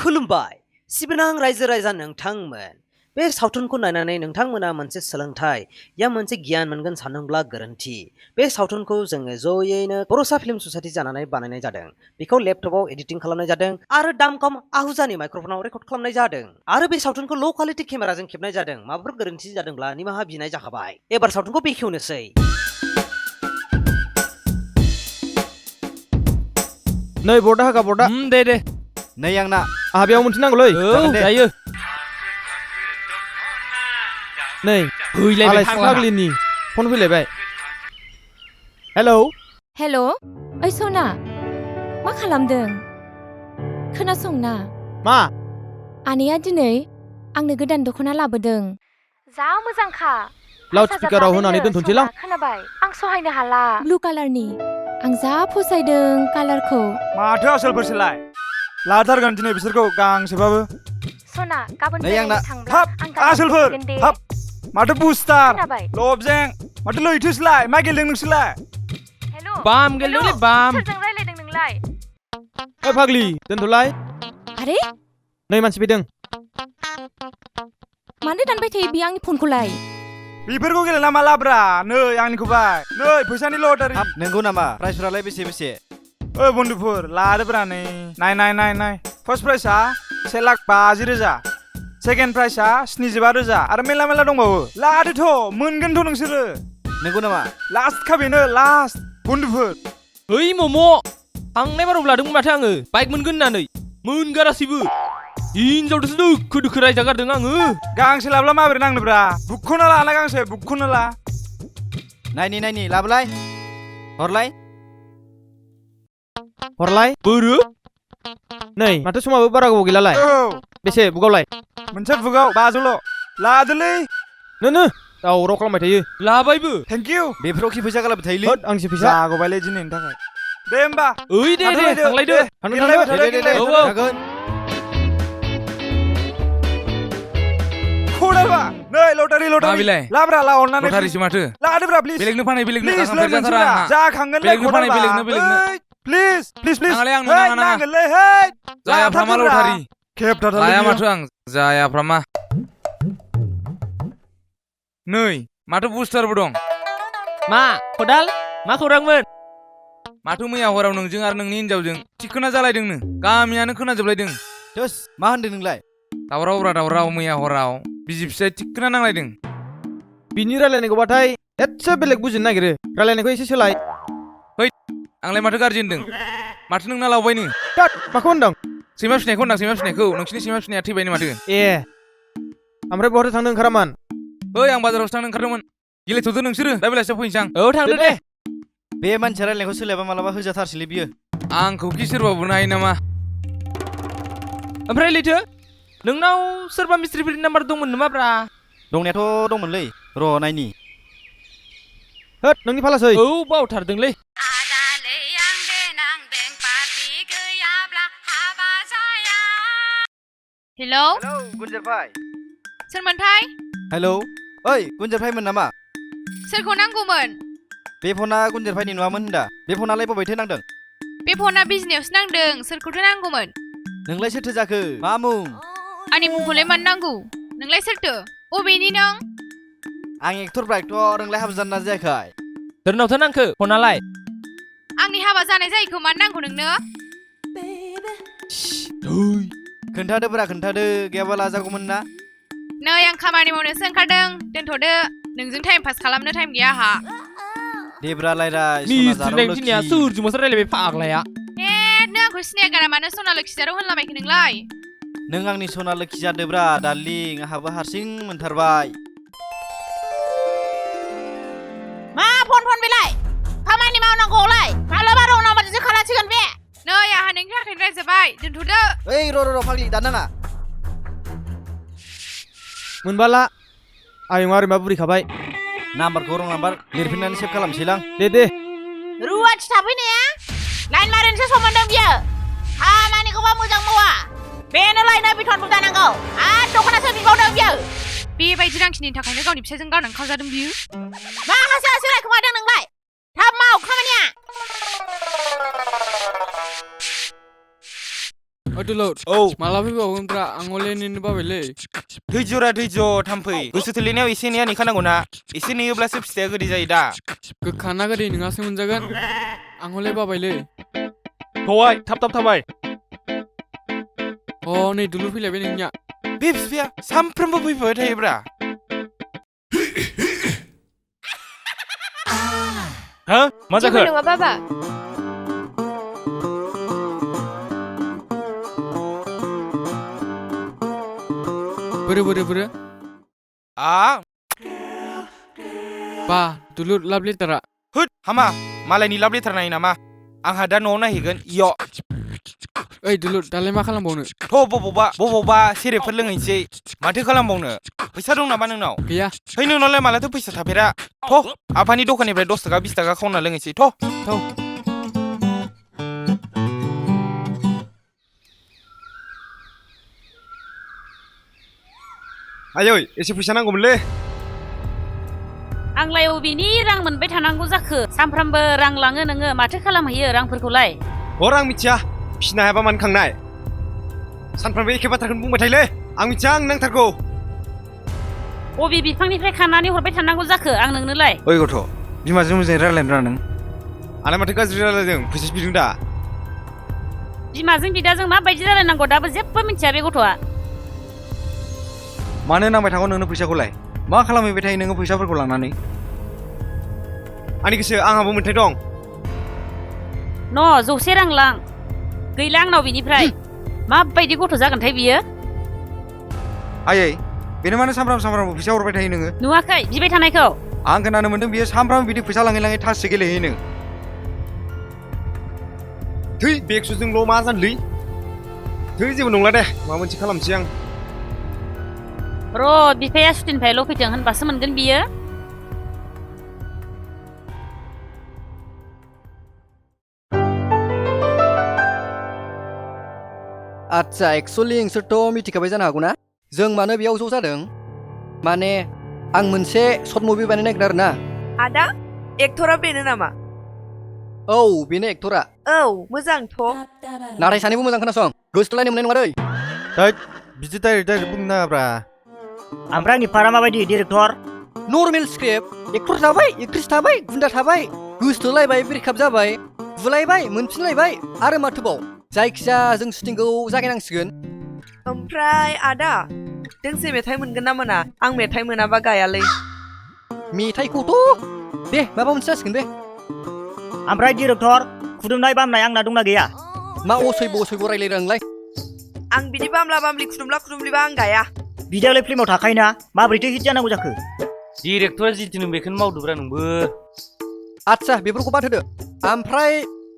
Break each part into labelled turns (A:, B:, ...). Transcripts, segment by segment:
A: खुलुमबाय सिबिनां रायजो राजा नोंथांमोन बे सावथुनखौ नायनानै नोंथांमोना मोनसे सोलोंथाइ या मोनसे गियान मोनगोन सानदोंब्ला गोरोन्थि बे सावथुनखौ जोङो जयैनो बर'सा फिल्म ससाइटि जानानै बानायनाय जादों बेखौ लेपटपाव एडिटिं खालामनाय जादों आरो दाम खम आहुजानि माइक्र'फनाव रेकर्ड खालामनाय जादों आरो बे सावथुनखौ ल' क्वालिटि केमेराजों खेबनाय जादों माबाफोर गोरोन्थि जादोंब्ला निमाहा बिनाय जाखाबाय एबार सावथुनखौ बेखेवनोसै
B: नै बर्डा हागा बर्डा
C: दे
B: नै आंना आहा बेयाव मोनसे नांगौलै
C: जायो
B: नै
C: फैलायबाय
B: फाग्लिनि फन फैलायबाय हेलौ
D: ओइ सना मा खालामदों खोनासंना
B: मा
D: आनैया दिनै आंनो गोदान दख'ना लाबोदों जा मोजांखा
B: लाउड स्पिकाराव होनानै दोनथ'नोसै लां
D: खोनाबाय आं सहायनो हाला ब्लु कालारनि आं जा फसायदों कालारखौ
E: माथो आसोलफोरसोलाय लाथारगोन दिनै बिसोरखौ गांसेबाबो
D: सना गाबोन
B: नै आंना
E: हाब आसोलफोर हाब माथो बुस्टार लबजें माथो लैथोसोलाय मा गेलेदों नोंसोरलाय
C: बाम गेलेदोंलै बाम
D: सोरजों रायलायदों नोंलाय
B: ओइ फाग्लि दोनथ'लाय
D: आरे
B: नै मानसि फैदों
D: मानो दानबाय थायो बे आंनि फनखौलाय
E: बेफोरखौ गेलेना मा लाब्रा नै आंनिखौ बाय नै फैसानि लटारि
B: नोंगौ नामा प्राइसफोरालाय बेसे
E: ओइ बन्धुफोर लादोब्रा नै नाय फार्स्ट प्राइसआ 1,50,000 सेकेन्ड प्राइसआ 75,000 आरो मेला दंबावो लादोथ' मोनगोनथ' नोंसोरो
B: नोंगौ नामा
E: लास्ट खा बेनो लास्ट बन्धुफोर
C: ओइ मम' थांनाय बाराव लादोंमोन माथो आङो बाइक मोनगोन होननानै मोनगारासैबो हिनजावदोसो दोखो रायजागारदों आङो
E: गांसे लाब्ला माबोरै नांनोब्रा बुख'ना लाना गांसे बुख'ना ला
B: नायनि लाबोलाय हरलाय
C: बोरो
B: नै माथो समाबो बारा गोबाव गैलालाय
E: औ
B: बेसे बुगावलाय
E: मोनसे बुगाव 500ल' लादोलै
B: नो दावराव खालामबाय थायो
C: लाबायबो
E: थेंक इउ
B: बेफोराव खि फैसा गालाबाय थायोलै होद आंसो फैसा
E: जागौबायलै दिनैनि थाखाय दे होमबा
C: ओइ दे थांलायदो
B: थांगोन
E: खौराबा नै लटारि
C: माबिलाय
E: लाब्रा ला अननानै
C: लटारिसो माथो
E: लादोब्रा प्लिज
C: बेलेगनो फानै बेलेगनो
E: प्लिज
C: आंहा जाथारा
E: जाखांगोनलै
C: बेलेगनो फानै बेलेगनो
E: प्लिज
C: नाङालै आंनो नाङा
E: नांगोनलै हे
C: जायाफ्रामा लटारि
E: खेबथारलै
C: लाया माथो आं जायाफ्रामा नै माथो बुस्टारबो दं
F: मा खदाल मा खौरांमोन
C: माथो मैया हराव नोंजों आरो नोंनि हिनजावजों थिखोना जालायदोंनो गामियानो खोनाजोबलायदों
B: दोस मा होनदों नोंलाय
C: दावराव मैया हराव बिसि फिसाय थिखोना नांलायदों
B: बिनि रायलायनायखौबाथाय एसे बेलेग बुजिनो नागिरो रायलायनायखौ एसे सोलाय
C: आंलाय माथो गाज्रि होनदों माथो नोंना लावबायनो
B: माखौ होनदों
C: सैमा फिनायखौ नोंसिनि सैमा फिनाया थैबायनो माथो
B: ए ओमफ्राय बहाथो थांनो ओंखारामोन
C: ओइ आं बाजारावसो थांनो ओंखारदोंमोन गेलेथ'दो नोंसोरो दा बेलासियाव फैनोसै आं
F: औ थांदो दे
B: बे मानसिया रायलायनायखौ सोलायबा मालाबा होजाथारसैलै बियो
C: आंखौ कि सोरबा बुनो हायो नामा
F: ओमफ्राय लैथो नोंनाव सोरबा मिस्ट्रिफोरनि नाम्बार दंमोन नामाब्रा
B: दंनायाथ' दंमोनलै र' नायनि होद नोंनि फालासै
F: औ बावथारदोंलै
D: हेलौ
B: गुनजेर भाइ
D: सोरमोनथाय
B: हेलौ ओइ गुनजेर भाइमोन नामा
D: सोरखौ नांगौमोन
B: बे फना गुनजेर भाइनि नङामोन होनदा बे फनालाय बबेथो नांदों
D: बे फना बिजनियावसो नांदों सोरखौथो नांगौमोन
B: नोंलाय सोरथो जाखो मा मुं
D: आंनि मुंखौलाय मानो नांगौ नोंलाय सोरथो अबेनि नों
B: आं एक्टरब्रा एक्टर नोंलाय हाबा जाना जायाखै
F: सोरनावथो नांखो फनालाय
D: आंनि हाबा जानाय जायैखौ मानो नांगौ नोंनो
B: खोन्थादोब्रा खोन्थादो गैयाबा लाजागौमोन ना
D: नै आं खामानि मावनोसो ओंखारदों दोनथ'दो नोंजों टाइम पास खालामनो टाइम गैया आहा
B: देब्रा लायराय
F: मिस्ट्रि दिनिया सोरजोंबासो रायलायबाय फाग्लाया
D: नों आंखौ सिनायगारा मानो सना लोखि जाराव होनलाबायखो नोंलाय
B: नों आंनि सना लोखि जादोब्रा डार्लिं आंहाबो हारसिं मोनथारबाय
G: मा फन बेलाय खामानि मावनांगौलाय मालाबा रं नाम्बारजोंसो खालामसिगोन बे
D: नै आहा नोंनि थाखाय रायजाबाय दोनथ'दो
B: ओइ र' फाग्लि दाननाङा मोनबाला आयं आरोमा बुरिखाबाय नाम्बारखौ रं नाम्बार लिरफिननानै सेभ खालामसैलां दे
G: रुवाथि थाफैनाया लाइन मारिनोसो सम मोनदों बियो खामानिखौबा मोजां मावा बेनो लायनो बिथन बुरजा नांगौ आरो दख'नासो बिबावदों बियो
D: बेबायदि रांखिनि थाखायनो गावनि फिसायजों गारनानै खावजादों बियो
G: माखासे रायखोमादों नोंलाय थाब माव खामानिया
F: दुलुर
E: औ
F: माला फैबावगोनब्रा आं हले नेनो बाबायलै
E: धैर्यरा धैर्य थाम्फै गोसो थोलायनायाव एसे नेया नेखानांगौ ना एसे नेयोब्लासो फिथाइया गोदै जायो दा
F: गोखा ना गोदै नोंहासो मोनजागोन आं हले बाबायलै
E: थवाय थाब थाबाय
F: अ नै दुलुर फैलायबाय नोंनिया
E: बे बिफाया सामफ्रामबो फैफाबाय थायोब्रा
C: हो मा जाखो
D: जेबो नङा बाबा
F: बोरो बा दुलुर लाभ लेटारा
E: होद हामा मालायनि लाब लेटार नायो नामा आंहा दा न'आव नायहैगोन इय
F: ओइ दुलुर दालाय मा खालामबावनो
E: थ बबावबा सेरेबफोर लोंहैसै माथो खालामबावनो फैसा दं नामा नोंनाव
F: गैया
E: है नोंनावलाय मालाथो फैसा थाफेरा थ आफानि दखाननिफ्राय 10 थाखा 20 थाखा खावना लोंहैसै थ
B: आयै एसे फैसा नांगौमोनलै
G: आंलाय अबेनि रां मोनबाय थानांगौ जाखो सानफ्रामबो रां लाङो नोङो माथो खालामहैयो रांफोरखौलाय
B: हर आं मिथिया फिसिनो हायाबा मानो खांनाय सानफ्रामबो एखे बाथ्राखौनो बुंबाय थायोलै आं मिथिया आं नांथारगौ
G: बबे बिफांनिफ्राय खानानै हरबाय थानांगौ जाखो आं नोंनोलाय
E: ओइ गथ' बिमाजों मोजाङै रायलायनो रोङा नों
B: आंलाय माथो गाज्रि रायलायदों फैसासो बिदों दा
G: बिमाजों बिदाजों माबायदि रायलायनांगौ दाबो जेबो मिथिया बे गथ'आ
B: मानो नांबाय थागौ नोंनो फैसाखौलाय मा खालामहैबाय थायो नोङो फैसाफोरखौ लांनानै आंनि गोसो आंहाबो मोन्थाय दं
G: न' 100 रां लां गैला आंनाव बिनिफ्राय माबायदि गथ' जागोनथाय बियो
B: आयै बेनो मानो सामफ्रामबो फैसा हरबाय थायो नोङो
G: नुवाखै बिबाय थानायखौ
B: आं खोनानो मोन्दों बियो सामफ्रामबो बिदि फैसा लाङै थाससो गेलेहैनो थै बेगसुजोंल' मा जानोलै थै जेबो नंला दे माबा मोनसे खालामसै आं
G: र' बिफाया सुटिनिफ्रायल' फैथों होनबासो मोनगोन बियो
H: आच्छा एक्सुअलि नोंसोरथ' मिथिखाबाय जानो हागौ ना जों मानो बेयाव ज' जादों माने आं मोनसे सर्ट मुभि बानायनो नागिरदों आरो ना
I: आदा एक्टरा बेनो नामा
H: औ बेनो एक्टरा
I: औ मोजांथ'
H: नाथाय सानैबो मोजां खोनासं गोसोथोलायनो मोननाय नङा दै
B: थैद बिदि डाइरेक्ट बुंनो नाङाब्रा
J: ओमफ्राय आंनि पारा माबायदि डिरेक्टर
H: नर्मेल स्क्रिप्ट एक्टर थाबाय एक्ट्रिस थाबाय गुन्दा थाबाय गोसोथोलायबाय ब्रेकआप जाबाय बुलायबाय मोनफिनलायबाय आरो माथोबाव जायखिजाया जों शुटिंखौ जागायनांसिगोन
I: ओमफ्राय आदा दोंसे मेथाइ मोनगोन ना मोना आं मेथाइ मोनाबा गायालै
H: मेथाइखौथ' दे माबा मोनसे जासिगोन दे
J: ओमफ्राय डिरेक्टर खुदुमनाय बामनाय आंना दंना गैया
H: मा असैब' रायलायदों आंलाय
I: आं बिदि बामला बामलि खुदुमलिबा आं गाया
J: बिदियालाय फिल्माव थाखायोना माबोरैथो हिट जानांगौ जाखो
C: डिरेक्टरा जिथु बेखौनो मावदोब्रा नोंबो
H: आच्छा बेफोरखौ बाद होदो ओमफ्राय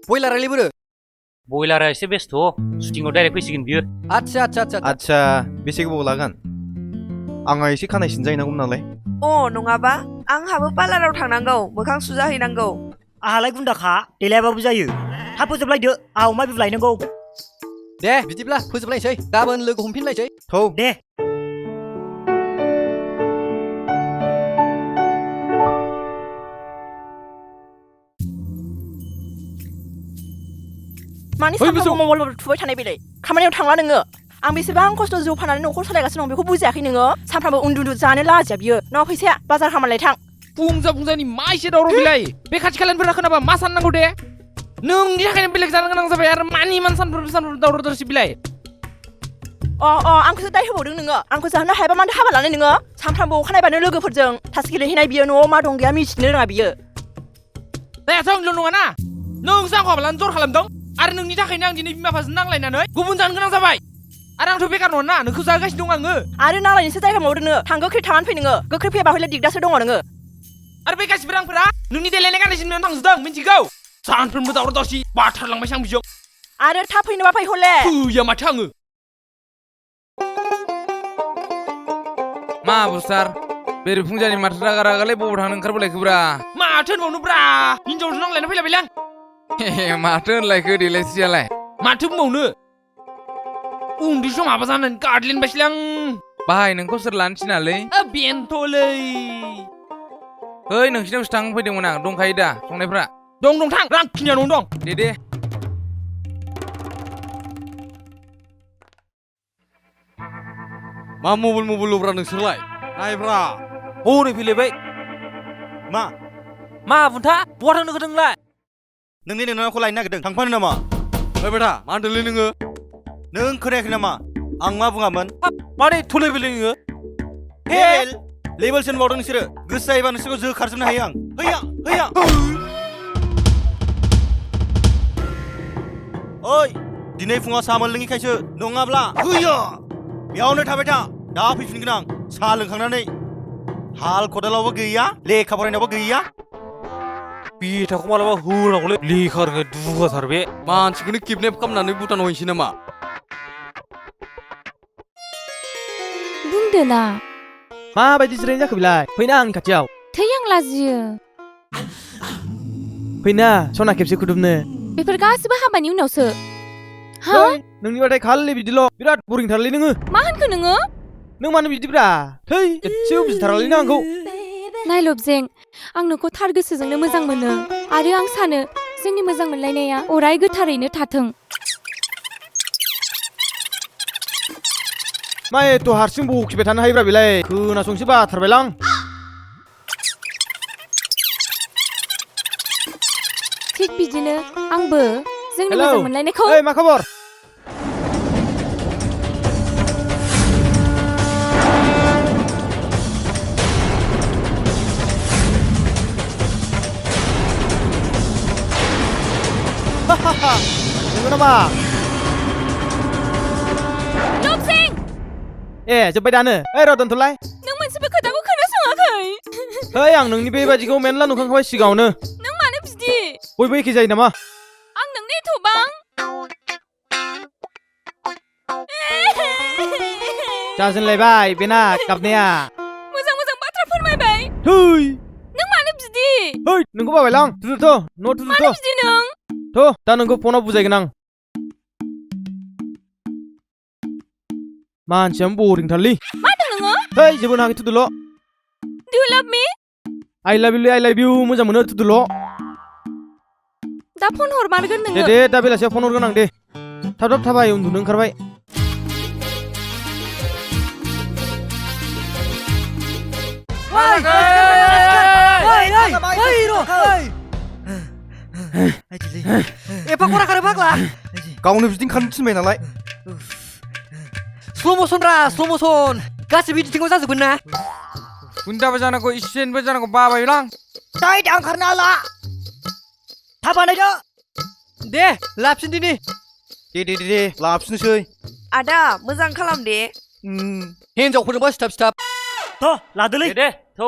H: बयलारालाय बोरो
C: बयलारा एसे बेस्थ' शुटिंआव डाइरेक्ट फैसिगोन बियो
B: आच्छा बेसे गोबाव लागोन आंहा एसे खानाय सिन जाहैनांगौमोन नालाय
I: अ नङाबा आंहाबो पार्लाराव थांनांगौ मोखां सुजाहैनांगौ
J: आंहालाय गुन्दाखा देलायाबाबो जायो थाब फोजोबलायदो आहा अमा बिबु लायनांगौ
H: दे बिदिब्ला फोजोबलायसै गाबोन लोगो हमफिनलायसै
B: थौ
J: दे
I: मानि सानफ्रामबो मबाइल थुबाय थानाय बेलाय खामानियाव थांला नोङो आं बेसेबां खस्थ' जौ फाननानै न'खर सालायगासिनो दं बेखौ बुजियाखै नोङो सानफ्रामबो उन्दु जानो लाजिया बियो न' फैसाया बाजार खालामनानै थां
F: बुंजानि मा एसे दावराव बिलाय बे खाथि खालानिफोरा खोनाबा मा साननांगौ दे नोंनि थाखायनो बेलेग जानो गोनां जाबाय आरो मानि मान सानफ्रामबो दावराव दावसि बिलाय
I: आंखौसो दाय होबावदों नोङो आंखौ जाहोनो हायाबा मानो हाबा लानो नोङो सानफ्रामबो अखानायबानो लोगोफोरजों थास गेलेहैनाय बियो न'आव मा दं गैया मिथिनो रोङा बियो
F: दायाथ' आंल' नङाना नोंसो आंखौ हाबा लानो जर खालामदों आरो नोंनि थाखायनो आं दिनै बिमा बिफाजों नांलायनानै गुबुन जानो गोनां जाबाय आरो आंथ' बेकार नङा ना नोंखौ जागासिनो दं आङो
I: आरो नांलायनोसो जायगा मावदों नोङो थां गोख्रै थांनानै फै नोङो गोख्रै फैयाबा हयले दिगदारसो दङ नोङो
F: आरो बे गासिबो रांफोरा नोंनि देलायनाय गाननाय जोमनायावनो थांजोबदों मिथिगौ सानफ्रोमबो दावराव दावसि बाथारलांबायसो आं बिजों
I: आरो थाब फैनोबा फै हले
F: फैया माथो आङो
C: मा बुस्टार बेरे फुंजानि माथो रागा रागालाय बबाव थांनो ओंखारबोलायखोब्रा
F: माथो होनबावनोब्रा हिनजावजों नांलायना फैलायबायलै आं
C: माथो होनलायखो देलायस्रियालाय
F: माथो बुंबावनो उन्दै सम हाबा जानानै गादलिनबायसैलै आं
C: बाहाय नोंखौ सोर लानो थिनालै
F: बेनोथ'लै
C: ओइ नोंसिनावसो थांनो फैदोंमोन आं दंखायो दा संनायफ्रा
F: दं थां रां खिनिया न'आवनो दं
C: दे
B: मा मबाइल लब्रा नोंसोरलाय नायब्रा हनै फैलायबाय
E: मा
F: मा बुन्था बहा थांनो गोदोंलाय
E: नोंनि नोंनाखौ लायनो नागिरदों थांफानो नामा
B: ओइ बेटा मा होनदोंलै नोङो
E: नों खोनायाखै नामा आं मा बुङामोन
F: मारै थुलायबायलै नोङो
E: लेभेलसो होनबावदों नोंसोरो गोसो जायोबा नोंसोरखौ जोखारजोबनो हायो आं हैया ओइ दिनै फुङाव साहा मोनलोङिखायसो नङाब्ला हैया बेयावनो थाबाय था दा फैफिनगोन आं साहा लोंखांनानै हाल खदालावबो गैया लेखा फरायनायावबो गैया
B: बेटाखौ मालाबा होनांगौलै लेखा रोङै दुगाथार बे मानसिखौनो किडनेप खालामनानै भुटानाव हैनोसै नामा
D: बुंदोला
C: माबायदि जिरायनाय जाखो बेलाय फैना आंनि खाथियाव
D: थै आं लाजियो
C: फैना सना खेबसे खुदुमनो
D: बेफोर गासिबो हाबानि उनावसो हा
C: नोंनिबाथाय खालि बिदिल' बिराद बरिंथारलै नोङो
D: मा होनखो नोङो
C: नों मानो बिदिब्रा थै एसेबो बुजिथारालै नों आंखौ
D: नायलबजें आं नोंखौ थार गोसोजोंनो मोजां मोनो आरो आं सानो जोंनि मोजां मोनलायनाया अराय गोथारैनो थाथों
C: मा एथ' हारसिं बखिबाय थानो हायोब्रा बेलाय खोनासंसो बाथारबायलां
D: थिग बिदिनो आंबो जोंनि
C: हेलौ
D: मोजां मोनलायनायखौ
C: ओइ मा खबर नंगौ नामा
D: लबजें
C: ए जोब्बाय दानो ओइ र' दोनथ'लाय
D: नों मोनसेबो खोथाखौ खोनासङाखै
C: ओइ आं नोंनि बेबायदिखौ मेनला नुखांखाबाय सिगाङावनो
D: नों मानो बिदि
C: बयबो एखे जायो नामा
D: आं नोंनो एथ'बां
C: जाजेनलायबाय बेना गाबनाया
D: मोजां बाथ्रा फोरमायबाय
C: थै
D: नों मानो बिदि
C: ओइ नोंखौ बाबायलां थुदुथ' न'
D: मानो
C: थुदुथ'
D: बिदि नों
C: थ' दा नोंखौ फनाव बुजायगोन आं मानसियानो बरिंथारलै
D: मा होनदों नोङो
C: थै जेबो नाङै थुदुल'
D: Do you love me?
C: आइ लाभ इउ मोजां मोनो थुदुल'
D: दा फन हरमारगोन नोङो
C: दे दा बेलासियाव फन हरगोन आं दे थाब थाबाय उन्दुनो ओंखारबाय
H: एफा खरा खारो फाग्ला
E: गावनो बिदिनो खारनो थिनबाय नालाय
H: स्ल' मसन गासिबो इडिटिंआव जाजोबगोन ना
F: गुन्दाबो जानांगौ इसिदेन्टबो जानांगौ बाबायलां
J: Tay आं खारनो हाला थाब बानायदो
H: दे लाफिन दिनि
E: दे लाफिनोसै
I: आदा मोजां खालाम दे
H: हिन्जावफोरजोंबा सिथाब
J: थ' लादोलै
F: दे थौ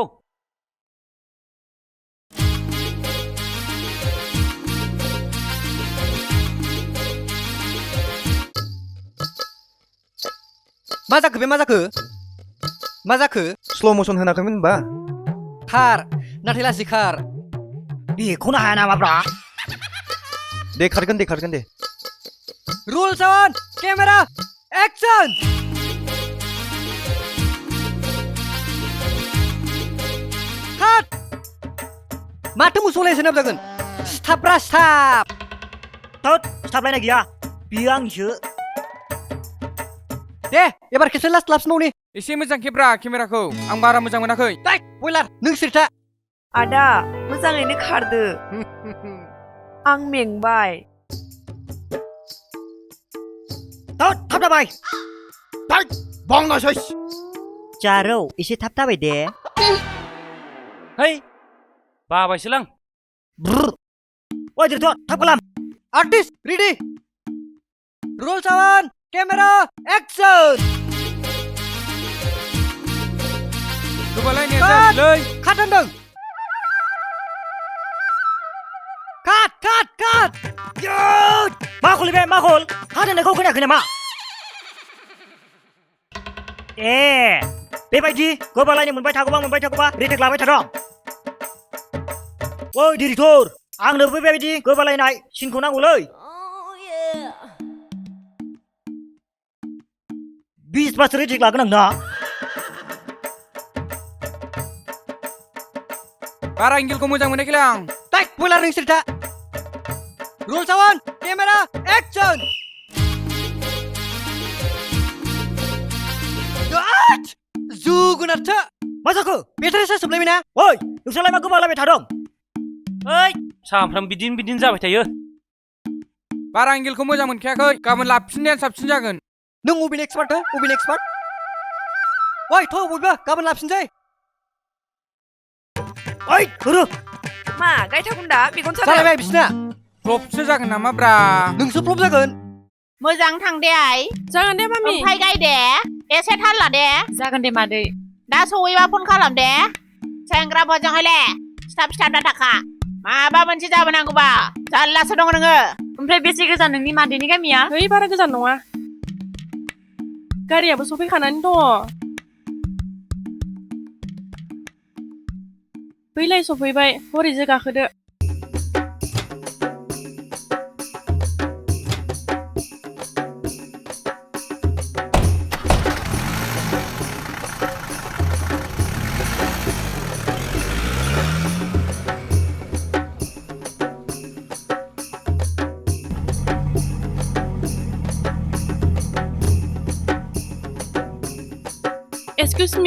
H: मा जाखो
E: स्ल' मसन होनाखैमोन होनबा
H: खार नाथाय लासै खार
J: बेखौनो हाया नामाब्रा
E: दे खारगोन दे
H: रुल्स अन केमेरा एक्सन काट माथो मुसौलायसो नाबजागोन सिथाबब्रा सिथाब
J: थोद सिथाबलायनाय गैया बियो आंनिसो
H: दे एबार खेबसे लास्ट लाफिनबावनि
F: एसे मोजां खेब्रा केमेराखौ आं बारा मोजां मोनाखै
H: बयलार नों सिरिथा
I: आदा मोजाङैनो खारदो आं मेंबाय
J: थोद थाब जाबाय
E: बांनासै
J: जारौ एसे थाब थाबाय दे
F: है बाबायसोलां
J: ओइ दिरथ' थाब खालाम
H: आर्टिस्ट रेडि रुल्स अन केमेरा एक्सन
F: गोबालायनाया जायासैलै
H: काट होनदों काट
J: मा खलैबाय मा खल हा दोननायखौ खोनायाखै नामा ए बेबायदि गोबालायनो मोनबाय थागौबा रिटेक लाबाय थादों ओइ डिरेक्टर आंनो बेबायदि गोबालायनाय सिनखौ नांगौलै 20 बारसो रिटेक लागोन आं ना
F: बारा एंगेलखौ मोजां मोनाखैलै आं
H: बयलार नों सिरिथा रुल्स अन केमेरा एक्सन जुगुनारथो
J: मा जाखो
H: बेटारि चार्ज जोबलायबाय ना
J: ओइ नोंस्रालाय मा गोबालायबाय थादों
F: ओइ सानफ्राम बिदिनो जाबाय थायो बारा एंगेलखौ मोजां मोनखायाखै गाबोन लाफिननायानो साबसिन जागोन
H: नों अबेनि एक्सपार्ट अबेनि एक्सपार्ट ओइ थ' बयबो गाबोन लाफिनसै
J: ओइ थुरु
I: मा गायथागुन्दा मेगन सादों
H: जालायबाय बिसिना
F: फ्लपसो जागोन नामा ब्रा
H: नोंसो फ्लप जागोन
G: मोजां थां दे आइ
I: जागोन दे मामि
G: ओमफ्राय गाय दे एसे थाल ला दे
I: जागोन दे मादै
G: दा सहैबा फन खालाम दे सेंग्राफोरजों हले सिथाब दा थाखा माबा मोनसे जाबोनांगौबा जारलासो दङ नोङो
I: ओमफ्राय बेसे गोजान नोंनि मादैनि गामिया है बारा गोजान नङा गारियाबो सफैखानानै दङ बैलाय सफैबाय हरैजों गाखोदो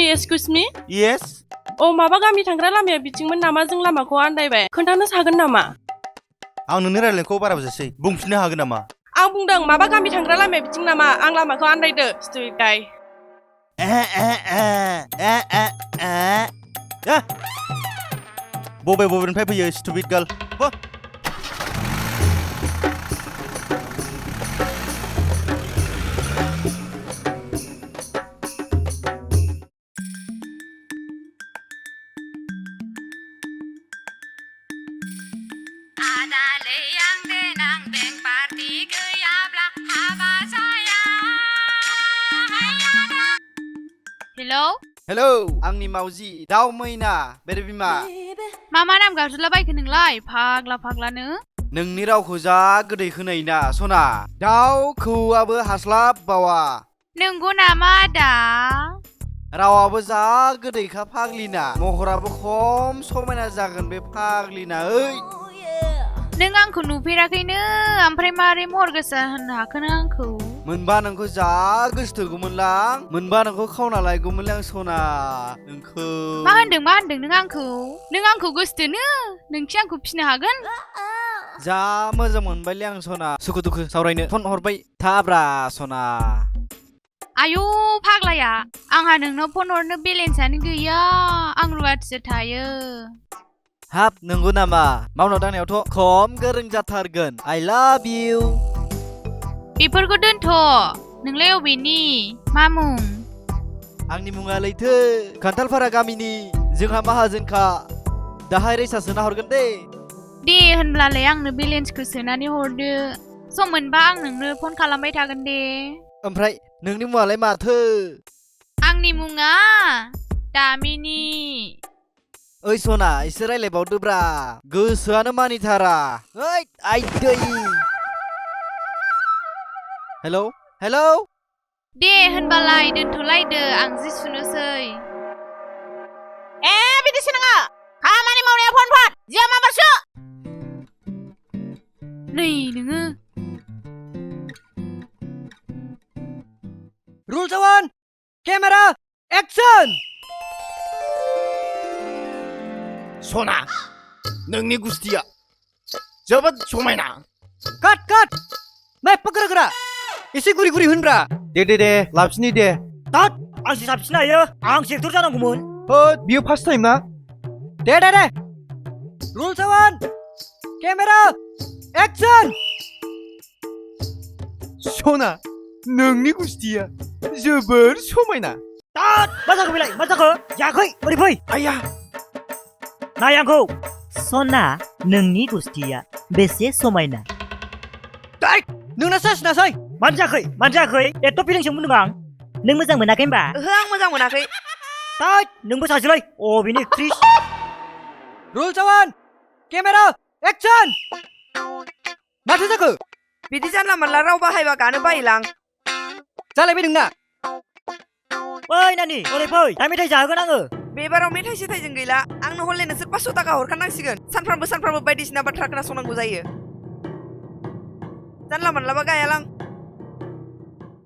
I: एक्सकिउज मी
B: येस
I: अ माबा गामि थांग्रा लामाया बिथिंमोन नामा जों लामाखौ आन्दायबाय खोन्थानो हागोन नामा
B: आं नोंनि रायलायनायखौ बारा बुजिसै बुंफिननो हागोन नामा
I: आं बुंदों माबा गामि थांग्रा लामाया बिथिं नामा आं लामाखौ आन्दायदो स्टुपिड गाय
B: बबेनिफ्राय फैयो स्टुपिड गार्ल
K: हेलौ
B: हेलौ आंनि मावजि दाउ मैना बेरे बिमा
K: मा नाम गाबज्रिलाबायखो नोंलाय फाग्लानो
B: नोंनि रावखौ जा गोदै खोनायोना सना दाउ खौआबो हास्लाबबावा
K: नंगौ नामा आदा
B: रावाबो जा गोदैखा फाग्लिना महराबो खम समायना जागोन बे फाग्लिना ओइ
K: नों आंखौ नुफेराखैनो ओमफ्राय मारै महर गोसा होननो हाखो नों आंखौ
B: मोनबा नोंखौ जा गोसोथोगौमोनलां मोनबा नोंखौ खावना लायगौमोनलां सना नोंखौ
K: मा होनदों नों आंखौ गोसोथोनो नोंखि आंखौ फिनो हागोन
B: जा मोजां मोनबायलै आं सना सुखु दुखु सावरायनो फन हरबाय थाब्रा सना
K: आयौ फाग्लाया आंहा नोंनाव फन हरनो बेलेन्सआनो गैया आं रुवाथिसो थायो
B: हाब नंगौ नामा मावनाय दांनायावथ' खम गोरों जाथारगोन आइ लाभ इउ
K: बेफोरखौ दोनथ' नोंलाय अबेनि मा मुं
B: आंनि मुङा लैथो खान्थालपारा गामिनि जोंहा माहाजोनखा दाहाय रैसा सोना हरगोन
K: दे होनब्लालाय आंनो बेलेन्सखौ सोनानै हरदो सम मोनबा आं नोंनो फन खालामबाय थागोन दे
B: ओमफ्राय नोंनि मुङालाय माथो
K: आंनि मुङा दामिनि
B: ओइ सना एसे रायलायबावदोब्रा गोसोआनो मानिथारा ओइ आइदै हेलौ हेलौ
K: दे होनबालाय दोनथ'लायदो आं जि सुनोसै
G: बिदिसो नोङो खामानि मावनाया फन जिया माबासो
K: नै नोङो
H: रुल 1 केमेरा एक्सन
B: सना नोंनि गुस्थिया जोबोद समायना
H: काट मै पकड़ग्रा एसे गुरि गुरि होनब्रा
B: दे लाफिनि दे
J: तात आंसो साबसिन हायो आंसो एक्टर जानांगौमोन
B: बियो फार्स्ट टाइम ना
H: दे रुल 1 केमेरा एक्सन
B: सना नोंनि गुस्थिया जोबोर समायना
J: तात मा जाखो बेलाय मा जाखो जायाखै ओरै फै
B: आया
J: नाय आंखौ सना नोंनि गुस्थिया बेसे समायना
H: नोंना सासिनासै
J: मानो जायाखै एथ' फिलिंसो बुंदों आं नों मोजां मोनाखै होनबा
I: ओहो आं मोजां मोनाखै
J: तात नोंबो सासेलाय अबेनि एक्ट्रिस
H: रुल 1 केमेरा एक्सन माथो जाखो
I: बिदि जानला मोनला राव बाहायबा गानो बायोलां
H: जालायबाय नोंना
J: ओइ नानि ओरै फै दा मेथाइ जाहोगोन आङो
I: बेबाराव मेथाइ सेथाइजों गैला आंनो हले नोंसोर 500 थाखा हरखानांसिगोन सानफ्रामबो बायदिसिना बाथ्रा खोनासंनांगौ जायो जानला मोनलाबा गायालां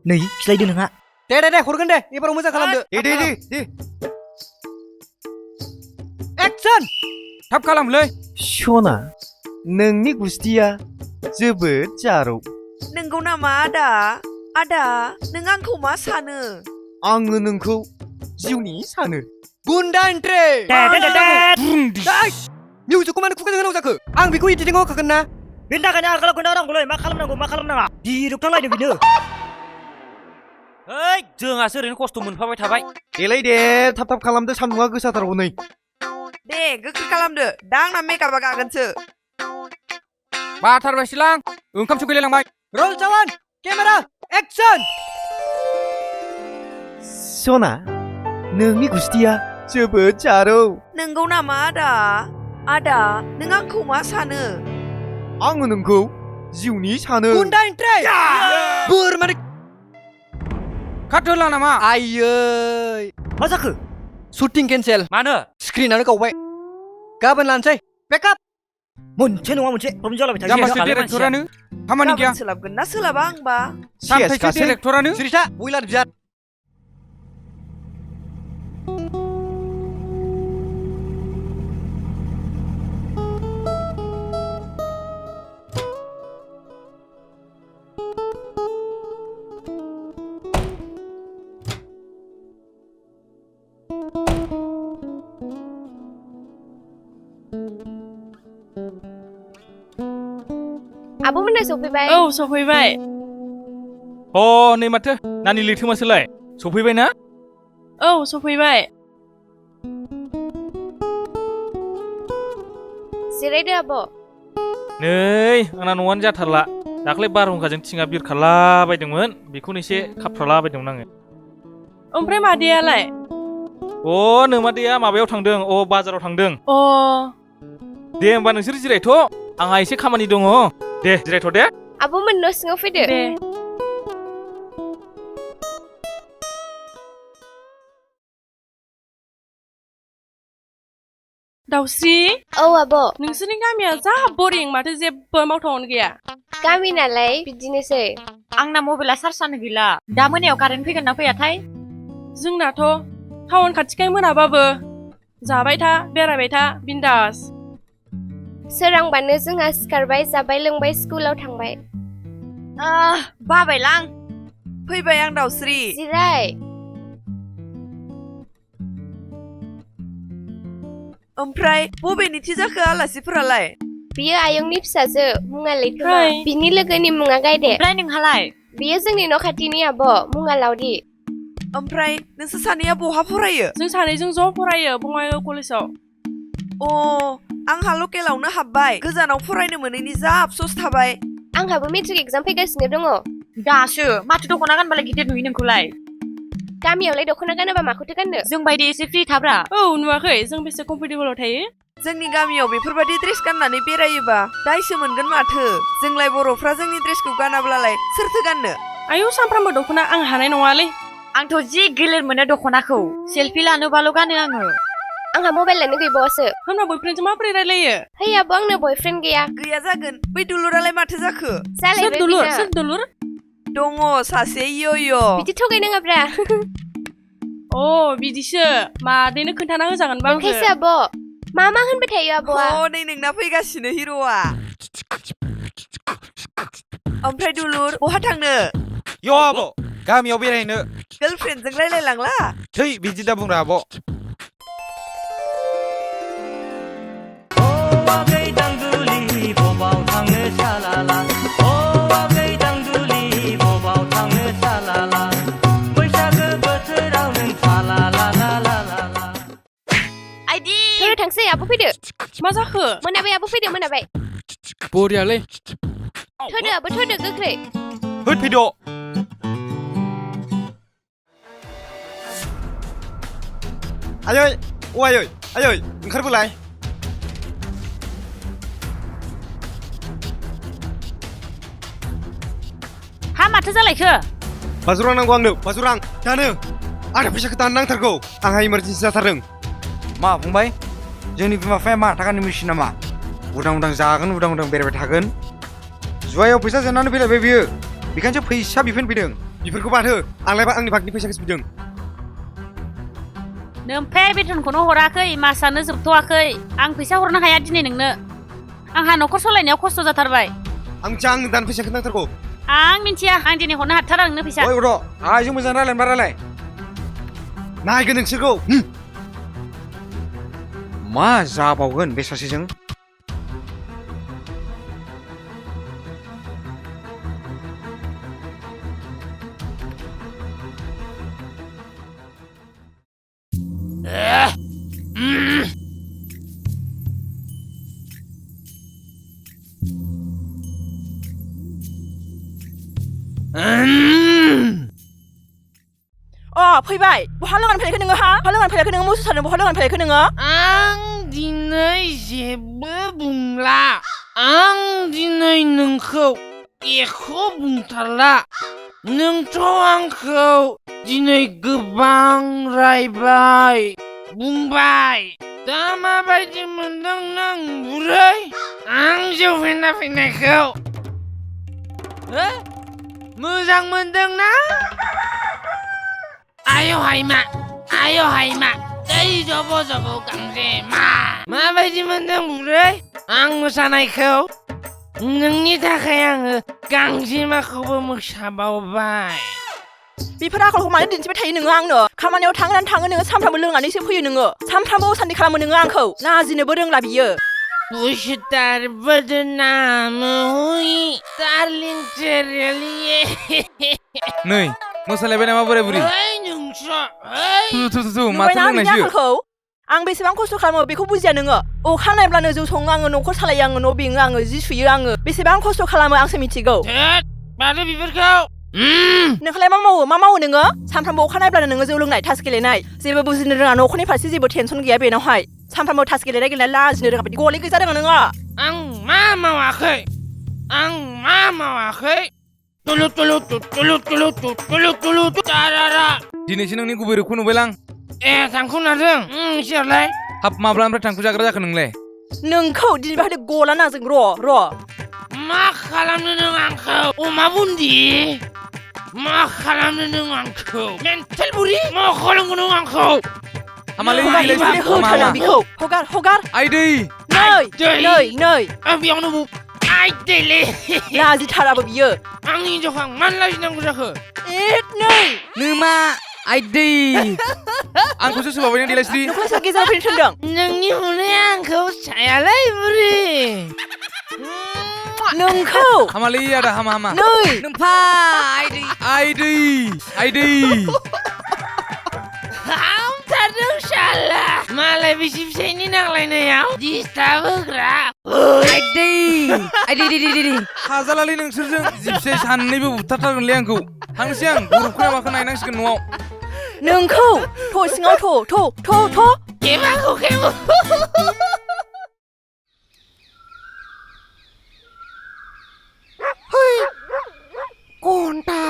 J: नै खिलायदो नोंहा
H: दे हरगोन दे एबाराव मोजां खालामदो
B: दे
H: एक्सन
F: थाब खालामलै
B: सना नोंनि गुस्थिया जोबोद जारौ
L: नंगौ नामा आदा आदा नों आंखौ मा सानो
B: आङो नोंखौ जिउनि सानो
H: गुन्दा एन्ट्रि मिउजिकखौ मानो खुगाजों होनांगौ जाखो आं बेखौ एडिटिंआव होखागोन ना
J: बेनि थाखायनो आगोलाव खोन्थानांगौलै मा खालामनांगौ मा खालामनाङा दिरुक्टांलायदों बेनो
C: ओइ जोंहासो ओरैनो खस्थ' मोनफाबाय थाबाय
B: देलाय दे थाब खालामदो सान्दुङा गोसाथारगौ नै
L: दे गोख्रै खालामदो दा आंना मेकआपआ गागोनसो
F: बाथारबायसोलां ओंखामसो गैलायलांबाय
H: रोल जावान केमेरा एक्सन
B: सना नोंनि गुस्थिया जोबोद जारौ
L: नंगौ नामा आदा आदा नों आंखौ मा सानो
B: आङो नोंखौ जिउनि सानो
H: गुन्दा एन्ट्रि बोरमानि
F: खाथोला नामा
H: आयै
J: मा जाखो
H: शुटिं केन्सेल
C: मानो
H: स्क्रिनानो गावबाय गाबोन लानोसै बेकआप
J: मोनसे नङा मोनसे प्रब्लेम जालायबाय थायो
F: जाम्बासो डिरेक्टरानो खामानि गैया
L: गाबोन सोलाबगोन ना सोलाबा आंबा
F: सामथायसो डिरेक्टरानो
H: सिरिसा बयलार बिजाद
D: आब'मोनहा सफैबाय
I: औ सफैबाय
C: अ नै माथो नानि लिरथोमासोलाय सफैबाय ना
I: औ सफैबाय
D: जिरायदो आब'
C: नै आंना न'आनो जाथारला दाख्लै बारहुंखाजों थिङा बिरखारलाबायदोंमोन बेखौनो एसे खाबथालाबायदोंमोन आङो
I: ओमफ्राय मादैयालाय
C: अ नोमादैया माबायाव थांदों बाजाराव थांदों
I: अ
C: दे होमबा नोंसोर जिरायथ' आंहा एसे खामानि दङ दे जिरायथ' दे
D: आब'मोन न' सिङाव फैदो
I: दे दाउस्रि
D: औ आब'
I: नोंसोरनि गामिया जा बरिं माथो जेबो मावथावनो गैया
D: गामि नालाय बिदिनोसै
G: आंना मबाइला चार्जानो गैला दा मोनायाव कारेन्ट फैगोन ना फैयाथाय
I: जोंनाथ' टाउन खाथिखाय मोनाबाबो जाबाय था बेरायबाय था बिन्दास
D: सोरांबानो जोंहा सिखारबाय जाबाय लोंबाय स्कुलाव थांबाय
G: बाबायलां
L: फैबाय आं दाउस्रि
D: जिराय
L: ओमफ्राय बबेनिथि जाखो आलासिफोरालाय
D: बियो आयंनि फिसाजो मुङा लैथोमा
I: ओइ।
D: बिनि लोगोनि मुङा गायदे
G: ओमफ्राय नोंहालाय
D: बियो जोंनि न' खाथिनि आब' मुङा लावदि
L: ओमफ्राय नोंसोर सानैया बहा फरायो
I: जों सानैजों ज' फरायो बङाइगाव कलेजाव
L: आंहा लकेलावनो हाबबाय गोजानाव फरायनो मोनैनि जा आफस'स थाबाय
D: आंहाबो मेट्रिक एगजाम फैगासिनो दङ
G: दासो माथो दख'ना गानबालाय गिदिर नुयो नोंखौलाय
D: गामियावलाय दख'ना गानोबा माखौथो गाननो
G: जों बायदि एसे फ्रि थाब्रा
I: औ नुवाखै जों बेसे कम्फर्टेबलाव थायो
L: जोंनि गामियाव बेफोरबायदि ड्रेस गाननानै बेरायोबा दायसो मोनगोन माथो जोंलाय बर'फ्रा जोंनि ड्रेसखौ गानाब्लालाय सोरथो गाननो
I: आयौ सानफ्रामबो दख'ना आं हानाय नङालै
G: आंथ' जि गिलिर मोनो दख'नाखौ सेल्फि लानोबाल' गानो आङो
D: आंहा मबाइलानो गैबावासो
I: होनबा बयफ्रेन्डजों माबोरै रायलायो
D: है आब' आंनो बयफ्रेन्ड गैया
L: गैया जागोन बै दुलुरालाय माथो जाखो
D: जालायबाय बिना
I: सोर दुलुर
L: दङ सासे इय'
D: बिदि थगायनाङाब्रा
I: बिदिसो मादैनो खोन्थाना होजागोनबा
D: नोंखायसो आब' मा होनबाय थायो आब'आ
L: नै नोंना फैगासिनो हिर'आ ओमफ्राय दुलुर बहा थांनो
F: यो आब' गामियाव बेरायनो
L: गार्लफ्रेन्डजों रायलायलांला
F: थै बिदि दा बुंरा आब'
D: थोर थांसै आब' फैदो
I: मा जाखो
D: मोनाबाय आब' फैदो मोनाबाय
F: बरियालै
D: थोदो आब' थोदो गोख्रै
F: होद फैद'
B: आयै आयै ओंखारबोलाय
G: हा माथो जालायखो
B: बाजुरां नांगौ आंनो बाजुरां दानो आंनो फैसाखौ दानो नांथारगौ आंहा इमारजेन्सि जाथारदों
F: मा फंबाय जोंनि बिमा बिफाया मा थाखानि मेसिन नामा उदां उदां जागोन उदां उदां बेरायबाय थागोन जुवायाव फैसा जेननानै फैलायबाय बियो बेखायनोसो फैसा बिफिन फैदों
B: बेफोरखौ बाद हो आंलाय आंनि भागनि फैसाखौसो बिदों
G: नोमफे बेथनखौनो हराखै मासानो जोबथ'वाखै आं फैसा हरनो हाया दिनै नोंनो आंहा न'खर सालायनायाव खस्थ' जाथारबाय
B: आं मिथिया आंनो दानो फैसाखौ नांथारगौ
G: आं मिथिया आं दिनै हरनो हाथारा नोंनो फैसा
F: ओइ बड' आइजों मोजां रायलायनोबा रायलाय
B: नायगोन नोंसोरखौ
F: मा जाबावगोन बे सासेजों
I: फैबाय बहा लोंनानै फैलायखो नोङो हा बहा लोंनानै फैलायखो नोङो मोसादों बहा लोंनानै फैलायखो नोङो
F: आं दिनै जेबो बुंला आं दिनै नोंखौ एख' बुंथारला नोंथ' आंखौ दिनै गोबां रायबाय बुंबाय दा माबायदि मोनदों नों बुरै आं जौ फेना फैनायखौ मोजां मोनदों ना आय' हायमा दै जब' जब' गांजेमा माबायदि मोनदों बुरै आं मोसानायखौ नोंनि थाखाय आङो गांजेमाखौबो मोसाबावबाय
I: बेफोर आखलखौ मानो दिन्थिबाय थायो नोङो आंनो खामानियाव थांनानै थाङो नोङो सानफ्रामबो लोंनानैसो फैयो नोङो सानफ्रामबो असान्ति खालामो नोङो आंखौ लाजिनोबो रोंला बियो
F: पुष्टार बदनाम हुई डार्लिंग तेरेली
E: नै मोसालायबाय नामा बोराय बुरि माथो लोंनायसो आं बेसेबां खस्थ' खालामो बेखौ बुजिया नोङो अखा नायब्लानो जौ सङो आङो न'खर सालायो आङो न' बेङो आङो जि सुयो आङो बेसेबां खस्थ' खालामो आंसो मिथिगौ
F: माथो बेफोरखौ
I: नोंखौलाय मा मावो नोङो सानफ्रामबो अखा नायब्लानो नोङो जौ लोंनाय थास गेलेनाय जेबो बुजिनो रोङा न'खरनि फारसे जेबो टेनसन गैया बेनावहाय सानफ्रामबो थास गेलेनाय लाजिनो रोङा बायदि गले गोजा रोङा नोङो
F: आं मा मावाखै टुलु तारारा
E: दिनैसो नोंनि गुबै रोखौ नुबायलां
F: थांखु नारदों सियारलाय
E: हाब माब्लानिफ्राय थांखु जाग्रा जाखो नोंलाय
I: नोंखौ दिनैबा हले गला नाजों र'
F: मा खालामनो नों आंखौ अमा बुन्दि मा खालामनो नों आंखौ मेन्टेल बुरि मा खालामगोन नों आंखौ
E: हामालै
I: होथारदों बिखौ हगार
E: आइदै
I: नै
F: आं बेयावनो आइदैलै
I: लाजिथाराबो बियो
F: आंनि हिनजावखौ आं मानो लाजिनांगौ जाखो
I: नै
B: नोमा आइदै आंखौसो सोबावबाय नों देलायस्रि
I: नोंखौ सोर गेजेराव फैनो थिनदों
F: नोंनि हनाया आंखौ सायालै बुरि
I: नोंखौ
E: हामालै आदा हामा
I: नै
B: नोमफा
E: आइदै
F: हामथारदों साला मालाय बिसि फिसायनि नांलायनायाव दिस्टार्ब होग्रा
B: आइदै
E: हाजालालै नोंसोरजों जिबसे साननैबो बुथारथारगोनलै आंखौ थांसै आं बरफखौ माखौ नायनांसिगोन न'आव
I: नोंखौ सिङाव
F: केबाखौ
B: घन्टा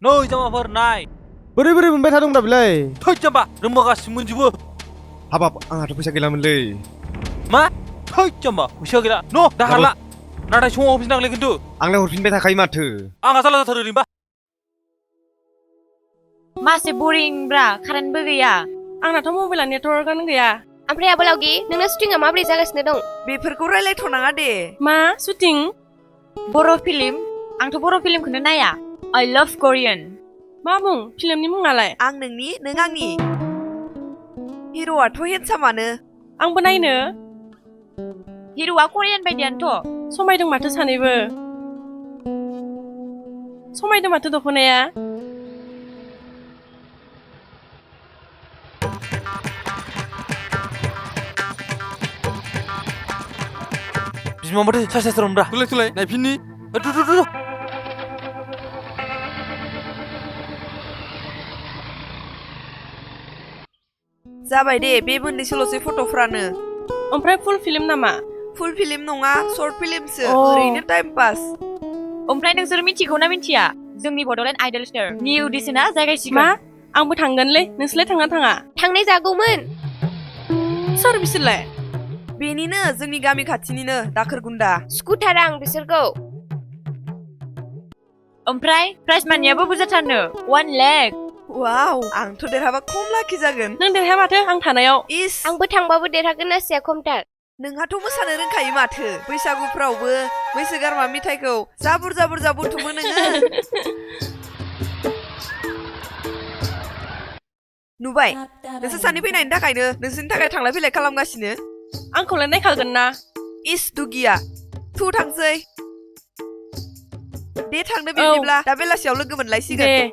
C: नै जामाफोर नाय
B: बोरै मोनबाय थादों दा बिलाय
C: थै जाम्बा रोंबा गासिबो मोनजोबो
E: हाबाब आंहाथ' फैसा गैलामोनलै
C: मा थै जाम्बा फैसा गैला न' दाहारला नाथाय समाव होफिननांगोन खिन्थु
E: आंलाय हरफिनबाय थाखायो माथो
C: आंहा जाला जाथारो ओरैनोबा
G: मासे बरिं ब्रा कारेन्टबो गैया
I: आंनाथ' मबाइला नेटवर्कआनो गैया
M: ओमफ्राय आबोलावगि नोंना शुटिंआ माबोरै जागासिनो दं
L: बेफोरखौ रायलायथ'नाङा दे
I: मा शुटिं
G: बर' फिल्म आंथ' बर' फिल्मखौनो नाया I love Korean
I: मा बुं फिल्मनि मुङालाय
L: आं नोंनि नों आंनि हिर'आथ' हेन्डसामानो
I: आंबो नायनो
G: हिर'आ करियान बायदियानोथ'
I: समायदों माथो सानैबो समायदों माथो दख'नाया
C: बिमा माथो साइस रंब्रा
E: थुलाय नायफिननि
L: जाबाय दे बे मोननैसोल'सै फट'फ्रानो
I: ओमफ्राय फुल फिल्म नामा
L: फुल फिल्म नङा सर्ट फिल्मसो ओरैनो टाइम पास
G: ओमफ्राय नोंसोर मिथिगौ ना मिथिया जोंनि बड'लेण्ड आइडल स्टार निउ अडिशना जागायसिगोन
I: मा आंबो थांगोनलै नोंसोरलाय थाङा
M: थांनाय जागौमोन
I: सोर बिसोरलाय
L: बेनिनो जोंनि गामि खाथिनिनो दाखोर गुन्दा
M: स्कुटार आं बिसोरखौ
G: ओमफ्राय प्राइज मानियाबो बुरजाथारनो 1 लाख
L: वाव आंथ' देरहाबा खम लाखि जागोन
I: नों देरहाया माथो आं थानायाव
L: इस
M: आंबो थांबाबो देरहागोन नासिया खमथार
L: नोंहाथ' मोसानो रोंखायो माथो बैसागुफ्रावबो बैसो गारमा मेथाइखौ जा बुरजा बुरजा बुथुमो नोङो नुबाय नोंसोर सानै फैनायनि थाखायनो नोंसोरनि थाखाय थांलाय फैलाय खालामगासिनो
I: आंखौलाय नायखागोन ना
L: इस दुगिया थु थांसै दे थांनो बिदिब्ला दा बेलासियाव लोगो मोनलायसिगोन
I: दे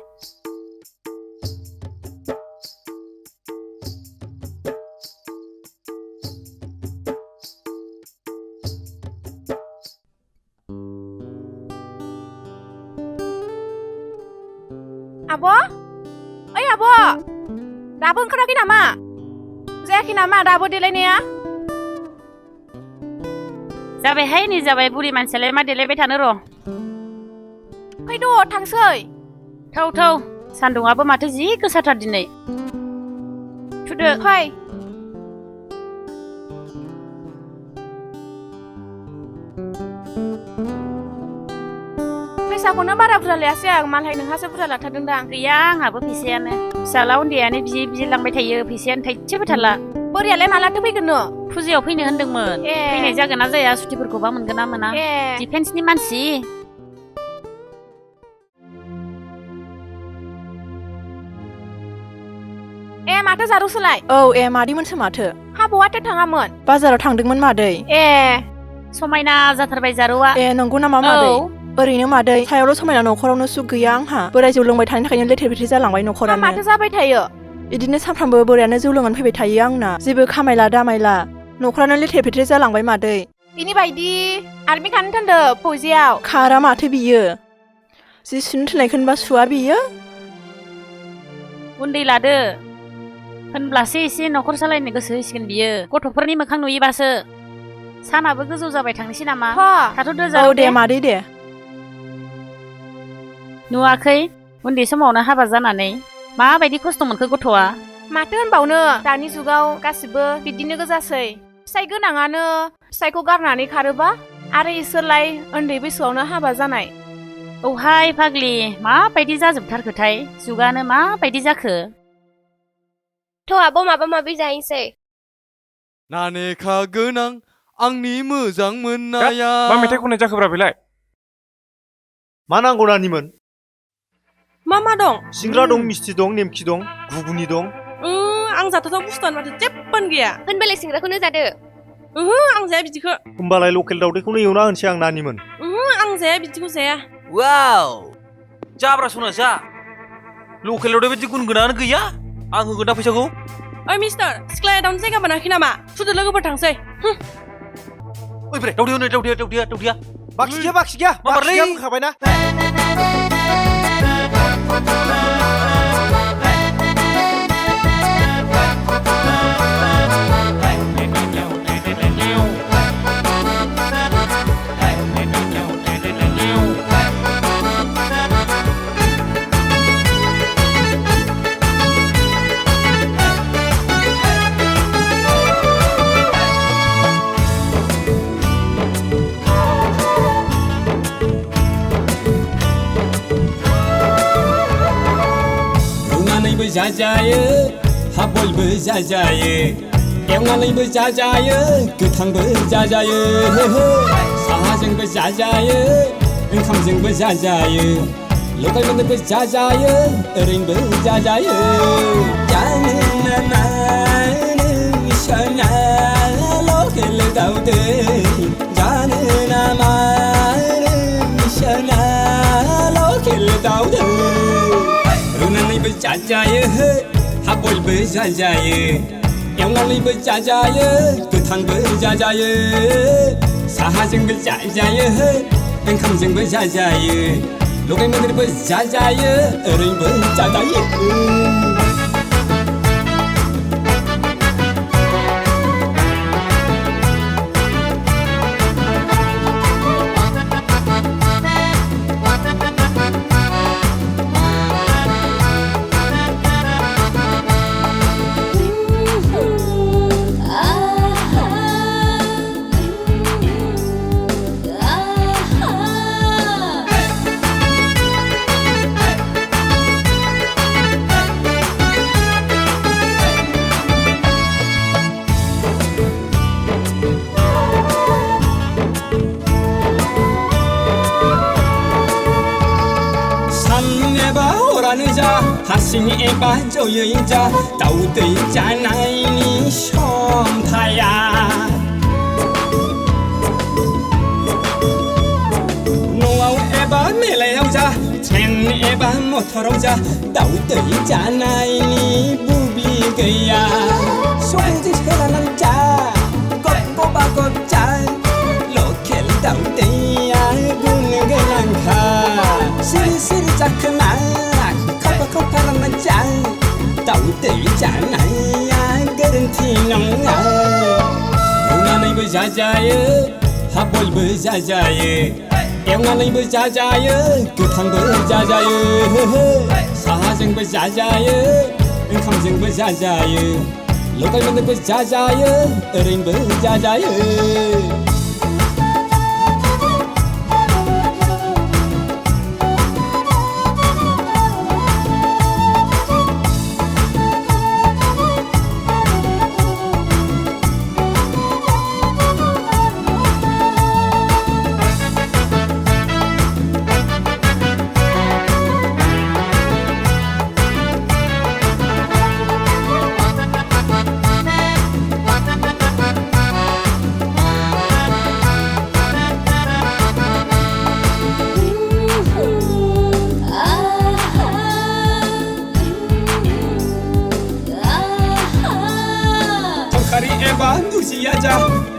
I: आब' ओइ आब' दाबो ओंखाराखै नामा जायाखै नामा दाबो देलायनाया
G: जाबायहाय नै जाबाय बुरि मानसियालाय मा देलायबाय थानो र'
I: फैद' थांसै
G: थौ थौ सान्दुंआबो माथो जि गोसाथार दिनै थुदो
I: फै फैसाखौनो बारा बुरजा लायासै आं मालाय नोंहासो बुरजा लाथारदों दां
G: गैया आंहाबो फैसायानो फिसाला उन्दैयानो बियै बियै लांबाय थायो फैसायानो थाइसेबो थारला
I: बोरियालाय मालाथो फैगोन नो
G: फुजायाव फैनो होनदोंमोन फैनाय जागोन ना जाया सुटिफोरखौबा मोनगोन ना मोना डिफेन्सनि मानसि
I: माथो जारुसोलाय औ मादैमोनसो माथो हाब'आथो थाङामोन बाजाराव थांदोंमोन मादै
G: समायना जाथारबाय जारुआ
I: नंगौ नामा मादै ओरैनो मादै सायावल' समायना न'खरावनो सुख गैया आंहा बोराय जौ लोंबाय थानायनि थाखायनो लेथेर फेथेर जालांबाय न'खरानो माथो जाबाय थायो इदिनो सानफ्रामबो बोरायानो जौ लोंनानै फैबाय थायो आंना जेबो खामायला दामायला न'खरानो लेथेर फेथेर जालांबाय मादै इनि बायदि आर्मि खानो थांदो फौजियाव खारा माथो बियो जि सुनो थिननायखौनोबा सुवा बियो
G: उन्दै लादो होनब्लासो एसे न'खर सालायनो गोसो होसिगोन बियो गथ'फोरनि मोखां नुयोबासो सानाबो गोजौ जाबाय थांनोसै नामा थाथ'दो
I: औ दे मादै दे
G: नुवाखै उन्दै समावनो हाबा जानानै माबायदि खस्थ' मोनखो गथ'आ
I: माथो होनबावनो दानि जुगाव गासिबो बिदिनो गोजासै फिसाइ गोनाङानो फिसाइखौ गारनानै खारोबा आरो इसोरलाय उन्दै बैसोआवनो हाबा जानाय
G: औहाय फाग्लि माबायदि जाजोबथारखोथाय जुगानो माबायदि जाखो
M: थ' आब' माबा माबि जाहैसै
N: नानेखा गोनां आंनि मोजां मोननाया
E: मा मेथाइ खननाय जाखोब्रा बेलाय
O: मा नांगौ नानिमोन
I: मा दं
O: सिंग्रा दं मिस्थि दं नेमखि दं घुगुनि दं
I: आं जाथावथाव बुस्थुआनो माथो जेबोआनो गैया
M: होनबालाय सिंग्राखौनो जादो
I: आं जाया बिदिखौ
O: होमबालाय लकेल दावदैखौनो एवना होनसै आं नानिमोन
I: आं जाया बिदिखौ जाया
C: वाव जाब्रा सना जा लकेल दावदै बायदि गुन गोनाङानो गैया आं होगोन दा फैसाखौ
I: ओइ मिस्टार सिख्लाया दावनो जायगा मोनाखै नामा थुदो लोगोफोर थांसै
C: ओइ ब्रे दावदैया
B: बाखि गैया बुंखाबायना
P: जाजायो हा बयबो जाजायो एवनानैबो जाजायो गोथांबो जाजायो साहाजोंबो जाजायो ओंखामजोंबो जाजायो लगायमोन्देरबो जाजायो ओरैनोबो जाजायो जानो नामा नोंसोरना लकेल दावदै जानो नामा नोंसोरना लकेल दावदै रुनानैबो जाजायो हा बयबो जाजायो एवनानैबो जाजायो गोथांबो जाजायो साहाजोंबो जाजायो ओंखामजोंबो जाजायो लगायमोन्देरबो जाजायो ओरैनोबो जाजायो एबा हरानो जा हारसिं एबा जयै जा दाउदै जानायनि सम थाया न'आव एबा मेलायाव जा ट्रेन एबा मटराव जा दाउदै जानायनि बुबि गैया संख्रिजों सोलानानै जा गबा गब जा लकेल दाउदैया गुन गोनांखा सिरि सिरि जाखोना खावफा रानना जा दाउदै जानाया गोरोन्थि नङा रुनानैबो जाजायो हा बयबो जाजायो एवनानैबो जाजायो गोथांबो जाजायो साहाजोंबो जाजायो ओंखामजोंबो जाजायो लगायमोन्देरबो जाजायो ओरैनोबो जाजायो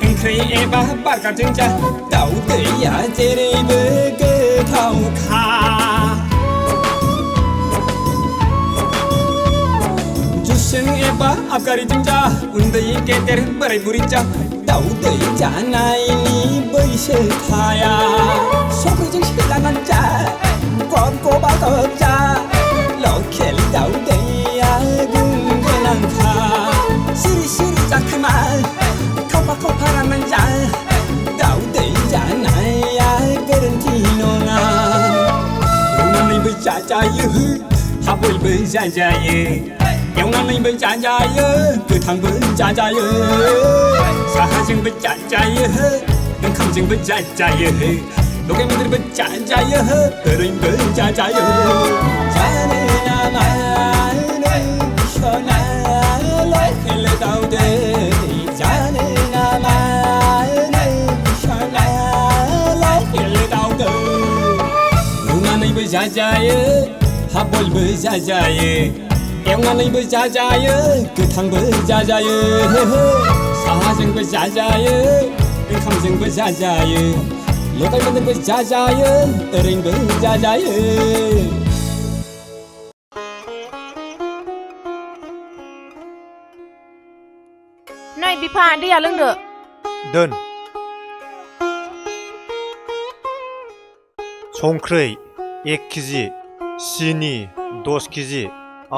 P: ओंख्रि एबा बारगारजों जा दाउदैया जेरैबो गोथावखा जुसजों एबा आबगारिजों जा उन्दै गेदेर बोराय बुरै जा दाउदै जानायनि बैसो थाया संख्रिजों सोलानानै जा गबा गब जा लकेल दाउदैया गुन गोनांखा सिरि सिरि जाखोमा खावफा राननानै जा दाउदै जानाया गोरोन्थि नङा रुनानैबो जाजायो हा बयबो जाजायो एवनानैबो जाजायो गोथांबो जाजायो साहाजोंबो जाजायो ओंखामजोंबो जाजायो लगायमोन्देरबो जाजायो ओरैनोबो जाजायो जानो नामा नों सना लकेल दाउदै जानो नामा नों सना लकेल दाउदै रुनानैबो जाजायो हा बयबो जाजायो एवनानैबो जाजायो गोथांबो जाजायो साहाजोंबो जाजायो ओंखामजोंबो जाजायो लगायमोन्देरबो जाजायो ओरैनोबो जाजायो
I: नै बिफा दैया लोंदो
O: दोन संख्रै 1 केजि सिनि 10 केजि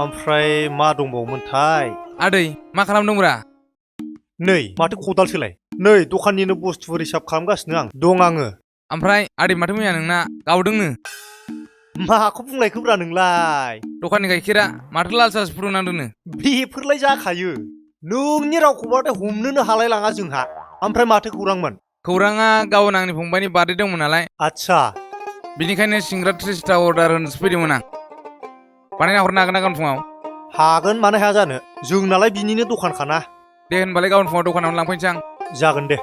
O: ओमफ्राय मा दंबावोमोनथाय
F: आदै मा खालामदोंब्रा
O: नै माथो खदाल सोलाय नै दखाननिनो बुस्थुफोर हिसाब खालामगासिनो आं दं आङो
F: ओमफ्राय आदै माथो मैया नोंना गावदोंनो
O: माखौ बुंलायखोब्रा नोंलाय
F: दखाननि गाइखेरा माथो लाल साहासो फुदुंनांदोंनो
O: बेफोरलाय जाखायो नोंनि रावखौबाथाय हमनोनो हालाय लाङा जोंहा ओमफ्राय माथो खौरांमोन
F: खौराङा गाबोन आंनि फंबायनि बार्थडे दंमोन नालाय
O: आच्छा
F: बिनिखायनो सिंग्रा 30टा अर्डार होनोसो फैदोंमोन आं बानायना हरनो हागोन ना गाबोन फुङाव
O: हागोन मानो हाया जानो जोंनालाय बिनिनो दखानखाना
F: दे होनबालाय गाबोन फुङाव दखानावनो लांफैनोसै आं
O: जागोन दे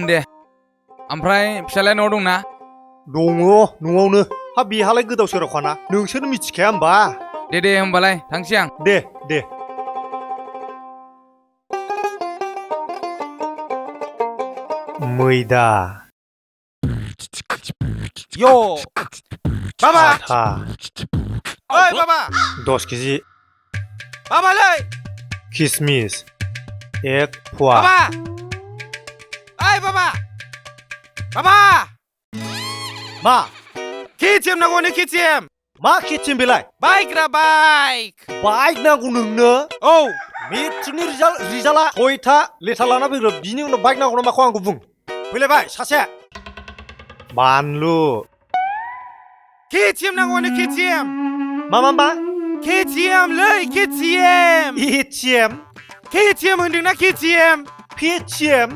F: दे ओमफ्राय फिसालाया न'आव दंना
O: दङ न'आवनो हा बेहालाय गोदाव सोरावखाना नोंसोर मिथिखाया होमबा
F: दे होमबालाय थांसै आं
O: दे मैदा
E: यो बाबा
O: आथा
E: ओइ बाबा
O: 10 केजि
E: बाबालै
O: किसमिस 1 फवा
E: बाबा ओइ बाबा बाबा
O: मा
E: केटिएम नांगौ नो केटिएम
O: मा केटिएम बेलाय
E: बाइक
O: बाइक नांगौ नोंनो
E: औ
O: मेट्रिकनि रिजाल्टआ 6था लेटार लाना फैग्रो बिनि उनाव बाइक नांगौ ना माखौ आंखौ बुं फैलायबाय सासे बानलु
E: केटिएम नांगौ नो केटिएम
O: मा
E: केटिएम लै केटिएम
O: एटिएम
E: केटिएम होनदोंना केटिएम
O: पेटिएम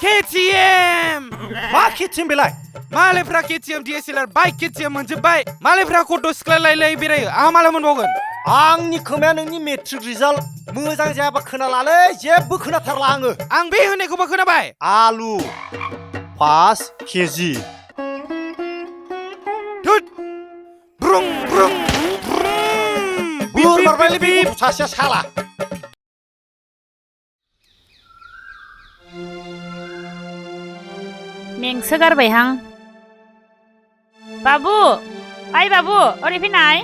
E: केटिएम
O: मा केटिएम बेलाय
F: मालायफ्रा केटिएम DSLR बाइक केटिएम मोनजोब्बाय मालायफ्रा कट' सिख्लायलाय बेरायो आहा माला मोनबावगोन
O: आंनि खोमाया नोंनि मेट्रिक रिजाल्ट मोजां जायाबा खोनालालै जेबो खोनाथारला आङो
F: आं बे होननायखौबा खोनाबाय
O: आलु 5 केजि
F: ब्रुं ब्रुं
O: बोर बारबायलै बे गथ' सासेया साला
G: मेंसो गारबायहां बाबु ओइ बाबु ओरै फैनाय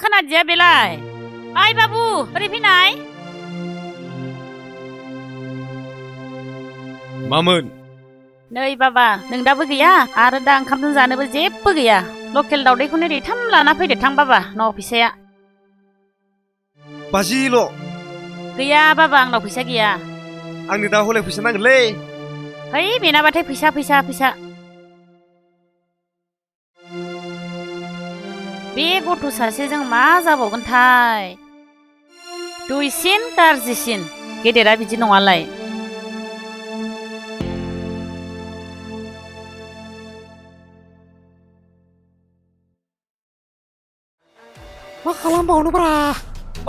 G: खोनादिया बेलाय ओइ बाबु ओरै फैनाय
B: मामोन
G: नै बाबा नों दाबो गैया आरो दा ओंखामजों जानोबो जेबो गैया लकेल दावदैखौनो दैथाम लाना फैदो थां बाबा न' फैसाया
O: बाजिल'
G: गैया बाबा आंनाव फैसा गैया
O: आंनो दा हले फैसा नांगोनलै
G: है बेनाबाथाय फैसा बे गथ' सासेजों मा जाबावगोनथाय दुइसिन गाज्रिसिन गेदेरा बिदि नङालाय
F: मा खालामबावनोब्रा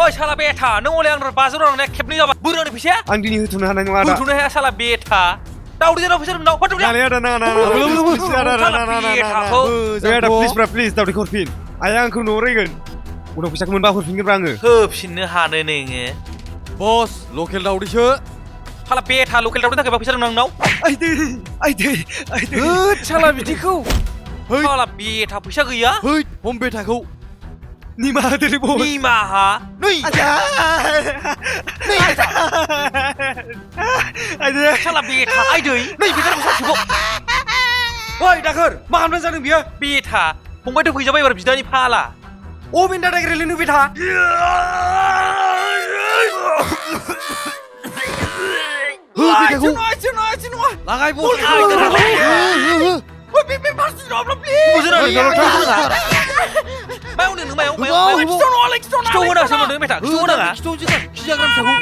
F: ओइ साला बेथा नों हले आंनो 500 रां खेबनै जाबाय बोरानि फैसाया
O: आं दिनै होथ'नो हानाय नङा आदा
F: होथ'नो हाया साला बेथा दावदैजों फैसा दं हरदो
O: नालाय आदा ना प्लिज दावदैखौ हरफिन आइया आंखौ न'आव रायगोन उनाव फैसाखौ मोनबा हरफिनगोनब्रा आङो
F: होफिननो हानो नोङो
N: बस लकेल दावदैसो
F: साला बेथा लकेल दावदैनि थाखाय फैसा दं नोंनाव
O: आइदै
F: होद साला बिदिखौ साला बेथा फैसा गैया
N: हैद हम बेथाखौ
O: निमाहा होदोलै बस
F: निमाहा नै
O: आइदै
F: साला बेथा आइदै नै बेथाखौ सासेबाव ओइ दाखोर मा खालामनानै जादों बियो बेथा फंबायथ' फैजाबाय एबार बिदानि फाला अबेनि दादागिरि नों बेथा
N: लागाय बस
F: बे फारसे नङाब्ला मायाव नों मायाव खिथाव नङालाय खिथाव होनासो मोनदों बेथा खिथाव होनाङा
N: खिजाग्रा फिसाखौ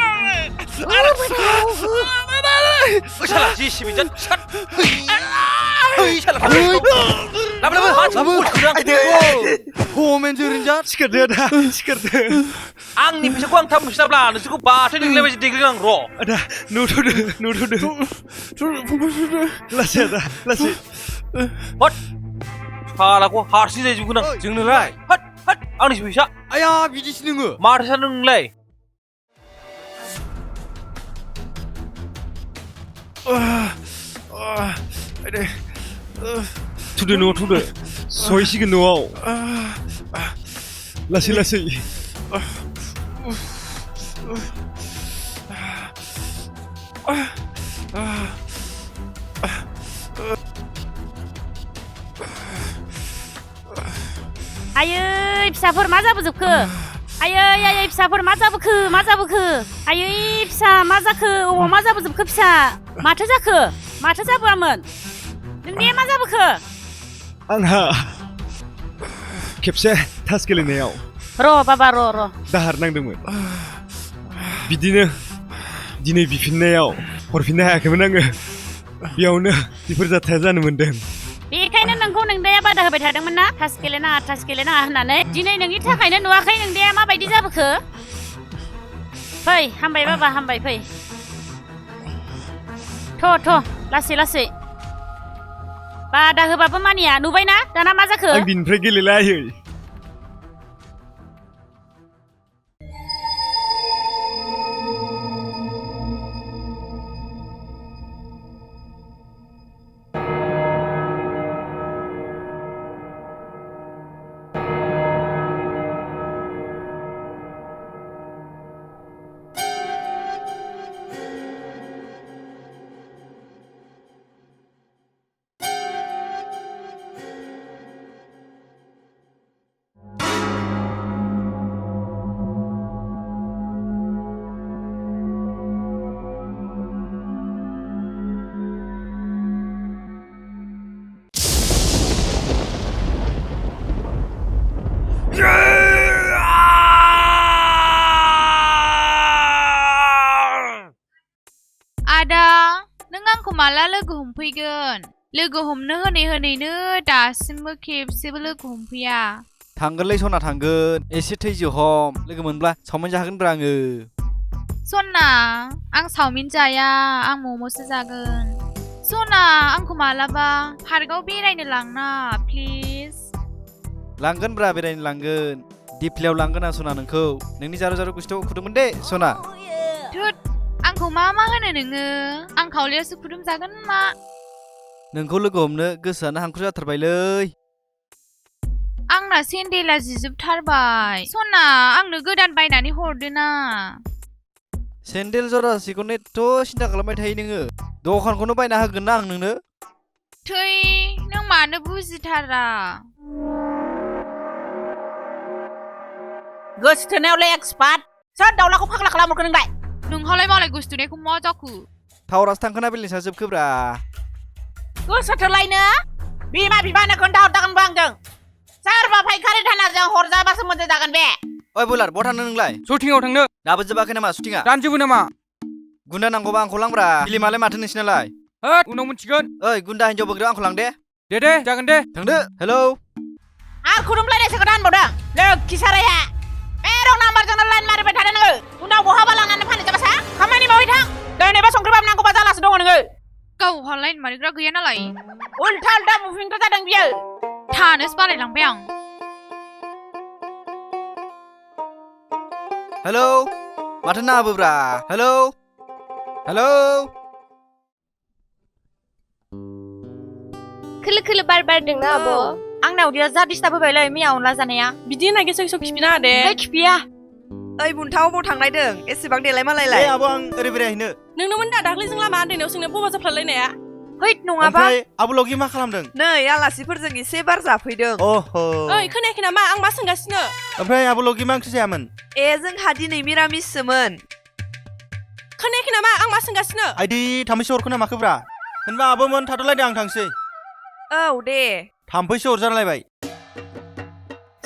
F: साला जेसिबि जान सात साला लाबो
N: कमेन्ट ओरैनो जा
O: सिखारदो आदा सिखारदो
F: आंनि फैसाखौ आं थाब मोनसिनाब्ला नोंसोरखौ बाथै नोंलाय बायदि देग्लिनां र'
O: आदा नुथ'दो लासै आदा लासै
F: हट सालाखौ हारसिं जाजोबगोन आं
N: जोंनोलाय
F: हट आंनिसो फैसा
N: आया बिदिसो नोङो
F: माथो सानदों नोंलाय
O: थुदो न'आव थुदो सहैसिगोन न'आव लासै
G: आयै फिसाफोर मा जाबोजोबखो आयै फिसाफोर मा जाबोखो आयै फिसा मा जाखो अबाव मा जाबोजोबखो फिसा माथो जाखो माथो जाबोआमोन नोंनिया मा जाबोखो
O: आंहा खेबसे थास गेलेनायाव
G: र' बाबा र'
O: दाहार नांदोंमोन बिदिनो दिनै बिफिननायाव हरफिननो हायाखैमोन आङो बेयावनो बेफोर जाथाया जानो मोन्दों
G: बेखायनो नोंखौ नोंदाया बादा होबाय थादोंमोन ना थास गेलेनाङा होननानै दिनै नोंनि थाखायनो नुवाखै नोंदाया माबायदि जाबोखो फै हामबाय बाबा हामबाय फै थ' लासै बादा होबाबो मानिया नुबायना दाना मा जाखो
O: आं दिननिफ्राय गेलेला आयै
K: आंखौ माला लोगो हमफैगोन लोगो हमनो होनैनो दासिमबो खेबसेबो लोगो हमफैया
B: थांगोनलै सना थांगोन एसे थैजो हम लोगो मोनब्ला सावमिन जाहोगोनब्रा आङो
K: सना आं सावमिन जाया आं मम'सो जागोन सना आंखौ मालाबा पार्कआव बेरायनो लांना प्लिज
B: लांगोनब्रा बेरायनो लांगोन दिप्लायाव लांगोन आं सना नोंखौ नोंनि जारु जारु गुस्थियाव खुदुंमोन दे सना
K: थुद आंखौ मा होनो नोङो आं खावलायावसो खुदुमजागोन मा
B: नोंखौ लोगो हमनो गोसोआनो हांखुर जाथारबायलै
K: आंना सेन्देला जिजोबथारबाय सना आंनो गोदान बायनानै हरदो ना
B: सेन्देल जरासेखौनो एथ' सिन्था खालामबाय थायो नोङो दखानखौनो बायना होगोन ना आं नोंनो
K: थै नों मानो बुजिथारा
G: गोसो थोनायावलाय एक्सपार्ट सोर दाउलाखौ फाग्ला खालामहरखो नोंलाय
K: नोंहालाय मालाय गोसो थोनायखौ मा जाखो
B: टावारासो थांखोना बेलेन्सा जोबखोब्रा
G: गोसो थोलायनो बिमा बिफानो खोन्थाहरदागोनबो आंजों सोरबा फायखारि थानाजों हरजाबासो मोजां जागोन बे
B: ओइ बयलार बहा थांनो नोंलाय
F: शुटिंआव थांनो
B: दाबो जोबाखै नामा शुटिंआ
F: दानजोबो नामा
B: गुन्दा नांगौबा आंखौ लांब्रा फिल्मालाय माथो नोंसिनालाय
F: होद उनाव मिथिगोन
B: ओइ गुन्दा हिन्जाव बोग्रा आंखौ लां दे
F: दे जागोन दे
B: थांदो हेलौ
G: आर खुदुमलायनायसो दानबावदों लोखि साराया बे रं नाम्बारजोंनो लाइन मारिबाय थादों नोङो उनाव बहाबा लांनानै फानहैजाबासा खामानि मावै थां दोनैबा संख्रिबाबो नांगौबा जालासो दङ नोङो
K: गावहा लाइन मारिग्रा गैया नालाय
G: उल्था उल्था मुभिंग्रा जादों बियो
K: थानोसो बालायलांबाय आं
B: हेलौ माथो नाबोब्रा हेलौ
M: खोलो खोलो बार बारदोंना आब'
I: आंना उदैया जा डिस्टार्ब होबायलै मैया अनला जानाया बिदि होनना गेसाव गेसाव खिफिना दे खिफिया
L: ओइ बुन्था अबाव थांनायदों एसेबां देलाय मालायलाय
O: आब' आं ओरै बेरायहैनो
I: नोंनोमोन दा दाख्लै जों लामा आन्दायनायाव सोंनो बबा जाफ्लालायनाया
L: हैद नङाबा
O: ओमफ्राय आब' लगि मा खालामदों
L: नै आलासिफोरजों एसे बार जाफैदों
O: अहो
I: ओइ खोनायाखै नामा आं मा सोंगासिनो
O: ओमफ्राय आब' लगि मा ओंख्रि जायामोन
L: ए जोंहा दिनै मिरामिससोमोन
I: खोनायाखै नामा आं मा सोंगासिनो
O: आइदि थाम्फैसो अरखो ना माखोब्रा होनबा आब'मोन थाथ'लायदो आं थांसै
L: औ दे
O: थाम्फैसो अरजालायबाय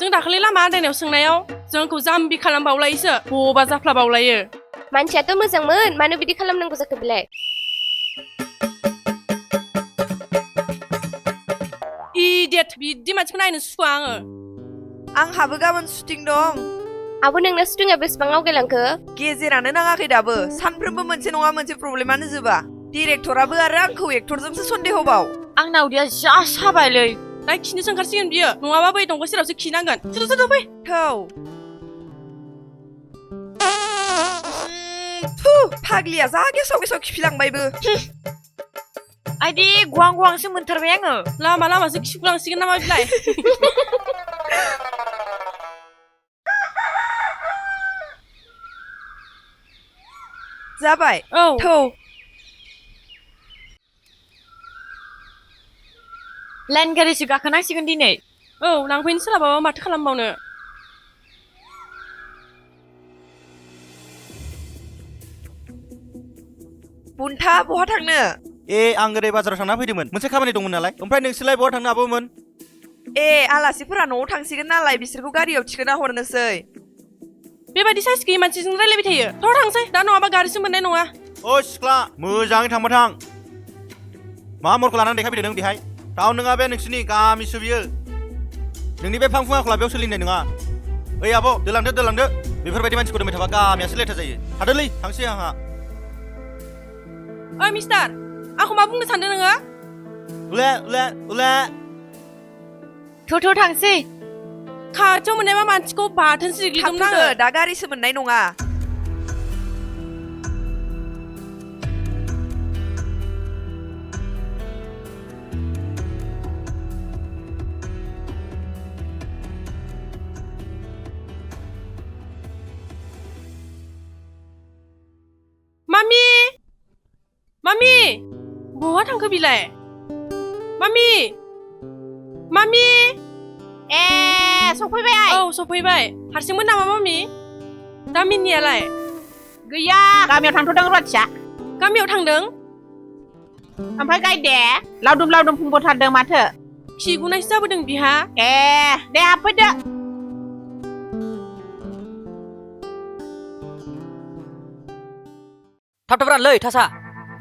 I: जों दाखालि लामा आन्दायनायाव सोंनायाव जोंखौ जाम्बि खालामबावलायोसो बबा जाफ्लाबावलायो
M: मानसियाथ' मोजांमोन मानो बिदि खालामनांगौ जाखो बेलाय
I: इडियट बिदि मानसिखौ नायनो सुखुवा आङो
L: आंहाबो गाबोन शुटिं दं
M: आब' नोंना शुटिंआ बेसेबां आवगायलांखो
L: गेजेरानो नाङाखै दाबो सानफ्रोमबो मोनसे नङा मोनसे प्रब्लेमानो जोबा डिरेक्टराबो आरो आंखौ एक्टरजोंसो सन्देहबाव
I: आंना उदैया जा साबायलै दा खिनोसो ओंखारसिगोन बियो नङाबा बै दंग सेरावसो खिनांगोन सोर फै
L: थौ फाग्लिया जा गेसाव गेसाव खिफिलांबायबो
I: आइदि गुवां गुवांसो मोनथारबाय आङो लामा लामासो खिफुलांसिगोन नामा बिलाय
L: जाबाय
I: औ
L: थौ
I: लाइन गारिसो गाखोनांसिगोन दिनै औ लांफैनो सोलाबाबा माथो खालामबावनो
L: बुन्था बहा थांनो
O: ए आं ओरै बाजाराव थांना फैदोंमोन मोनसे खामानि दंमोन नालाय ओमफ्राय नोंसोरलाय बहा थांनो आब'मोन
L: ए आलासिफोरा न'आव थांसिगोन नालाय बिसोरखौ गारियाव थिखोना हरनोसै
I: बेबायदि साइस गैयै मानसिजों रायलायबाय थायो थ' थांसै दा नङाबा गारिसो मोननाय नङा
O: ओ सिख्ला मोजाङै थांबा थां मा मरखौ लानानै देखायफैदों नों बेहाय टाउन नङा बे नोंसोरनि गामिसो बियो नोंनि बे फांफुं आखला बेयाव सोलिनाय नङा ओइ आब' दोलांदो बेफोरबायदि मानसिखौ दोनबाय थाबा गामियासो लेथ्रा जायो थादोलै थांसै आंहा
I: ओइ मिस्टार आंखौ मा बुंनो सानदों नोङो
O: उले
I: थ' थांसै खाथियाव मोननायबा मानसिखौ बाथोनसो देग्लिदोंमोन आङो
L: दा गारिसो मोननाय नङा
I: मामि बहा थांखो बिलाय मामि ए सफैबाय औ सफैबाय हारसिंमोन नामा मामि दा मिनियालाय गैया गामियाव थांथ'दों रुवाथिया गामियाव थांदों ओमफ्राय गायदे लावदुम फुंबोथारदों माथो खिगुनायसो जाबोदों बिहा ए दे हाबफैदो
H: थाबथाब्रानलै थासा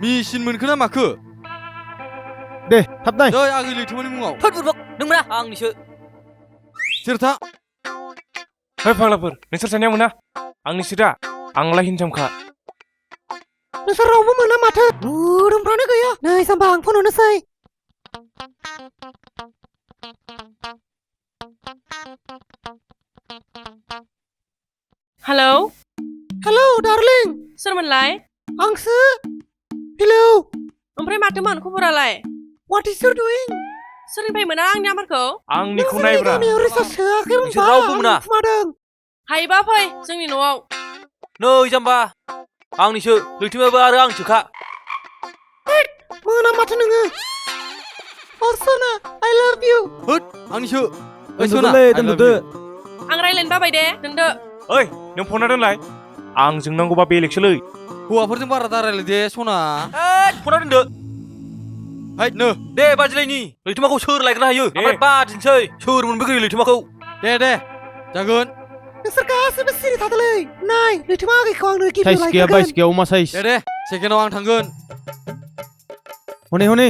N: मिसिन मोनखोना माखो
B: दे थाब नाय
N: नै आगै लैथोमानि मुङाव
F: थोद बुरबक नों मोना आंनिसो
N: सोर था
C: है फाग्लाफोर नोंसोर सानैया मोना आंनिसो दा आंलाय हिनजावखा
A: नोंसोर रावबो मोना माथो गुदुंफ्रानो गैया नै जाम्बा आं फन हरनोसै
Q: हेलौ
A: हेलौ डार्लिं
Q: सोरमोनलाय
A: आंसो हेलौ
Q: ओमफ्राय माथोमोन खबरालाय
A: व्हाट इज यू डुइं
Q: सोरनिफ्राय मोना आंनि नाम्बारखौ
C: आंनिखौ नायब्रा
A: गामियाव रिसार्च सोआखै
F: नोंसोर रावबो मोना
Q: हायोबा फै जोंनि न'आव
F: नै जाम्बा आंनिसो लैथोमायाबो आरो आंसोखा
A: मोना माथो नोङो अर्सना आई लाभ यू
N: होद आंनिसो
B: दोनदोलै दोनदो
Q: आं रायलायनो बाबाय दे दोनदो
C: ओइ नों फना दोनलाय आंजों नांगौबा बेलेगसोलै
N: हौवाफोरजों बारा दारायलाय दे सना
F: फना दोनदो
N: हैद नो
F: दे बाजिलायनि लैथोमाखौ सोर लायग्रो हायो ओमफ्राय बादिनोसै सोर मोनबोग्रोयो लैथोमाखौ
N: दे जागोन
A: नोंसोर गासैबो सिरि थादोलै नाय लैथोमा आगैखौ आंनो गिफ्ट
B: साइज गैया बाइस गैया अमा साइज
N: दे सेकेन्डआव आं थांगोन
B: हनै हनै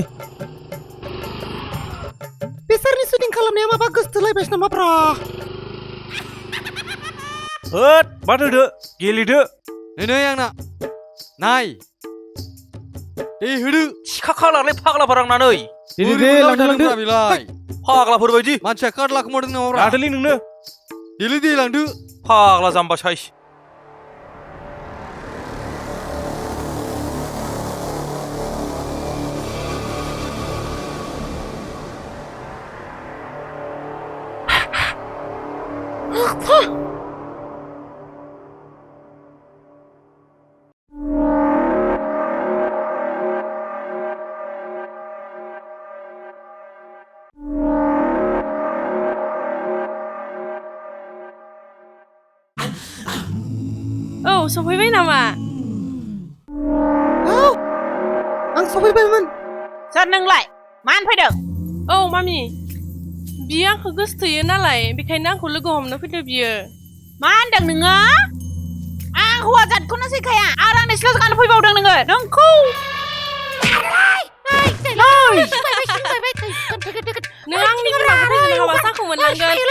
A: बिसोरनि शुटिं खालामनाया माबा गोसोथोलायबायसो नामाब्रा
C: होद बाद होदो गेलेदो
N: नै आंना नाय दे होदो
F: सिखा खालारलाय फाग्लाफोर आंनानै
B: दे लांदो
N: बेलाय
F: फाग्लाफोर बायदि
N: मानसिया कार्ड लाखोमादों नामाब्रा
C: लादोलै नोंनो
N: दे लांदो
F: फाग्ला जाम्बा साइज
Q: औ सफैबाय नामा
A: आं सफैबायमोन
G: सोर नोंलाय मानो फैदों
Q: औ मामि बियो आंखौ गोसोथोयो नालाय बेखायनो आंखौ लोगो हमनो फैदों बियो
G: मा होनदों नोङो आं हौवा जातखौनो सैखाया आरो आंनि सिख्ला जानो फैबावदों नोङो नोंखौ
Q: नों आंनि बिमाखौ फैनो हाबासो आंखौ मोनलांगोन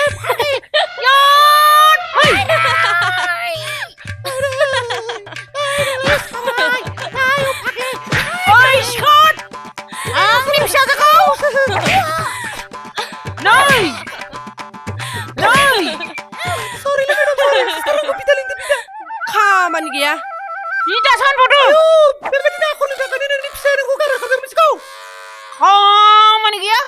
Q: खामानि गैया
G: बिदासान बदो
A: बेबायदिनो आखलनि थाखायनो नोंनि फिसाया नोंखौ गारखादों मिथिगौ
G: खामानि गैया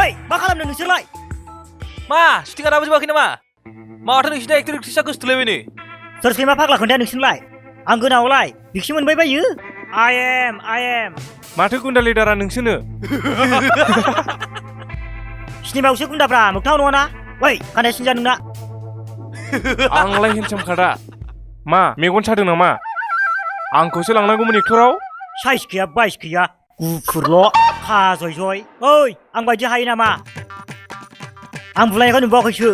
J: ओइ मा खालामदों नोंसोरलाय
F: मा शुटिंआ दाबो जोबाखै नामा माथो नोंसिना एक्टर एक्ट्रिसआ गोसोथोलायबायनो
J: सोर सैमा फाग्ला खोन्थाया नोंसोरलाय आं गोनावलाय बिखि मोनबाय बायो आइ एम
C: माथो गुन्दा लिडारा नोंसोरनो
J: सिनेमायावसो गुन्दाफ्रा मोगथाङाव नङाना ओइ गाननाय सिनजा नोंना
C: आंलाय हेन्डसामखादा मा मेगन सादों नामा आंखौसो लांनांगौमोन एक्टराव
J: साइज गैया बाइस गैया गुफुरल' खाजय जय ओइ आं बायदि हायो नामा आं बुलायनायखौ नुबावाखैसो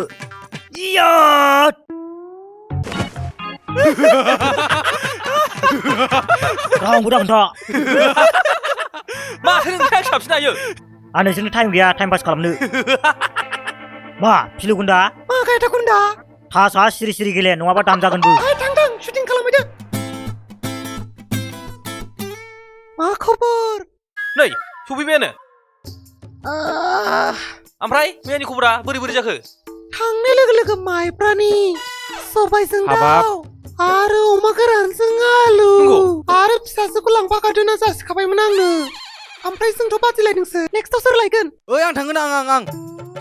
J: इयाद रावबो दा खोन्था
F: माथो नोंथाङा साबसिन हायो
J: आं नोंसोरनो टाइम गैया टाइम पास खालामनो मा फिलु गुन्दा
A: मा गायथा गुन्दा
J: थासा सिरि सिरि गेले नङाबा दाम जागोनबो
A: थांदों शुटिं खालामहैदो मा खबर
F: नै सफैबायानो ओमफ्राय मैयानि खबरा बोरै जाखो
A: थांनाय लोगो लोगो माइब्रानि सबायजों दाउ आरो अमा गोरानजों आलु आरो फिसाजोखौ लांफाखादोंना जासिखाबायमोन आंनो ओमफ्राय जोंथ' बादिलायदोंसो नेक्स्टआव सोर लायगोन
N: ओइ आं थांगोन आं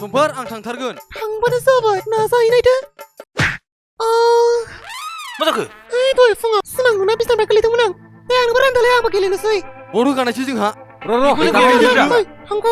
N: समफोर आं थांथारगोन
A: थांबानो जाबाय नाजाहैनायदो
F: मा जाखो
A: दहाय फुङाव सिमां नुना बिसनानिफ्राय गोलैदोंमोन आं दे आंनोबो रानदोलै आंबो गेलेनोसै
N: बड' गानायसै जोंहा
A: थांगौ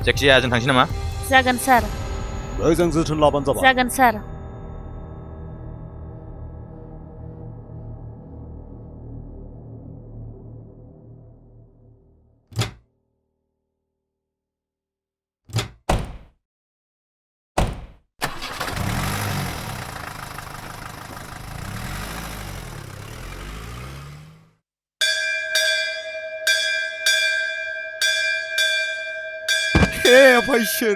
C: जायखिजाया जों थांसै नामा?
G: जागोन सार
R: मोजां जोथोन लाबानो जाबाय।
G: जागोन सार
N: हे आफा इसोर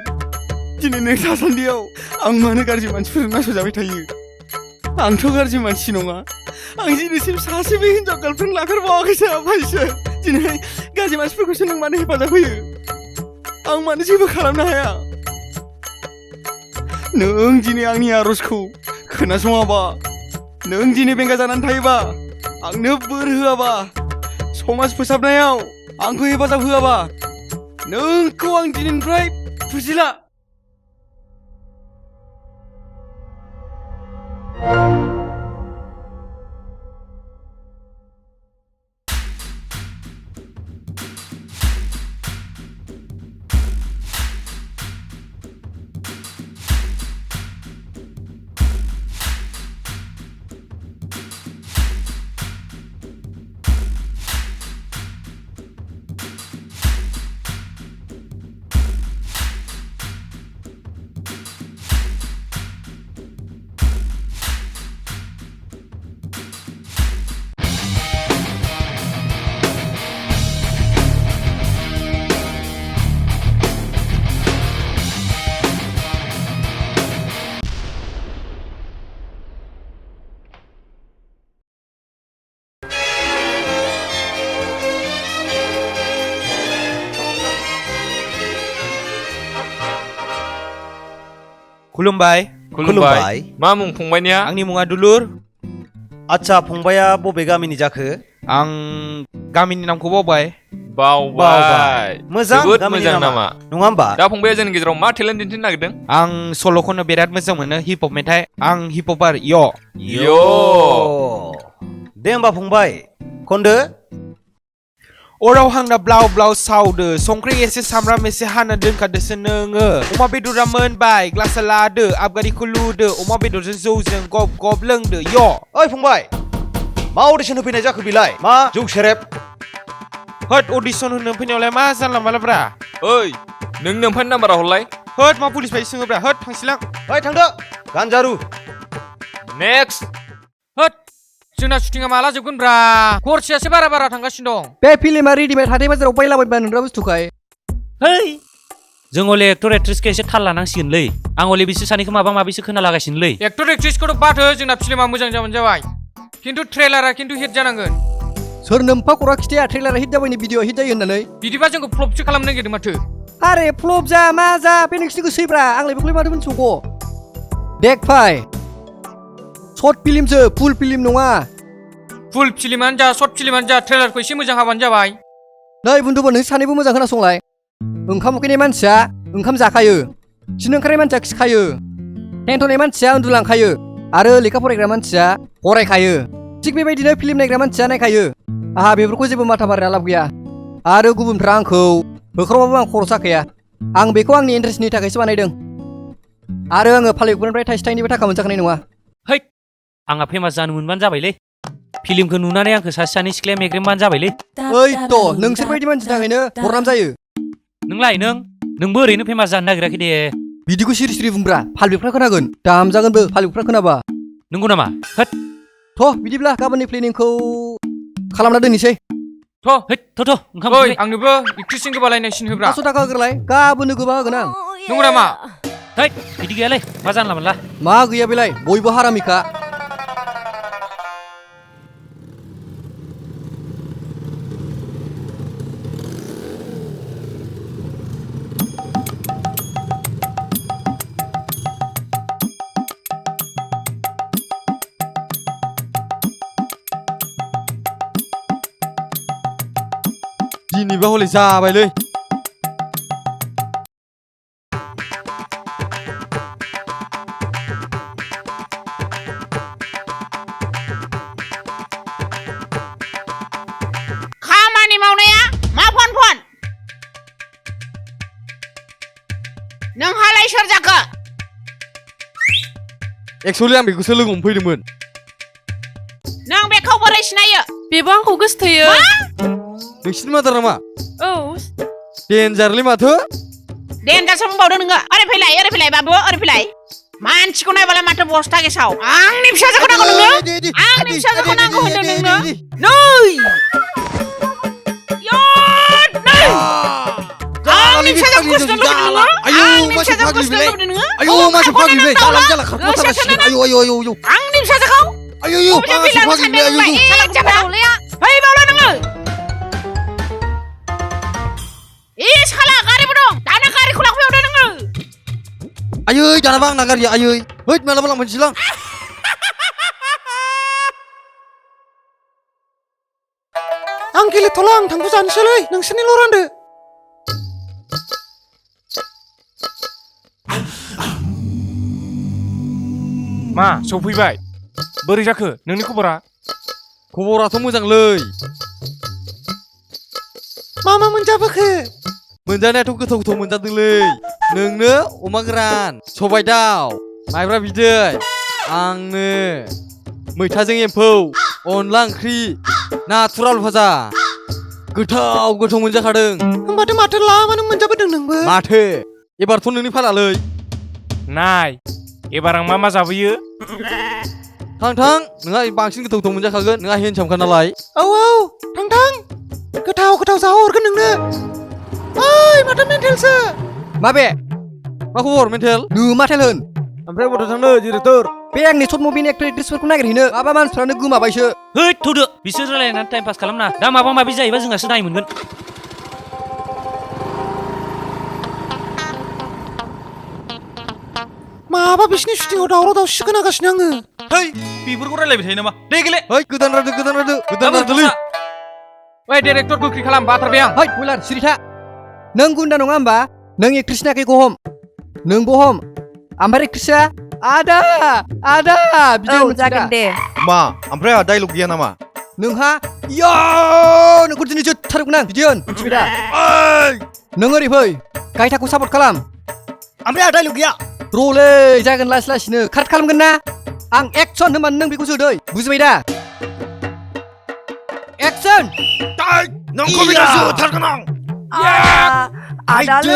N: दिनै नों थासान्दियाव आं मानो गाज्रि मानसिफोरजों नासयजाबाय थायो आंथ' गाज्रि मानसि नङा आं दिनैसिम सासेबो हिनजाव गार्लफ्रेन्ड लाफेरबावाखैसो आफा इसोर दिनै गाज्रि मानसिफोरखौसो नों मानो हेफाजाब होयो आं मानो जेबो खालामनो हाया नों दिनै आंनि आर'जखौ खोनासङाबा नों दिनै बेंगा जानानै थायोबा आंनो बोर होआबा समाज फोसाबनायाव आंखौ हेफाजाब होआबा नोंखौ आं दिनैनिफ्राय बुजिला
B: खुलुमबाय
C: खुलुमबाय मा मुं फंबायनिया
B: आंनि मुङा दुलुर
A: आच्छा फंबाया बबे गामिनि जाखो
B: आं गामिनि नामखौ बावबाय
A: मोजां
C: जोबोद
A: गामिनि
C: मोजां
A: नामा
C: नामा
A: नङा होमबा
C: दा फंबाया जोंनि गेजेराव मा टेलेन्ट दिन्थिनो नागिरदों
B: आं सल' खननो बिराद मोजां मोनो हिप हप मेथाइ आं हिप हपार यो
A: दे होमबा फंबाय खनदो
B: अराव हांना ब्लाव ब्लाव सावदो संख्रि एसे सामब्राम एसे हाना दोनखादोसो नोङो अमा बेदरा मोनबाय ग्लासा लादो आबगारिखौ लुदो अमा बेदरजों जौजों गब गब लोंदो यो
A: ओइ फंबाय मा अडिसन होफैनाय जाखो बिलाय मा जौ सेरेब
B: होद अडिसन होनो फैनायावलाय मा जानला मालाब्रा
C: ओइ नों नोमफानि नाम्बारा हरलाय
B: होद मा पुलिस बायदि सोङोब्रा होद थांसिलां
A: ओइ थांदो गानजारु
C: नेक्स्ट
F: होद जोंना शुटिंआ माला जोबगोन ब्रा खरसायासो बारा बारा थांगासिनो दं
H: बे फिल्मा रेडिमेड हाथाय बाजाराव बायलाबायबा नोंग्रा बुस्थुखाय
J: है जों हले एक्टर एक्ट्रेसखौ एसे थाल लानांसिगोनलै आं हले बिसोर सानैखौ माबा माबिसो खोनालागासिनोलै
F: एक्टर एक्ट्रेसखौथ' बाथो जोंना फिल्मा मोजां जाबानो जाबाय खिन्थु ट्रेलारा खिन्थु हिट जानांगोन
H: सोर नोम्फा खरा खिथाया ट्रेलारा हिट जाबायनि भिडिअ हिट जायो होननानै
F: बिदिबा जोंखौ फ्लपसो खालामनो नागिरदों माथो
H: आरे फ्लप जा मा जा बे नोंसिनि गोसोब्रा आंलाय बेखौलाय माथो मोनथिगौ देख फाय शर्ट फिल्मसो फुल फिल्म नङा
F: फुल फिल्मानो जा शर्ट फिल्मानो जा ट्रेलारखौ एसे मोजां हाबानो जाबाय
H: नै बुन्दुबो नों सानैबो मोजां खोनासंलाय ओंखाम उखैनाय मानसिया ओंखाम जाखायो खिनो ओंखारनाय मानसिया खिखायो थेन्थ'नाय मानसिया उन्दुलांखायो आरो लेखा फरायग्रा मानसिया फरायखायो थिग बेबायदिनो फिल्म नायग्रा मानसिया नायखायो आहा बेफोरखौ जेबो माथा मारिना लाब गैया आरो गुबुनफ्रा आंखौ होख्रावबाबो आं खर' साखाया आं बेखौ आंनि इन्टारेस्टनि थाखायसो बानायदों आरो आङो फालिगुनिफ्राय थाइसे थाइनैबो थाखा मोनजाखानाय नङा
J: है आंहा फेमास जानो मोनबानो जाबायलै फिल्मखौ नुनानै आंखौ सासे सानै सिख्लाया मेग्रेमबानो जाबायलै
H: ओइ थ' नोंसोर बायदि मानसिनि थाखायनो बरनाम जायो
J: नोंलाय नोंबो ओरैनो फेमास जानो नागिराखै दे
H: बिदिखौ सिरि सिरि बुंब्रा फालिगफ्रा खोनागोन दामजागोनबो फालिगफ्रा खोनाबा
J: नंगौ नामा होद
H: थ' बिदिब्ला गाबोननि प्लेनिंखौ खालामना दोननोसै
J: थ' ओंखाम
F: ओइ आंनोबो एक्ट्रेसिं गोबालायनाय सिन होब्रा
H: 500 थाखा होग्रोलाय गाबोननो गोबा होगोन आं
F: नंगौ नामा
J: है बिदि गैयालै मा जानला मोनला
H: मा गैया बेलाय बयबो हारामिखा
N: दिनैबा हले जाबायलै
G: खामानि मावनाया मा फन
H: एक्सुअलि आं बेखौसो लोगो हमफैदोंमोन
G: नों बेखौ बोरै सिनायो
Q: बेबो आंखौ गोसोथोयो
H: नोंसिनि मादार नामा
Q: औ
H: डेन्जारलै माथो
G: देनजारसो बुंबावदों नोङो ओरै फैलाय बाबु ओरै फैलाय मानसिखौ नायबालाय माथो बस्था गेसाव आंनि फिसाजोखौ नांगौ नोंनो आंनि फिसाजोखौ नांगौ होनदों नोंनो नै आंनि फिसाजोखौ गोसोथोनो लुबैदों नोङो आंनि फिसाजोखौ गोसोथोनो लुबैदों नोङो
H: आयौ मासि फाग्लिलै जाला खारखुमाथारासिनो आयौ
G: आंनि फिसाजोखौ
H: आयौ मासि फाग्लिलै आयौ
G: फैबावला नोङो साला गारिबो दं दाना गारिखौ लांफैबावदो नोङो
H: आयै दानाबा आंना गारिया आयै हैद मालाबा लांफैनोसैलां
B: आं गेलेथ'ला आं थांखु जानोसैलै नोंसोरनिल' रानदो मा सफैबाय बोरै जाखो नोंनि खबराथ' मोजांलै मा मोनजाबोखो मोनजानायाथ' गोथाव मोनजादोंलै नोंनो अमा गोरान सबाय दाउ माइब्रा बिदै आंनो मैथाजों एम्फौ अनला ओंख्रि नाथुर आलु भाजा गोथाव मोनजाखादों होमबाथ' माथो लामानो मोनजाबोदों नोंबो माथो एबारथ' नोंनि फालालै नाय एबार आं मा जाबोयो थां नोंहा बांसिन गोथाव मोनजाखागोन नोंहा हेन्डसामखा नालाय औ थां गोथाव जाहरगोन नोंनो ओइ माथो मेन्टेलसो माबे मा खबर मेन्टेल नों माथेल होन ओमफ्राय बबाव थांनो डिरेक्टर बे आंनि सर्ट मुभिनि एक्टर एक्ट्रेसफोरखौ नागिरहैनो माबा मानसिफ्रानो गोमाबायसो
C: है थौदो बिसोर रायलायनानै टाइम पास खालामना दा माबा माबि जायोबा जोंहासो दाय मोनगोन
B: माबा बिसिनि शुटिंआव दावराव-दावसि खोनागासिनो आङो
C: है बेफोरखौ रायलायबाय थायो नामा दे गेले
H: है गोदान रादोलै
C: ओइ डाइरेक्टर गोख्रै खालाम बाथारबाय आं
H: है बयलार सिरि था नों गुन्दा नङा होमबा नों एक्ट्रेसनि आखाइखौ हम नोंबो हम ओमफ्राय एक्ट्रेसआ आदा बिदि
L: जागोन दे
O: मा ओमफ्राय आहा डायलग गैया नामा
H: नोंहा नोंखौ दिनै जोथारगोन आं बिदि होन मिथिबाय दा नों ओरै फै गायथाखौ सापर्ट खालाम
J: ओमफ्राय आहा डायलग गैया
H: र'लै जागोन लासैनो काट खालामगोन ना आं एक्सन होनबानो नों बेखौ जोदै बुजिबाय दा एक्सन
O: नोंखौ बिदि जोथारगोन आं
L: आदालै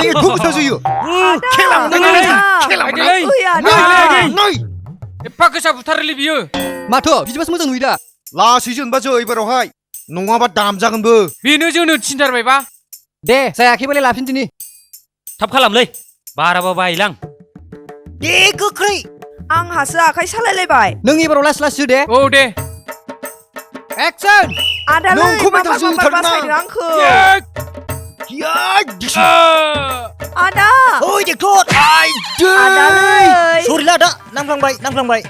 O: एथ' गोसा जोयो
C: एफा गोसा बुथारोलै बियो
H: माथो बिदिबासो मोजां नुयो दा
O: लासै जोनबा जै एबारावहाय नङाबा दामजागोनबो
C: बेनो जोंनो थिनथारबायबा
H: दे जायाखैबालाय लाफिन दिनि
C: थाब खालामलै बाराबा बायलां
L: दे गोख्रै आंहासो आखाइ सालायलायबाय
H: नों एबाराव लासै दे
C: औ दे
H: एक्सन
L: आदालै माबा बासायदों आंखौ आदा
J: ओइ डिरेक्टर
L: आदालै
J: सरिला आदा नांफ्लांबाय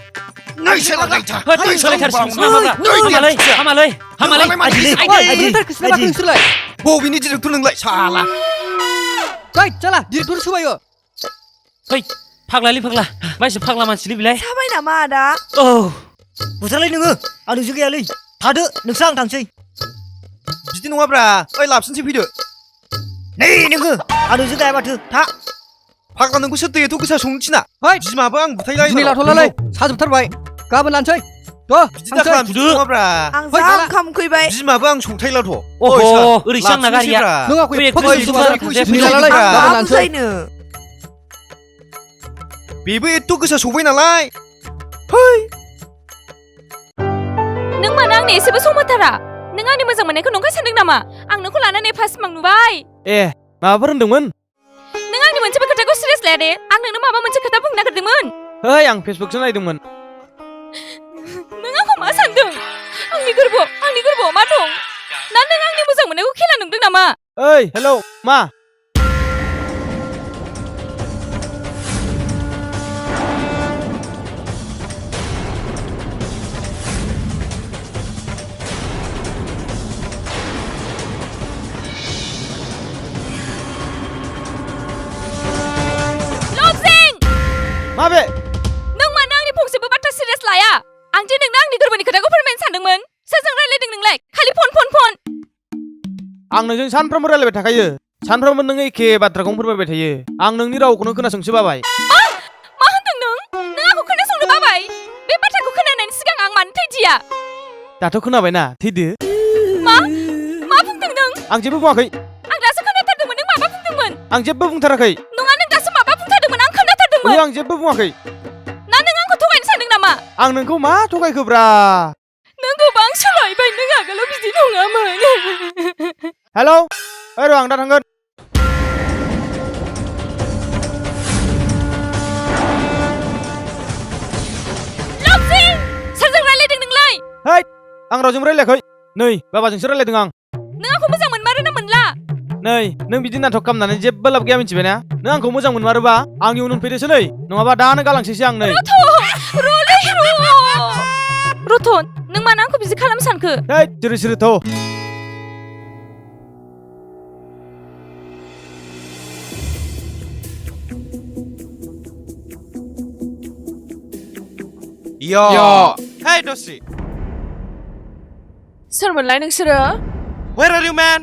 O: बबेनि डिरेक्टर नोंलाय साला
H: जाला डिरेक्टर सोबायो
C: है फाग्लालै फाग्ला मानसि फाग्ला मानसिलै बिलाय
L: थाबाय नामा आदा
C: औ
J: बुथारलै नोङो आं नोंसो गैयालै थादो नोंसो आं थांसै
O: बिदि नङाब्रा ओइ लाबसिनसै फैदो
J: नै नोङो आं नोंसो गाया माथो था
O: फाग्ला नोंखौ सोर दैयाथ' गोसा संनो थिना बिमाबो आं बुथायलाय
H: दिनै लाथ'लालै साजोबथारबाय गाबोन लानोसै
O: बिदि दाखालाम बिदि नङाब्रा
L: आं जा ओंखाम उखैबाय
O: बिमाबो आं संथायलाथ'
C: ओरैसो आंना गारिया
O: बेबो एथ' गोसा सौबाय नालाय
D: नों मानो आंनो एसेबो सम होथारा नों आंनि मोजां मोननायखौ नंखाय सानदों नामा आं नोंखौ लानानै एफा सिमां नुबाय
B: माबाफोर होनदोंमोन
D: नों आंनि मोनसेबो खोथाखौ सिरियास लाया दे आं नोंनो माबा मोनसे खोथा बुंनो नागिरदोंमोन
B: आं फेसबुकसो नायदोंमोन
D: नों आंखौ मा सानदों आंनि गोरबोआव मा दं ना नों आंनि मोजां मोननायखौ खेला नुदों नामा
B: हेलौ मा माबे
D: नों मानो आंनि फंसेबो बाथ्रा सिरियास लाया आं जे नोंनो आंनि गोरबोनि खोथाखौ फोरमायनो सानदोंमोन सोरजों रायलायदों नोंलाय खालि फन
B: आं नोंजों सानफ्रोमबो रायलायबाय थाखायो सानफ्रोमबो नों एखे बाथ्राखौनो फोरमायबाय थायो आं नोंनि रावखौनो खोनासंसो बाबाय
D: मा होनदों नों आंखौ खोनासंनो दा
B: दाथ' खोनाबायना थैदो
D: मा बुंदों नों
B: आं जेबो बुङाखै
D: आं दासो खोनाथारदोंमोन नों माबा बुंदोंमोन
B: आं जेबो बुंथाराखै
D: नङा नों दासो माबा बुंथारदोंमोन आं खोनाथारदोंमोन
B: आं जेबो बुङाखै
D: ना नों आंखौ थगायनो सानदों नामा
B: आं नोंखौ मा थगायखोब्रा
D: नों गोबां सोलायबाय नों आगोलाव बिदि नङामोन
B: हेलौ ओइ र' आं दा थांगोन
D: सोरजों रायलायदों नोंलाय
B: है आं रावजोंबो रायलायाखै नै बाबाजोंसो रायलायदों आं
D: नों आंखौ मोजां मोनमारो ना मोनला
B: नै नों बिदि नाटक खालामनानै जेबो लाब गैया मिथिबाय ना नों आंखौ मोजां मोनमारोबा आंनि उन फैदोसो नै नङाबा दानो गालांसैसो आं नै
D: रतन नों मानो आंखौ बिदि खालामनो सानखो
B: है सिरि सिरि थ' Hey Dosri
Q: सोरमोनलाय नोंसोरो
B: Where are you man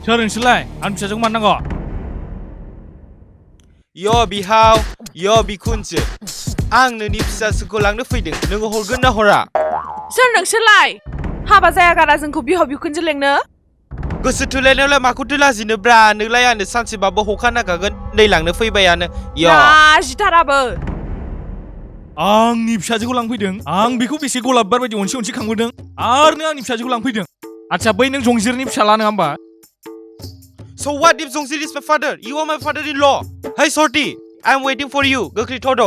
C: सोर नोंसोरलाय आं फिसाजोखौ मानो नांगौ
B: Yo बिहाव Yo बिखुनजो आं नोंनि फिसाजोखौ लांनो फैदों नोङो हरगोन ना हरा
Q: सोर नोंसोरलाय हाबा जायागारा जोंखौ बिहाव बिखुनजो लेंनो
B: गोसो थोलायनायावलाय माखौथो लाजिनोब्रा नोंलाय आंनो सानसेबाबो हखा नागागोन नै लांनो फैबायानो
Q: लाजिथाराबो
C: आंनि फिसाजोखौ लांफैदों आं बेखौ बेसे गलाबबार बायदि अनसे खांबोदों आरो नों आंनि फिसाजोखौ लांफैदों आच्छा बै नों जंजिरनि फिसाला नङा होमबा
B: So what if Zongzir is my father? You are my father-in-law. Hey Sorty, I'm waiting for you. गोख्रै थ'द'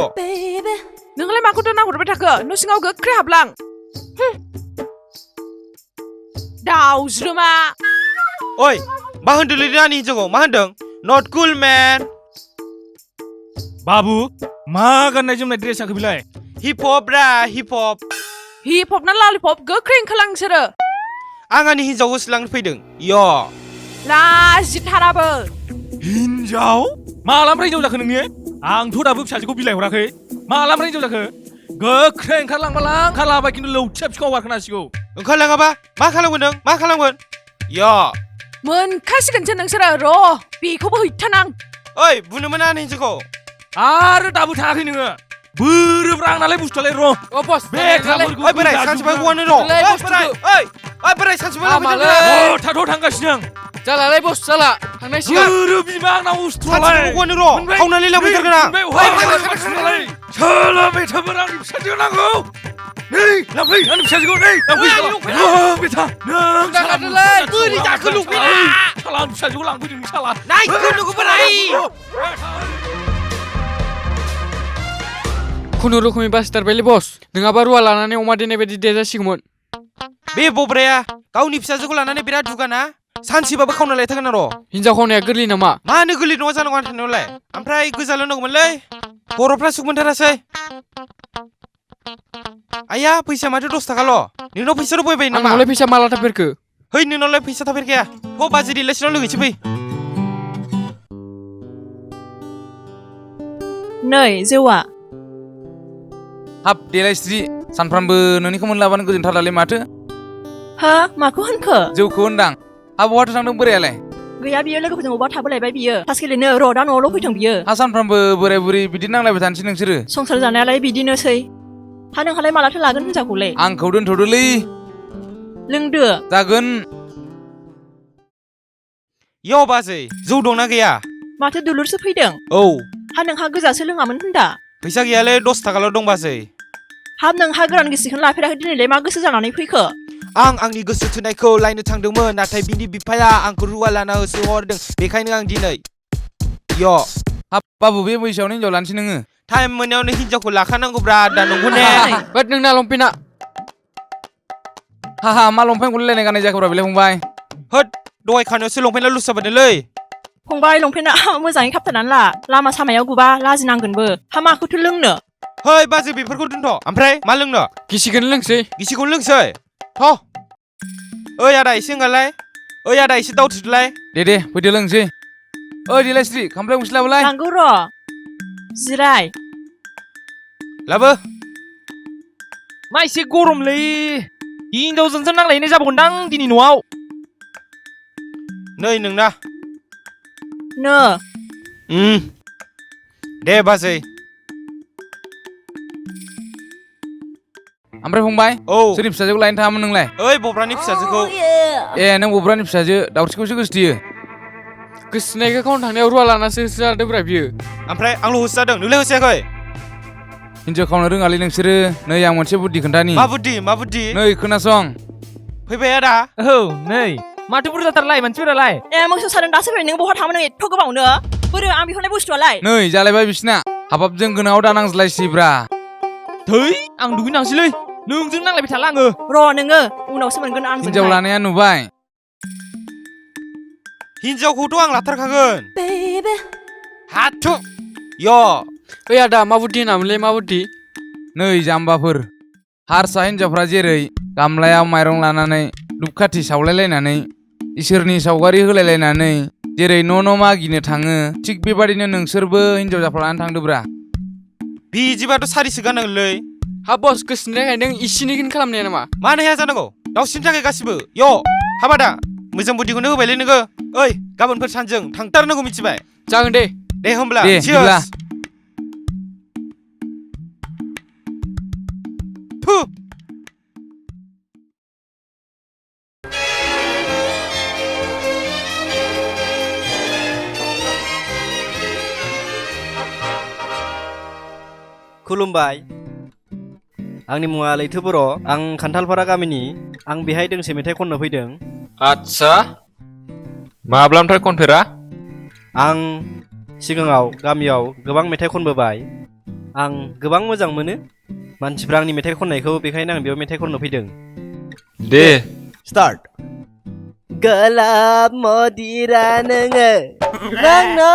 Q: नोंलाय माखौथो नाहरबाय थाखो न' सिङाव गोख्रै हाबलां दाउज्रोमा
B: ओइ मा होनदों लिरदों आंनि हिन्जावखौ मा होनदों Not cool man
C: बाबु मा गाननाय जोमनाय ड्रेस आखो बिलाय
B: हिप हप ब्रा हिप हप
Q: ना ललिपप गोख्रै ओंखारलां नोंसोरो
B: आं आंनि हिन्जावखौसो लांनो फैदों यो
Q: लाजिथाराबो
C: हिन्जाव मालानिफ्राय हिन्जाव जाखो नोंनि आंथ' दाबो फिसाजोखौ बिलाइ हराखै मालानिफ्राय हिन्जाव जाखो गोख्रै ओंखारलांबालां ओंखारलांबाय खिन्थु लौथिया बिखाव बारखोनांसिगौ
B: ओंखारलाङाबा मा खालामगोन नों मा खालामगोन यो
Q: मोनखासिगोनसो नोंसोरो र' बेखौबो हैथानां
B: ओइ बुनो मोना आंनि हिन्जावखौ
C: आरो दाबो थाङाखै नोङो बोरोब्रा आंनालाय बुस्थुआलाय र'
F: बस
B: बे खामानिखौ ओइ बोराय सानसेबा हौवानो र' ओइ बोराय सानसेबा लांफैदो
C: थाथ' थांगासिनो आं
F: जालालाय बस जाला थांनांसिगोन
C: बोरो बिमा आंनाव बुस्थुआलाय
B: सानसेबा हौवानो र' खावनानै लांफैथारगोन आं
C: सोला बेथाफोर आंनि फिसाजो नांगौ नै लांफै आंनि फिसाजोखौ नै लांफै बेथा नों
F: जाखादोलाय बोरै जाखो लुबैना
C: साला आंनि फिसाजोखौ लांफैदों नों साला
F: नाय गोनोखौ बोराय खुनुरुखुमै बासिथारबायलै बस नङाबा रुवा लानानै अमा देनाय बायदि देजासिगौमोन
B: बे बब्राया गावनि फिसाजोखौ लानानै बिराद दुगाना सानसेबाबो खावना लायथारगोन र'
F: हिन्जाव खावनाया गोरलै नामा
B: मानो गोरलै नङा जानांगौ आं थानायावलाय ओमफ्राय गोजाल' नांगौमोनलै बर'फ्रा सुख मोनथारासै आया फैसा माथो 10 थाखाल' नोंनाव फैसा बायबाय नामा
F: आंनावलाय फैसा माला थाफेरखो
B: है नोंनावलाय फैसा थाफेरखाया थ' बाजै रिलेसनाव लोगोसे फै
I: नै जौआ
S: हाब देलायस्रि सानफ्रामबो नोंनिखौ मोनलाबानो गोजोनथारलालै माथो
I: हा माखौ होनखो
S: जौखौ होनदां हा बहाथो थांदों बोरायालाय
I: गैया बियो लोगोफोरजों अबा थाबोलायबाय बियो थास गेलेनो र' दा न'आवल' फैथों बियो
S: हा सानफ्रामबो बोराय बुरै बिदि नांलायबाय थानोसै नोंसोरो
I: संसार जानायालाय बिदिनोसै हा नोंहालाय मालाथो लागोन हिन्जावखौलाय
S: आंखौ दोनथ'दोलै
I: लोंदो
S: जागोन
B: यो बाजै जौ दंना गैया
I: माथो दुलुरसो फैदों
B: औ
I: हा नोंहा गोजासो लोङामोन होनदा
B: फैसा गैयालै 10 थाखाल' दं बाजै
I: हाब नोंहा गोरान गिसिखौनो लाफेराखै दिनैलाय मा गोसो जानानै फैखो
B: आं आंनि गोसो थोनायखौ लायनो थांदोंमोन नाथाय बिनि बिफाया आंखौ रुवा लाना होसोहरदों बेखायनो आं दिनै यो
S: हाब बाबु बे बैसोआवनो हिन्जाव लानोसै नोङो
B: टाइम मोननायावनो हिन्जावखौ लाखानांगौब्रा दा नंगौ ने
F: बाट नोंना लंपेन्टआ
S: हा मा लंपेन्ट गलायलायनाय गाननाय जाखोब्रा बेलाय फंबाय
B: होद दहाय खानायावसो लंपेन्टआ लुज जाबोदोंलै
I: फंबाय लंपेन्टआ मोजाङै खाबथानानै ला लामा सामायाव गुबा लाजिनांगोनबो हा माखौथो लोंनो
B: है बाजै बेफोरखौ दोनथ' ओमफ्राय मा लोंनो
F: गिसिखौनो लोंसै
B: गिसिखौनो लोंसै थ' ओइ आदा एसे ओंगारलाय ओइ आदा एसे दावथुदलाय
S: दे फैदो लोंसै ओइ देलायस्रि खामफ्लाय गंसे लाबोलाय
I: नांगौ र' जिराय
B: लाबो
F: मा एसे गरमलै हिन्जावजोंसो नांलायनाय जाबावगोनदां दिनै न'आव
B: नै नोंना
I: नो
B: दे बाजै
S: ओमफ्राय फंबाय
B: औ
S: सोरनि फिसाजोखौ लायनो थाङामोन नोंलाय
B: ओइ बब्रानि फिसाजोखौ
S: ए नों बब्रानि फिसाजो दावस्रिखौसो गोसोथोयो
F: गोसोनायखौ गावनो थांनायाव रुवा लानासो होसोजादोंब्रा बियो
B: ओमफ्राय आंल' होसोजादों नोंलाय होसोयाखै
S: हिन्जाव खावनो रोङालै नोंसोरो नै आं मोनसे बुद्धि खोन्थानि
B: मा बुद्धि
S: नै खोनासं
B: फैबाय आदा
F: औ नै माथो बुरजाथारलाय मानसिफोरालाय
I: ए मोसौ सादों दासो फैबाय नों बहा थाङो नों एथ' गोबावनो बोरो आं बिहरनाय बुस्थुआलाय
S: नै जालायबाय बिसिना हाबाबजों गोनाङाव दा नांज्लायसैब्रा
F: थै आं दुगैनांसैलै नोंजों नांलायबाय थाला आङो
I: र' नोङो उनावसो मोनगोन आं
S: हिन्जाव लानाया नुबाय
B: हिन्जावखौथ' आं लाथारखागोन हाथु य
F: ओइ आदा मा बुद्धि होनामोनलै मा बुद्धि
S: नै जाम्बाफोर हारसा हिन्जावफ्रा जेरै गामलायाव माइरं लानानै धुपखाथि सावलायलायनानै इसोरनि सावगारि होलायलायनानै जेरै न' मागिनो थाङो थिग बेबादिनो नोंसोरबो हिन्जाव जाफ्लानानै थांदोब्रा
B: बिदिबाथ' सारिसो गानांगोनलै
F: हा बस गोसोनि थाखाय नों इसिनिखौनो खालामनाया नामा
B: मानो हाया जानांगौ दावसिनि थाखाय गासिबो य हाबादा मोजां बुद्धिखौनो होबायलै नोङो ओइ गाबोनफोर सानजों थांथारनांगौ मिथिबाय
F: जागोन दे
B: होमब्ला
S: दे बिदिब्ला
T: खुलुमबाय आंनि मुङा लैथो बर' आं खान्थालपारा गामिनि आं बेहाय दोंसे मेथाइ खननो फैदों
U: आच्छा माब्लानिफ्राय खनफेरा
T: आं सिगाङाव गामियाव गोबां मेथाइ खनबोबाय आं गोबां मोजां मोनो मानसिफ्रा आंनि मेथाइ खननायखौ बेखायनो आं बेयाव मेथाइ खननो फैदों
U: दे
T: स्टार्ट गलाब मदिरा नोङो नोंनो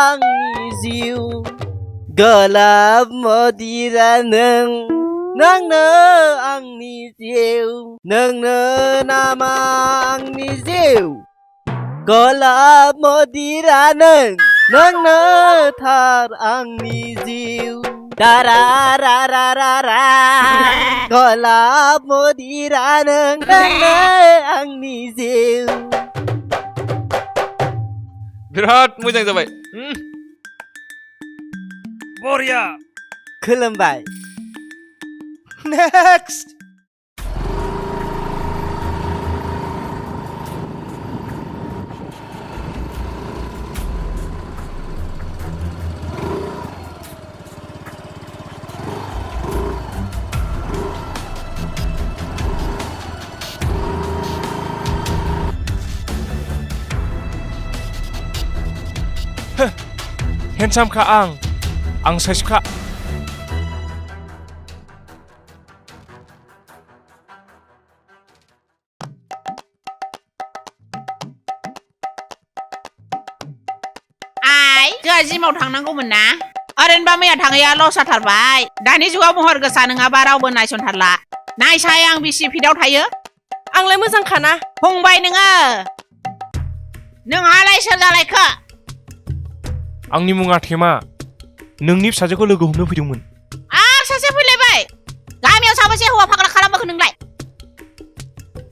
T: आंनि जिउ गलाब मदिरा नोंनो आंनि जिउ नोंनो नामा आंनि जिउ गलाब मदिरा नोंनो थार आंनि जिउ दारा रा रा रा रा गलाब मदिरा नोंनो आंनि जिउ
F: बिराद मोजां जाबाय
T: बरिया खुलुमबाय
B: नेक्स्ट
C: हेन्डसामखा आं साइसखा
V: जोंहा जिमाव थांनांगौमोन ना ओरैनोबा मैया थाङैया लस जाथारबाय दानि जुगाव महर गोसा नङाबा रावबो नायसनथारला नायसाय आं बिसि फिटआव थायो
I: आंलाय मोजांखाना
V: फंबाय नोंहालाय सोर जालायखो
C: आंनि मुङा थेमा नोंनि फिसाजोखौ लोगो हमनो फैदोंमोन
V: आर सासे फैलायबाय गामियाव साबेसे हौवा फाग्ला खालामबोखो नोंलाय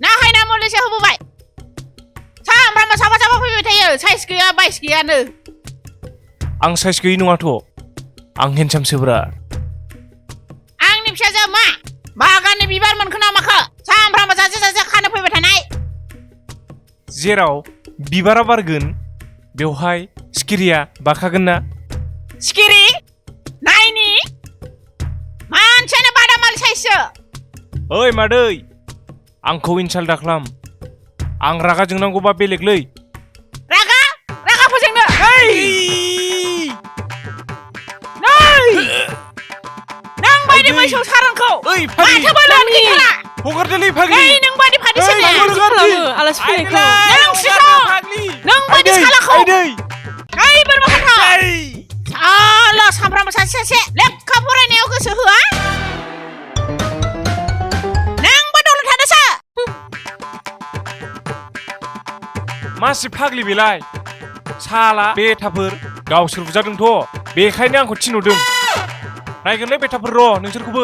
V: नाहाय ना मुलिसो होबोबाय सामफ्रामबो साफा फैबाय थायो साइस गैया बाइस गैयानो
C: आं साइस गैयै नङाथ' आं हेन्डसामसोब्रा
V: आंनि फिसाजो मा बागाननि बिबार मोनखो ना माखो सामफ्रामबो जाजे खानो फैबाय थानाय
C: जेराव बिबारा बारगोन बेवहाय सिखिरिया बाखागोन ना
V: सिखिरि नायनि मानसियानो बादामालि साइससो
C: ओइ मादै आंखौ इनसाल्ट दाखालाम आं रागा जोंनांगौबा बेलेगलै
V: रागा फोजोंनो नों बायदि मोसौ सारोनखौ माथो बोलोआनो गैखाला
C: हगारदोलै फाग्लि
V: नों बायदि फाग्लि सोरनाया
I: आलासि फैनायखौ
V: नों सिखौ नों बायदि सालाखौ ओइ बोरमा खाथा साला सामफ्रामबो सासे लेखा फरायनायाव गोसो होआ नोंबो दलद थादोसो
C: मासि फाग्लि बेलाय साला बेथाफोर गावसोर बुजादोंथ' बेखायनो आंखौ थिनहरदों नायगोनलै बेथाफोर र' नोंसोरखौबो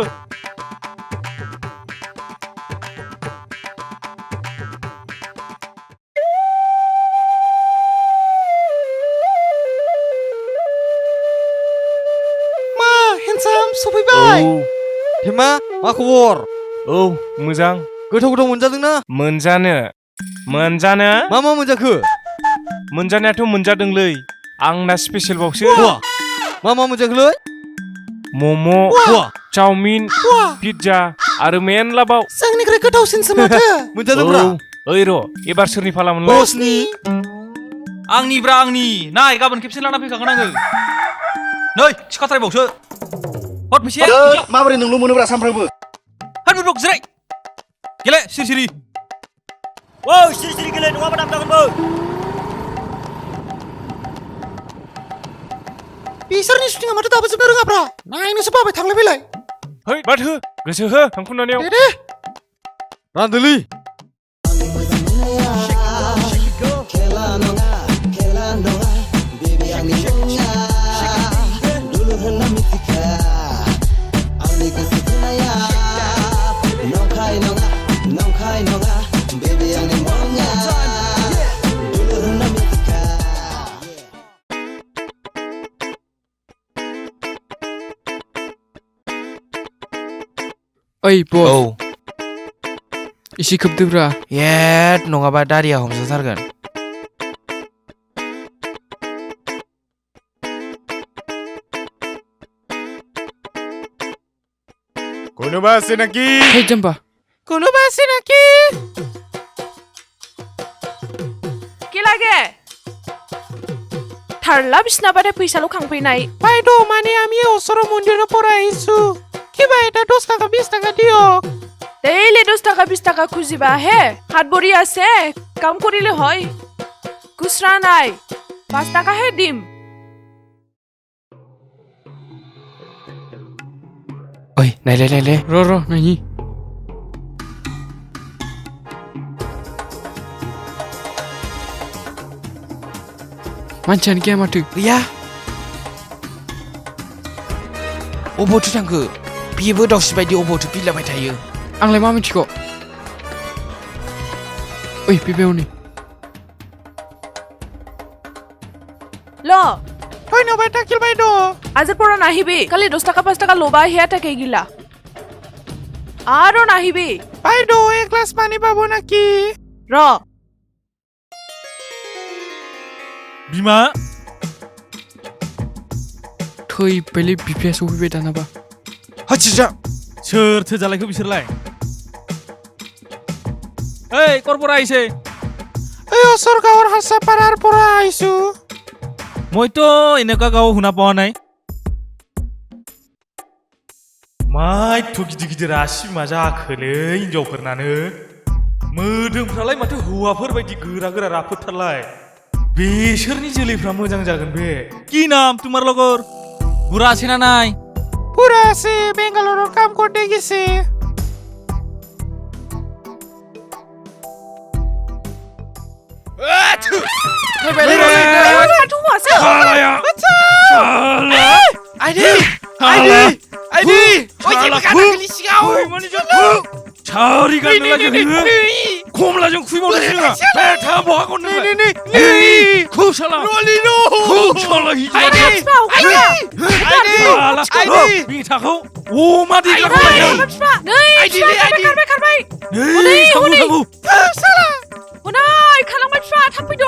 B: मा हेन्डसाम सफैबाय
H: हेमा मा खबर?
B: औ मोजां।
H: गोथाव गोथाव मोनजादोंना?
B: मोनजानो
H: मा मोनजाखो?
B: मोनजानायाथ' मोनजादोंलै आंना स्पेशेल बावसो।
H: मा मोनजाखोलै?
B: मम', चाउमिन, पिज्जा आरो मेनला बाव।
A: जोंनिख्रुइ गोथावसिनसो माथो।
H: मोनजादोंब्रा?
B: ओइ र' एबार सोरनि फालामोनलाय?
H: बसनि।
C: आंनिब्रा आंनि नाय गाबोन खेबसे लाना फैखागोन आङो। नै सिखाथारबावसो हट फैसाया।
N: माबोरै नोंल' मोनोब्रा सानफ्रामबो?
C: हाट बुदबक जिराय गेले सिरि सिरि।
J: औ सिरि सिरि गेले नङाबा दाम जागोनबो।
A: बिसोरनि सुटिंआ माथो दाबो जोबनो रोङाब्रा। नायनोसो बाबाय थांलाय फैलाय।
B: है बाद हो गोसो हो थांखुनायाव।
A: दे
H: रान्दोलै।
F: ओइ बस एसे खोबदोब्रा।
B: एद नङाबा दारिया हमजाथारगोन। কোনো বা আছে নাকি?
F: হেই জাম্বা
B: কোনো বা আছে নাকি?
I: কি লাগে? थारला बिसिना बादे फैसाल' खांफैनाय।
B: বাইদ' মানে আমি ওচৰৰ মন্দিৰৰ পৰা আহিছো। কিবা এটা 10 টাকা 20 টাকা দিয়ক।
I: ডেইলি 10 টাকা 20 টাকা খুজিবা হে? হাত ভৰি আছে কাম কৰিলে হয়। খুচৰা নাই 5 টাকাহে দিম।
B: ओइ नायलाय
F: र नायनि। मानसियानो गैया माथो।
B: गैया। अबावथो थांखो? बेबो दावसि बायदि अबावथो बिलाबाय थायो।
F: आंलाय मा मिथिगौ? ओइ बेबे हनै।
I: ল
B: ধন্যবাদ টাকিল বাইদ'।
I: আজিৰ পৰা নাহিবি। কালি 10 টাকা 5 টাকা ল'বা হিয়া টাকে গিলা। আৰু নাহিবি।
B: বাইদ' এক গ্লাস পানী পাব নাকি?
I: ৰ
C: बिमा
F: थै बेले बिफाया सफैबाय दानाबा।
B: हाचिजा
C: सोरथो जालायखो बिसोरलाय? ओइ करपरा आइसे।
B: এই ওচৰ গাঁৱৰ হাছাপাৰাৰ পৰা আহিছো।
C: মইতো এনেকুৱা গাঁও শুনা পোৱা নাই। माइथ' गिदिर गिदिर आसि मा जाखोलै हिनजावफोरनानो। मोदोमफ्रालाय माथो हौवाफोर बायदि गोरा गोरा राफोदथारलाय। बेसोरनि जोलैफ्रा मोजां जागोन बे। কি নাম তোমার লগর? বুড়া আছে না নাই?
B: পুরা আছে বেঙ্গালোরের কাম করতে গেছে।
C: 차리 가는 거지. 곰라 좀 구이먹는 거야. 다 뭐하고 있는 거야? 구살라. 구살라 이제. 아이디. 비타고 오마디 가고. 아이디. 가고.
I: 살아. 오나이 칼랑만 쏴 탑피도.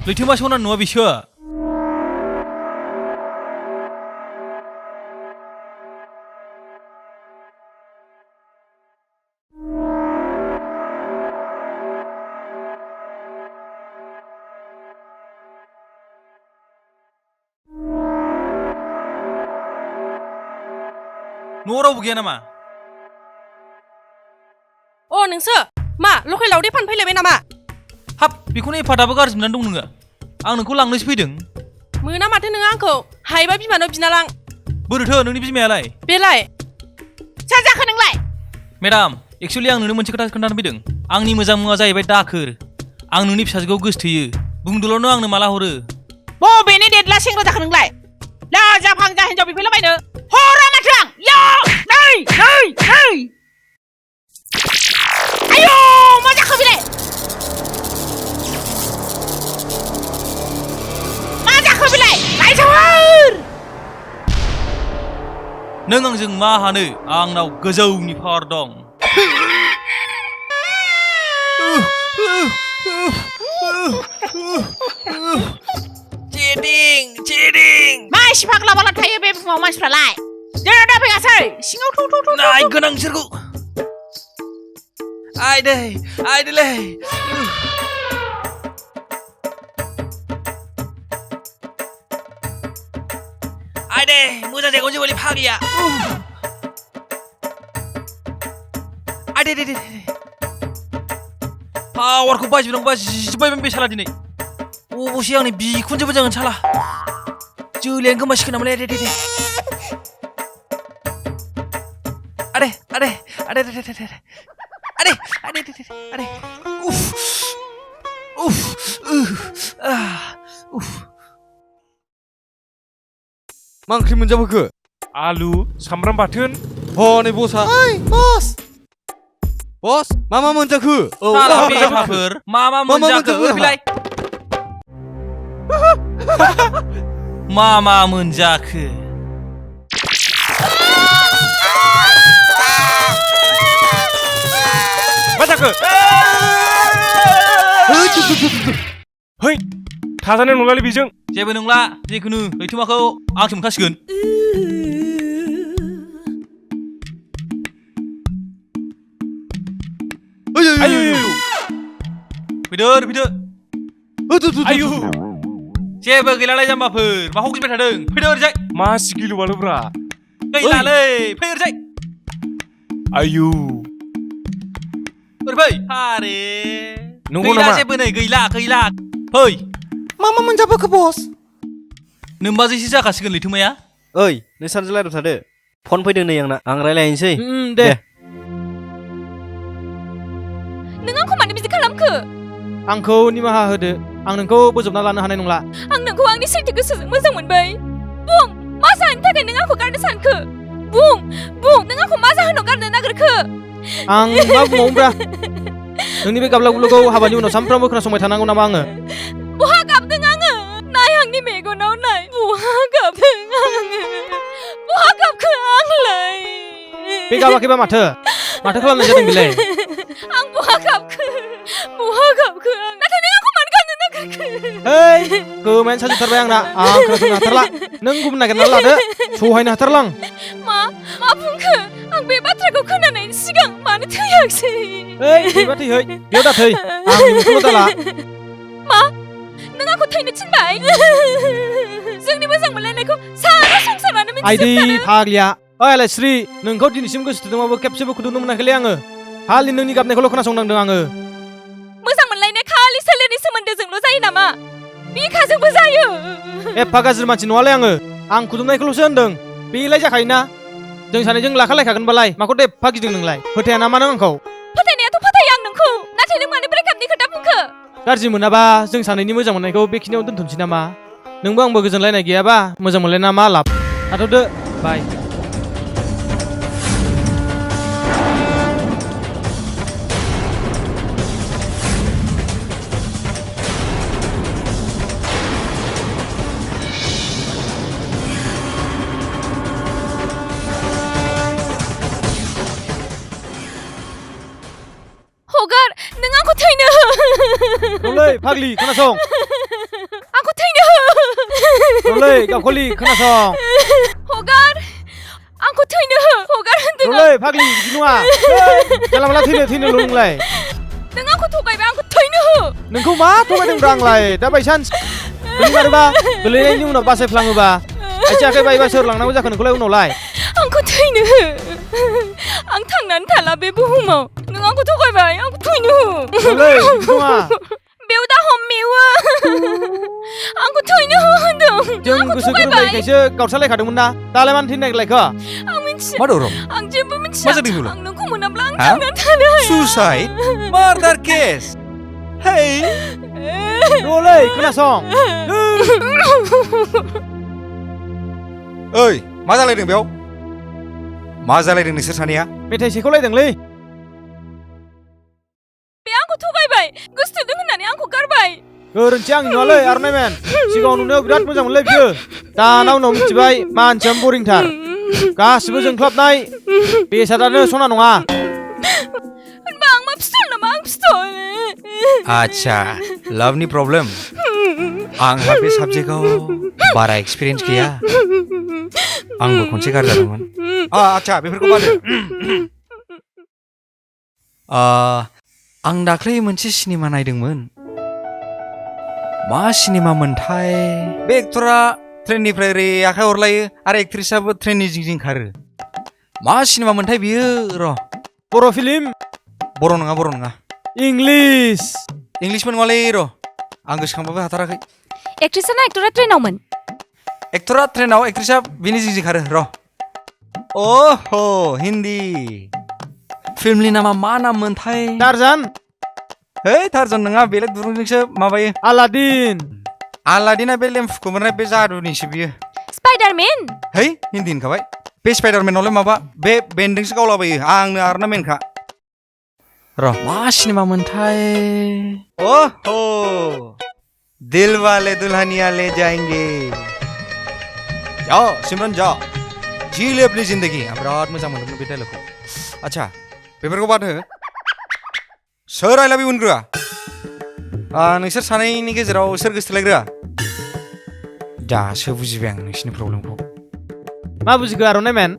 C: लैथोमा सना नुवा बिसो। न'आव रावबो गैया नामा?
I: अ नोंसो मा लकेल दावदै फानफैलायबाय नामा?
C: हाब बेखौनो एफादाबो गाज्रि मोननानै दं नोङो। आं नोंखौ लांनोसो फैदों।
I: मोना माथो नोङो आंखौ हायोबा बिमानाव बिना लां।
C: बोरैथो नोंनि बिमायालाय?
I: बेलाय
V: सोर जाखो नोंलाय?
C: मेडाम एक्चुअली आं नोंनो मोनसे खोथा खोन्थानो फैदों। आंनि मोजां मुङा जाहैबाय दाखोर। आं नोंनि फिसाजोखौ गोसोथोयो। बुंदोल'नो आंनो माला हरो।
V: बबेनि देदला सेंग्रा जाखो नोंलाय? लाजा फांजा हिनजाव बिफैलाबायनो हरा माथो आं। नै
C: नों आंजों मा हानो आंनाव गोजौनि पावार दं
V: चिटिं मा एसे फाग्ला बाला थायो बे बुहुमाव मानसिफ्रालाय जोंनाव दा फैगासै सिङाव थौ
C: नाय गोनां बिसोरखौ आयदैलै आयदै मोजां जायगायाव जेबोलै फाग्लिया आयदै पावारखौ बाजिबायमोन बे साला दिनै अबसे आंनि बिखुनजोबो जागोन साला जोलियानो गोमासिगोन नामालै दे
H: मा ओंख्रि मोनजाबोखो
B: आलु सामब्राम बाथोन
H: नै बसआ बस मा मोनजाखो
C: मा मोनजाखो फैलाय मा मोनजाखो
B: मा जाखो है थाजानाय नंलालै बेजों
C: जेबो नंला जिखुनु लैथोमाखौ आंसो मोनखासिगोन फैदो आयु जेबो गैलालाय जाम्बाफोर माखौ गिबाय थादों फैदो ओरैजाय
B: मा सिगिलु बालुब्रा
C: गैलालै फै ओरैजाय
B: आयु
C: ओरै फै आरे
B: नंगौ
C: गैला
B: नामा
C: जेबो नै गैला फै
H: मा मोनजाबोखो बस
C: नोमबाजैसो जाखासिगोन लैथोमाया
T: ओइ नों सानैजों रायज्लायबाय थादो फन फैदों नै आंना आं रायज्लायनोसै
C: दे
D: नों आंखौ मानो बिदि खालामखो
F: आंखौ निमाहा होदो आं नोंखौ बोजबना लानो हानाय नंला
D: आं नोंखौ आंनि सैथो गोसोजों मोजां मोनबाय बुं मा जाहोननि थाखाय नों आंखौ गारनो सानखो बुं नों आंखौ मा जाहोनाव गारनो नागिरखो
F: आं मा बुंबावनोब्रा नोंनि बे गाबला गुबलुखौ हाबानि उनाव सानफ्रामबो खोनासंबाय थानांगौ नामा आङो
D: बहा गाबदों आङो नाय आंनि मेगनाव नाय बहा गाबदों आङो बहा गाबखो आंलाय
F: बे गाबाखैबा माथो खालामनाय जादों बेलाय
D: आं बहा गाबखो आं नाथाय नों आंखौ मानो गारनो नागिरखो
F: हेय गोमायानो साजोबथारबाय आंना आं खोनासंनो हाथारला नों गुबुन नागिरनानै लादो सहायनो हाथारला आं
D: मा बुंखो आं बे बाथ्राखौ खोनानायनि सिगां मानो थैयाखसै
F: थैबा थैहै बेयाव दा थै आं नोंखौल' दाला
D: मा नों आंखौ थैनो थिनबाय जोंनि मोजां मोनलायनायखौ सारा संसारानो
F: आइदै
D: मिथिजोबथारो
F: फाग्लिया ओइ आलायस्रि नोंखौ दिनैसिम गोसो थोदोंबाबो खेबसेबो खुदुंनो मोनाखैलै आङो खालि नोंनि गाबनायखौल' खोनासंनांदों आङो
D: मोजां मोनलायनाय खालि सोलेरनि सोमोन्दोजोंल' जायो नामा बिखाजोंबो जायो
F: एफा गाज्रि मानसि नङालै आं खुदुमनायखौल'सो होनदों बेलाय जाखायोना जों सानैजों लाखालायखागोनबालाय माखौथो एफा गिदों नोंलाय फोथाया नामा नों आंखौ
D: फोथायनायाथ' फोथायो आं नोंखौ नाथाय नों मानो ब्रेकआपनि खोथा बुंखो
F: गाज्रि मोनाबा जों सानैनि मोजां मोननायखौ बेखिनियाव दोनथ'नोसै नामा नोंबो आंबो गोजोनलायनाय गैयाबा मोजां मोनलायना मा लाब थाथ'दो बाय
D: हगार नों आंखौ थैनो हो
F: रलै फाग्लि खोनासं
D: आंखौ थैनो हो
F: रलै गावखलि खोनासं
D: हगार आंखौ थैनो हो हगार होनदों
F: रलै फाग्लि बिदि नङा जानला मानला थैनोल' नोंलाय
D: नों आंखौ थगायबाय आंखौ थैनो हो
F: नोंखौ मा थगायदोंब्रा आंलाय दा बायसान्स गोलैमारोबा गोलैनायनि उनाव बासायफ्लाङोबा आथिं आखाइ बायबा सोर लांनांगौ जाखो नोंखौलाय उनावलाय
D: आंखौ थैनो हो आं थांनानै थाला बे बुहुमाव नों आंखौ थगायबाय आंखौ थैनो हो
F: रलै बिदि नङा
D: बेयाव दा हममेवो आंखौ थैनो हो होनदों
F: जों गोसो गोरोबलायखायसो गावस्रालायखादोंमोन ना दालाय मानो थैनो नागिरलायखो
D: आं मिथिया
C: मा दावराव
D: आं जेबो मिथिया
C: मा जादों बेलाय
D: आं नोंखौ मोनाब्ला आं थांनानै थानो हाया
C: सुसाइड मार्डार केस हेय
F: रलै खोनासं
E: ओइ मा जालायदों बेयाव मा जालायदों नोंसोर सानैया
F: मेथाइ सेख'लायदोंलै
D: बे आंखौ थगायबाय गोसोथोदों होननानै आंखौ गारबाय
F: गोरोन्थि आंनि नङालै आर'नाइमेन सिगाङाव नुनायाव बिराद मोजां मोनलै बियो दाना उनाव मिथिबाय मानसिया बरिंथार
B: गासिबो जोंख्लाबनाय बेसादानो सना नङा
D: होनबा आं मा पिस्तल नामा आं पिस्तल
E: आच्छा लाभनि प्रब्लेम आंहा बे साबजेक्टआव बारा एक्सपिरियेन्स गैया आंबो खनसे गारजादोंमोन आच्छा बेफोरखौ बादो आं दाख्लै मोनसे सिनेमा नायदोंमोन मा सिनेमा मोनथाय बे एक्टरा ट्रेननिफ्राय ओरै आखाइ हरलायो आरो एक्ट्रेसाबो ट्रेननि जिं जिं खारो मा सिनेमा मोनथाय बियो र'
B: बर' फिल्म
E: बर' नङा इंलिसबो नङालै र' आं गोसोखांबाबो हाथाराखै
D: एक्ट्रेसा ना एक्टरा ट्रेनावमोन
E: एक्टरा ट्रेनाव एक्ट्रेसा बिनि जिं जिं खारो र' अह' हिन्दी फिल्मनि नामा मा नाम मोनथाय
B: टारजान
E: है टारजान नङा बेलेग दुरुंजोंसो माबायो आलादिना बे लेम्फुखौ मोननाय बे जादुनिसो बियो
D: स्पाइडारमेन
E: है हिन्दी होनखाबाय बे स्पाइडारमेनावलाय माबा बे बेन्दोंसो गावलाबायो आंनो आरोना मेनखा र' मा सिनेमा मोनथाय ओह दिल वाले दुल्हनिया ले जाएंगे जा सिमरन जा जी ले अपनी जिंदगी आं बिराद मोजां मोनदोंमोन बे डायलगखौ आच्छा बेफोरखौ बाद हो सोर आइ लाभ इउ होनग्रोआ नोंसोर सानैनि गेजेराव सोर गोसोथोलायग्रोआ दासो बुजिबाय आं नोंसिनि प्रब्लेमखौ
B: मा बुजिखो आर'नाइ मेन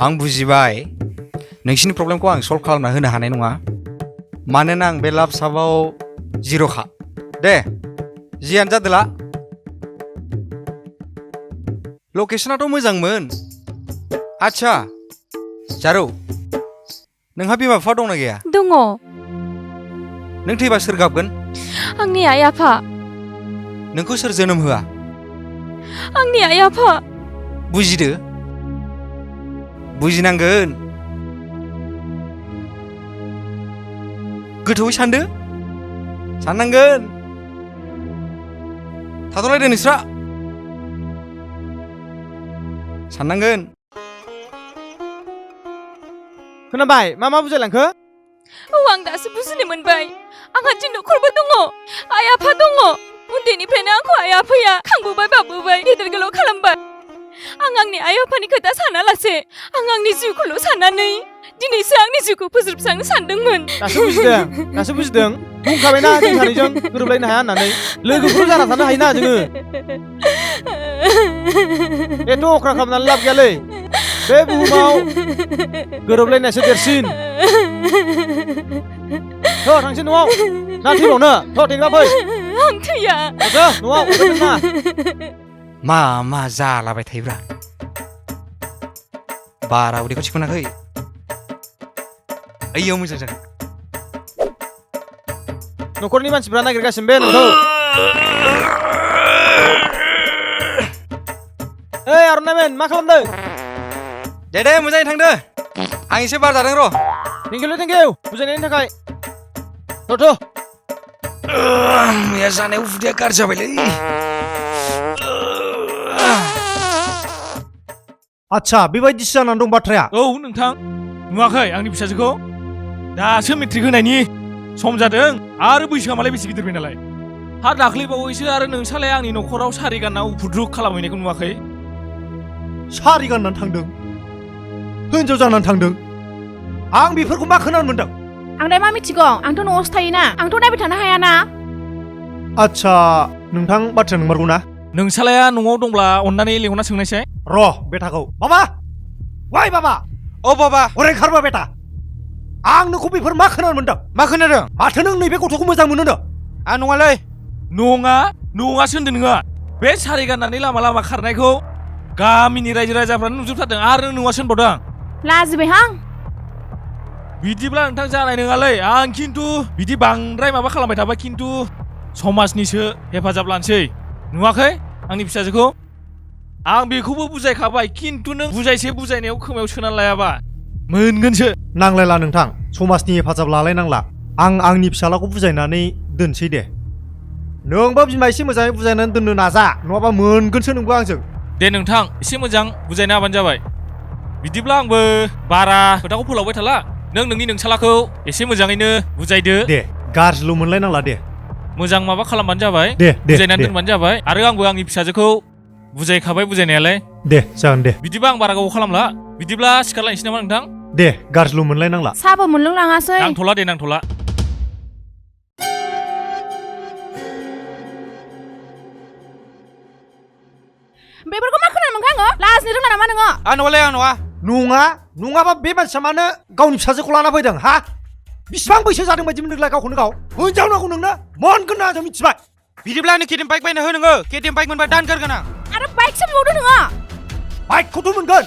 E: आं बुजिबाय नोंसिनि प्रब्लेमखौ आं सल्भ खालामना होनो हानाय नङा मानोना आं बे लाभ साबाव जिर'खा दे जियानो जादोला लकेसनाथ' मोजांमोन आच्छा जारौ नोंहा बिमा बिफा दंना गैया
D: दङ
E: नों थैबा सोर गाबगोन
D: आंनि आइ आफा
E: नोंखौ सोर जोनोम होआ
D: आंनि आइ आफा
E: बुजिदो बुजिनांगोन गोथौवै सानदो साननांगोन थाथ'लायदो नोंस्रा साननांगोन
B: खोनाबाय मा बुजायलांखो
D: आं दासो बुजिनो मोनबाय आंहा दिन न'खरबो दङ आइ आफा दङ उन्दैनिफ्रायनो आंखौ आइ आफाया खांबोबाय बाबोबाय गेदेर गोलाव खालामबाय आं आंनि आइ आफानि खोथा सानालासे आं आंनि जिउखौल' साननानै दिनैसो आंनि जिउखौ फोजोबस्रांनो सानदोंमन
B: दासो बुजिदों बुंखाबायना जों सानैजों गोरोबलायनो हाया होननानै लोगोफोर जाना थानो हायोना जोङो एथ' अख्रा खालामनानै लाब गैयालै बे बुहुमाव गोरोबलायनायासो देरसिन थ' थांसै न'आव ना थैबावनो थ' थैग्रा फै
D: आं थैया
B: न'आव
E: मा जालाबाय थायोब्रा बारा उदैखौ थिखोनाखै ओइयाव मोजां जागोन
B: न'खरनि मानसिफ्रा नागिरगासिनो बे नोंखौ ओइ आर'नाइमेन मा खालामदों
E: दे मोजाङै थांदो आं एसे बार जादों र'
B: थेंकिउ बुजायनायनि थाखाय थ'
E: मैया जानायाव उदैया गाज्रि जाबायलै
J: आच्छा बेबायदिसो जानानै दं बाथ्राया
F: औ नोंथां नुवाखै आंनि फिसाजोखौ दासो मेट्रिक होनायनि सम जादों आरो बैसोआ मालाय बेसे गिदिरबाय नालाय हा दाख्लैबावैसो आरो नोंसालाय आंनि न'खराव सारि गानना उफुद्रुक खालामहैनायखौ नुवाखै
J: सारि गाननानै थांदों हिनजाव जानानै थांदों आं बेफोरखौ मा खोनानो मोनदों
V: आंलाय मा मिथिगौ आंथ' न'आवसो थायोना आंथ' नायबाय थानो हायाना
J: आच्छा नोंथां बाथ्राया नंमारगौ ना
F: नोंसालाया न'आव दंब्ला अननानै लेंहरना सोंनायसै
J: र' बेटाखौ बाबा वाइ बाबा
E: औ बाबा
J: हरै खारबा बेटा आं नोंखौ बेफोर मा खोनानो मोनदों
E: मा खोनादों
J: माथो नों नैबे गथ'खौ मोजां मोनो नो
E: आं नङालै
F: नङासो होनदों नोङो बे सारि गाननानै लामा खारनायखौ गामिनि रायजो राजाफ्रानो नुजोबथारदों आरो नों नङासो होनबावदों
V: लाजिबायहां
F: बिदिब्ला नोंथां जानाय नङालै आं खिन्थु बिदि बांद्राय माबा खालामबाय थाबा खिन्थु समाजनिसो हेफाजाब लानोसै नुवाखै आंनि फिसाजोखौ आं बेखौबो बुजायखाबाय खिन्थु नों बुजायनायाव खोमायाव सोनानै लायाबा मोनगोनसो
J: नांलायला नोंथां समाजनि हेफाजाब लालायनांला आं आंनि फिसालाखौ बुजायनानै दोनसै दे नोंबो बिमा एसे मोजाङै बुजायनानै दोननो नाजा नङाबा मोनगोनसो नोंबो आंजों
F: दे नोंथां एसे मोजां बुजायना होबानो जाबाय बिदिब्ला आंबो बारा खोथाखौ फोलावबाय थाला नों नोंनि नोंसालाखौ एसे मोजाङैनो बुजायदो
J: दे गाज्रिल' मोनलायनांला दे
F: मोजां माबा खालामबानो जाबाय
J: दे
F: बुजायनानै दोनबानो जाबाय आरो आंबो आंनि फिसाजोखौ बुजायखाबाय बुजायनायालाय
R: दे जागोन दे
F: बिदिबा आं बारा गोबाव खालामला बिदिब्ला सिखारलायनोसै नामा नोंथां
R: दे गाज्रिल' मोनलायनांला
G: साहाबो मोनलोंलाङासै
F: नांथ'ला दे नांथ'ला
G: बेफोरखौ मा खोनानो मोनखो आङो लाजनो रोंला नामा नोङो
B: आं नङालै आं नङा नङाबा बे मानसिया मानो गावनि फिसाजोखौ लाना फैदों हा बिसिबां बैसो जादों बायदि मोनदोंलाय गावखौनो गाव हिनजाव नांगौ नोंनो मोनगोन ना जों मिथिबाय बिदिब्ला आंनो केटिएम बाइक बायना हो नोङो केटिएम बाइक मोनबा दानगारगोन आं
G: आरो बाइकसो मोनबावदो नोङो
B: बाइकखौथ' मोनगोन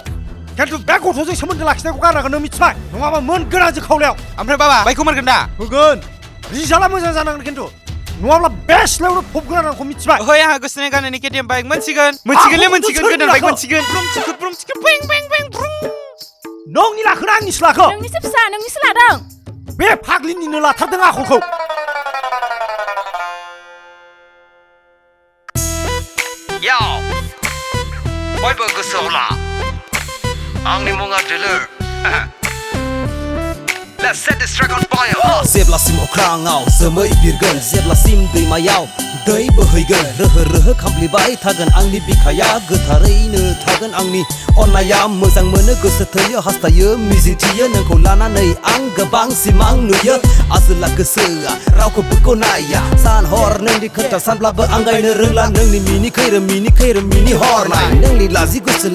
B: खिन्थु बे गथ'जों सोमोन्दो लाखिनायखौ गारनांगोन नों मिथिबाय नङाबा मोनगोन आं जों खावलायाव ओमफ्राय बाबा बाइकखौ मोनगोन दा होगोन रिजाल्टआ मोजां जानांगोन खिन्थु नङाब्ला बे सिलायावनो फबगोन आं आंखौ मिथिबाय ओइ आंहा गोसोनाय गाननायनि केटिएम बाइक मोनसिगोन गोदान बाइक मोनसिगोन ब्रुम चिकोन बें बें बें ब्रुम नोंनि लाखोना आंनिसो लाखो
G: नोंनिसो फिसा नोंनिसो लादों
B: बे फाग्लिनिनो लाथारदों आखलखौ
K: याव बयबो गोसोआव ला आंनि मुङा दिलर Let's set this track on fire
A: जेब्लासिम अख्राङाव जोमै बिरगोन जेब्लासिम दैमायाव दै बोहैगोन रोहो रोहो खामफ्लिबाय थागोन आंनि बिखाया गोथारैनो थागोन आंनि अननाया मोजां मोनो गोसो थोयो हास्थायो मिजिंथियो नोंखौ लानानै आं गोबां सिमां नुयो आजोला गोसोआ रावखौबो नाया सान हर नोंनि खोथा सानब्लाबो आंगायनो रोंला नोंनि मिनि खैरोम मिनि हरनाय नोंनि लाजि गोसो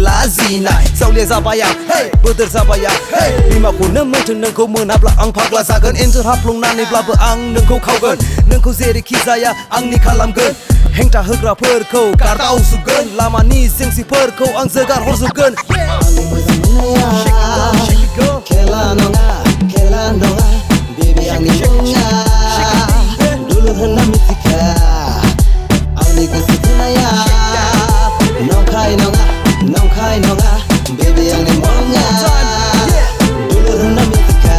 A: लाजिनाय सावलिया जाबाय आं हे बोदोर जाबाय आं हे बिमाखौनो मोनथों नोंखौ मोनाब्ला आं फाग्ला जागोन एन्जर हाफ्लंनानैब्लाबो आं नोंखौ खावगोन नोंखौ जेरैखि जाया आंनि खालामगोन हेंथा होग्राफोरखौ गारदावजोबगोन लामानि जेंसिफोरखौ आं जोगार हरजोबगोन आंनि मोजां मोननाया खेला नङा बेबी आंनि मुङा दुलुर होनना मिथिखा आंनि गोसो थोनाया नंखाय नङा बेबी आंनि मुङा दुलुर होनना मिथिखा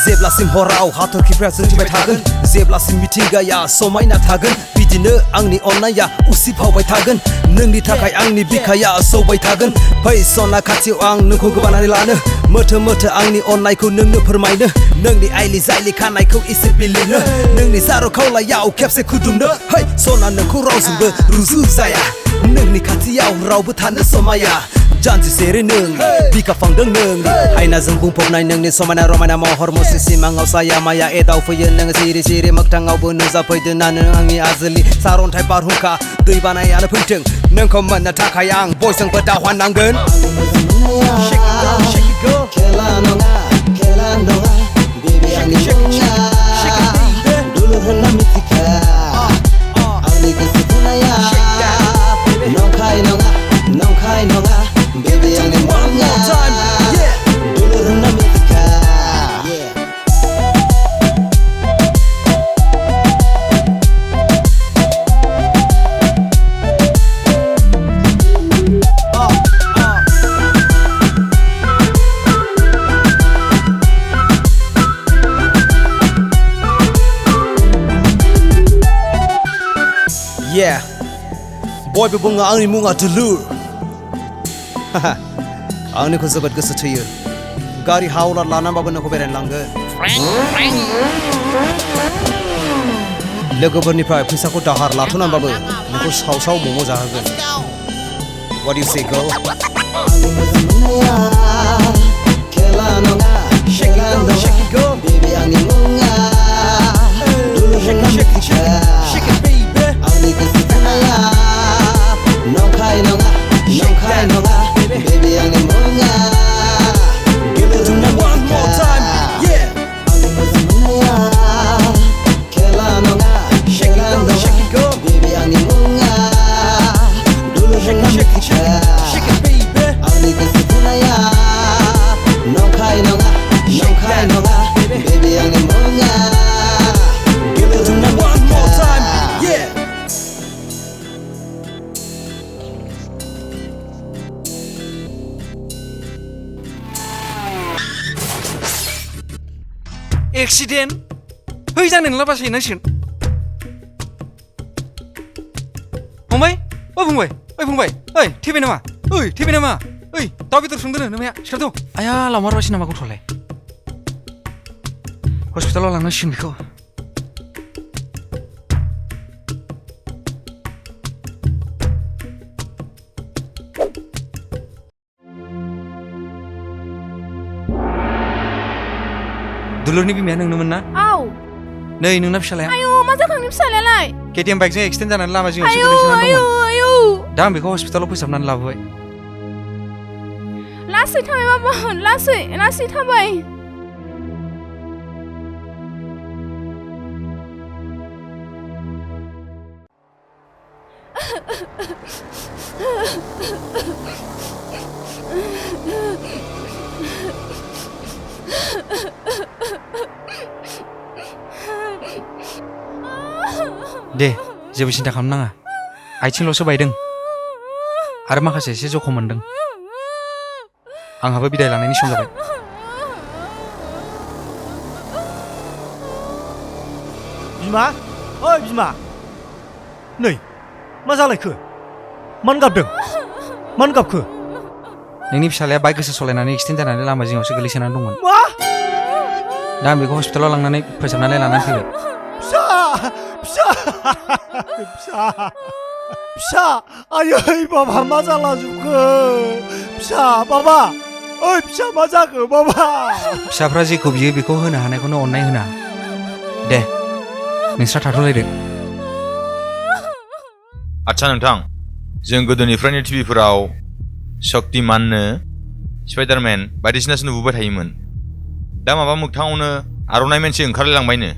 A: जेब्लासिम हराव हाथरखिफ्रा जोंथिबाय थागोन जेब्लासिम मिथिंगाया समायना थागोन बिदिनो आंनि अननाया उसिफावबाय थागोन नोंनि थाखाय आंनि बिखाया सौबाय थागोन फै सना खाथियाव आं नोंखौ गोबानानै लानो मोथो आंनि अननायखौ नोंनो फोरमायनो नोंनि आइलि जाइलि खानायखौ एसे बिलिरनो नोंनि जारौ खावलायाव खेबसे खुदुमनो है सना नोंखौ रावजोंबो रुजु जाया नोंनि खाथियाव रावबो थानो समाया जानजि सेरै नों बिखा फांदों नों आयनाजों बुंफबनाय नोंनि समायना रमायना महर मुस्रि सिमाङाव साया माया एदाव फैयो नों सिरि मोगथाङावबो नुजाफैदो ना नों आंनि आजोलि सारन्थाइ बारहुंखा दै बानायानो फैथों नोंखौ मोननो थाखाय आं बयजोंबो दावहा नांगोन खेला नङा बेबी आंनि मुङा दुलुर होनना मिथिखा आंनि गोसो थोनाया नंखाय नङा बेबी आंनि मुङा दुलुर होनना मिथिखा बयबो बुङो आंनि मुङा दुलुर आंनिखौ जोबोद गोसो थोयो गारि हावलार लानानैबाबो नोंखौ बेरायनो लांगोन लोगोफोरनिफ्राय फैसाखौ दाहार लाथ'नानैबाबो नोंखौ साव मम' जाहोगोन What do you say, girl? खेला नङा बेबी आंनि मुङा दुलुर होनना मिथिखा आंनि गोसो थोनाया नंखाय नङा बेबी आंनि मुङा दुलुर होनना मिथिखा आंनि मोजां मोननाया खेला नङा बेबी आंनि मुङा दुलुर होनना मिथिखा आंनि गोसो थोनाया नंखाय नङा बेबी आंनि मुङा दुलुर होनना मिथिखा
B: एक्सिडेन्ट
E: है जानो नोंला बासै नांसिगोन फंबाय फंबाय ओइ थैबाय नामा ओइ दाउ बेदर संदोनो नोमाया सिखारथ' आया लामारबासै नामा गथ'लाय हस्पिटालाव लांनांसिगोन बेखौ दुलुरनि बिमाया नोंनोमोन ना नै नोंना फिसालाया
Q: आयौ मा जाखो आंनि फिसालायालाय
E: केटिएम बाइकजों एक्सिडेन्ट जानानै लामा जिङावसो गोलैसोनानै दंमोन दा आं बेखौ हस्पिटालाव फोसाबनानै लाबोबाय
Q: लासै थाबाय बाबा लासै थाबाय
E: दे जेबो सिन्था खालामनाङा आथिंल'सो बायदों आरो माखासे एसे जखम मोनदों आंहाबो बिदाय लानायनि सम जाबाय
N: बिमा ओइ बिमा नै मा जालायखो मानो गाबखो
E: नोंनि फिसालाया बाइक गोसा सालायनानै एक्सिडेन्ट जानानै लामा जिङावसो गोलैसोनानै दंमोन दा आं बेखौ हस्पिटालाव लांनानै फोसाबनानै लानानै फैबाय
N: फिसा आयै बाबा मा जालाजोबखो फिसा बाबा ओइ फिसा मा जाखो बाबा
E: फिसाफ्रा जेखौ बियो बेखौ होनो हानायखौनो अननाय होना दे नोंस्रा थाथ'लायदो
U: आच्छा नोंथां जों गोदोनिफ्रायनो टिभिफोराव शक्तिमाननो स्पाइडारमेन बायदिसिनासो नुबोबाय थायोमोन दा माबा मोगथाङावनो आर'नाइ मोनसे ओंखारलायलांबायनो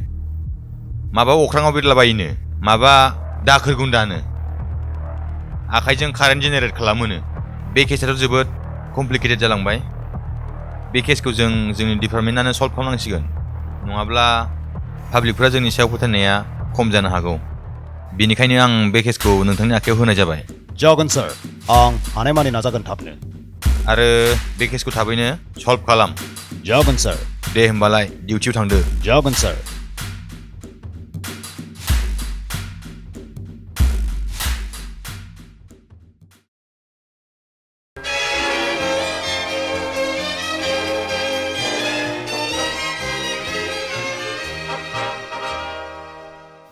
U: माबा अख्राङाव बिरलाबायोनो माबा दाखोर गुन्दानो आखाइजों कारेन्ट जेनेरेट खालामोनो बे केसआथ' जोबोद कमप्लिकेटेड जालांबाय बे केसखौ जोंनि डिपार्टमेन्टआनो सल्भ खालामनांसिगोन नङाब्ला पाब्लिकफोरा जोंनि सायाव फोथायनाया खम जानो हागौ बेनिखायनो आं बे केसखौ नोंथांनि आखायाव होनाय जाबाय
N: जागोन सार आं हानायमानि नाजागोन थाबनो
U: आरो बे केसखौ थाबैनो सल्भ खालाम
N: जागोन सार
U: दे होमबालाय डिउटियाव थांदो
N: जागोन सार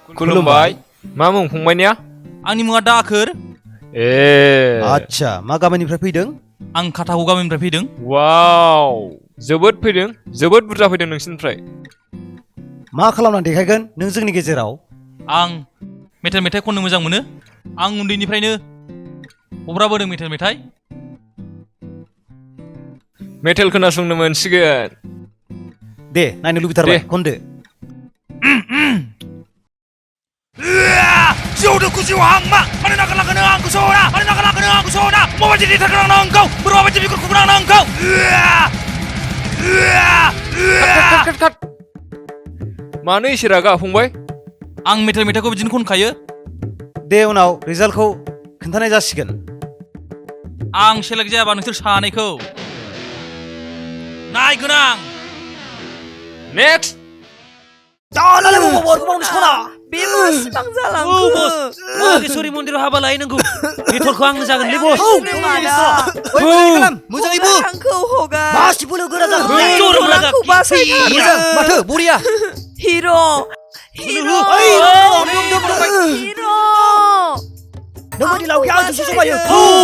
U: खुलुमबाय मा मुं फंबायनिया
C: आंनि मुङा दाखोर
N: आच्छा मा गामिनिफ्राय फैदों
C: आं खाटाखौ गामिनिफ्राय फैदों
U: वाव जोबोद फैदों जोबोद बुरजा फैदों नोंसिनिफ्राय
N: मा खालामनानै देखायगोन नों जोंनि गेजेराव
C: आं मेथाइ खननो मोजां मोनो आं उन्दैनिफ्रायनो हब्राबोदों मेथाइ
U: मेटेल खोनासंनो मोनसिगोन
N: दे नायनो लुबैथारबाय खनदो
C: जौदोखौ जिउहां मानो नागारलांखो नों आंखौ सौना मानो नागारलांखो नों आंखौ सौना माबायदि देथारखौ आंनो आंखौ बोरमाबायदि बिगुरखौ आंनो आंखौ
U: खाट मानो एसे रागा फंबाय
C: आं मेथाइखौ बिदिनो खनखायो
N: दे उनाव रिजाल्टखौ खोन्थानाय जासिगोन
C: आं सेलेक्ट जायाबा नोंसोर सानैखौ नायगोन आं
U: नेक्स्ट
A: दालाय बबावबो मावनो सना
L: बे मासिबां जालांखो
A: नागेश्वरी मन्दिराव हाबा लायनांगौ बेथरखौ आंनो जागोनलै बस
L: मोजाङै बो आंखौ हगार
A: मासि बोलो गोरा जागोन
L: आंखौ बासायथार
H: माथो बरिया
L: हिर'
A: नोंबायदि लावखि आंजोंसो जमायो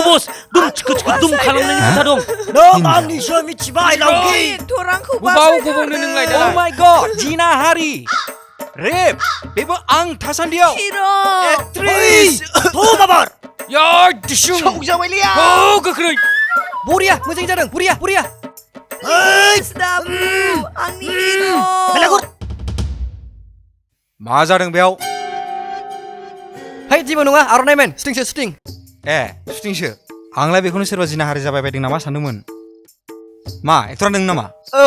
A: बस दुम थिखो दुम खालामनायनि खोथा दं नों आंनिसो मिथिबाय लावखि
L: आंखौ
U: बावगोबावनो नोंलाय दा
N: Oh my god जिनाहारि रेप बेबो आं थासान्दियाव एक्ट्रेस
A: बाबार
U: यार दिसुं
N: सौजाबायलै
U: औ गोख्रै
H: बरिया मोजां जादों बरिया
L: आंनि हिर'
E: मा जादों बेयाव
H: है जेबो नङा आर'नाइमेन शुटिं
E: ए शुटिंसो आंलाय बेखौनो सोरबा जिनाहारि जाबाय बायदों नामा सानदोंमोन मा एक्टरा नों नामा
H: औ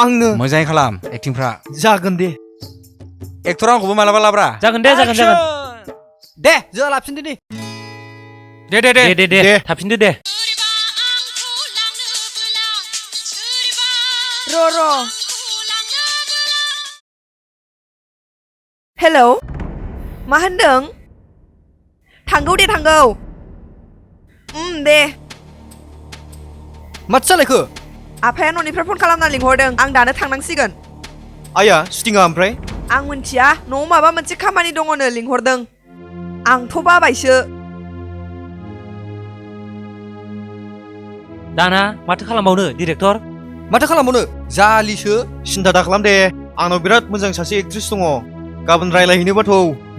H: आंनो
E: मोजाङै खालाम एक्टिंफ्रा
H: जागोन दे
E: एक्टरा आंखौबो मालाबा लाब्रा
A: जागोन दे
H: दे जोंहा लाफिनदो
A: दे थाफिनदो दे
L: र' हेलौ मा होनदों थांगौ दे थांगौ दे
H: माथो जालायखो
L: आफाया न'निफ्राय फन खालामना लिंहरदों आं दानो थांनांसिगोन
E: आया सुटिंआ ओमफ्राय
L: आं मिन्थिया न'आव माबा मोनसे खामानि दङनो लिंहरदों आंथ' बाबायसो
C: दाना माथो खालामबावनो डिरेक्टर
H: माथो खालामबावनो जालिसो
E: सिन्था दा खालाम दे आंनाव बिराद मोजां सासे एक्ट्रेस दङ गाबोन रायलायहैनोबाथ'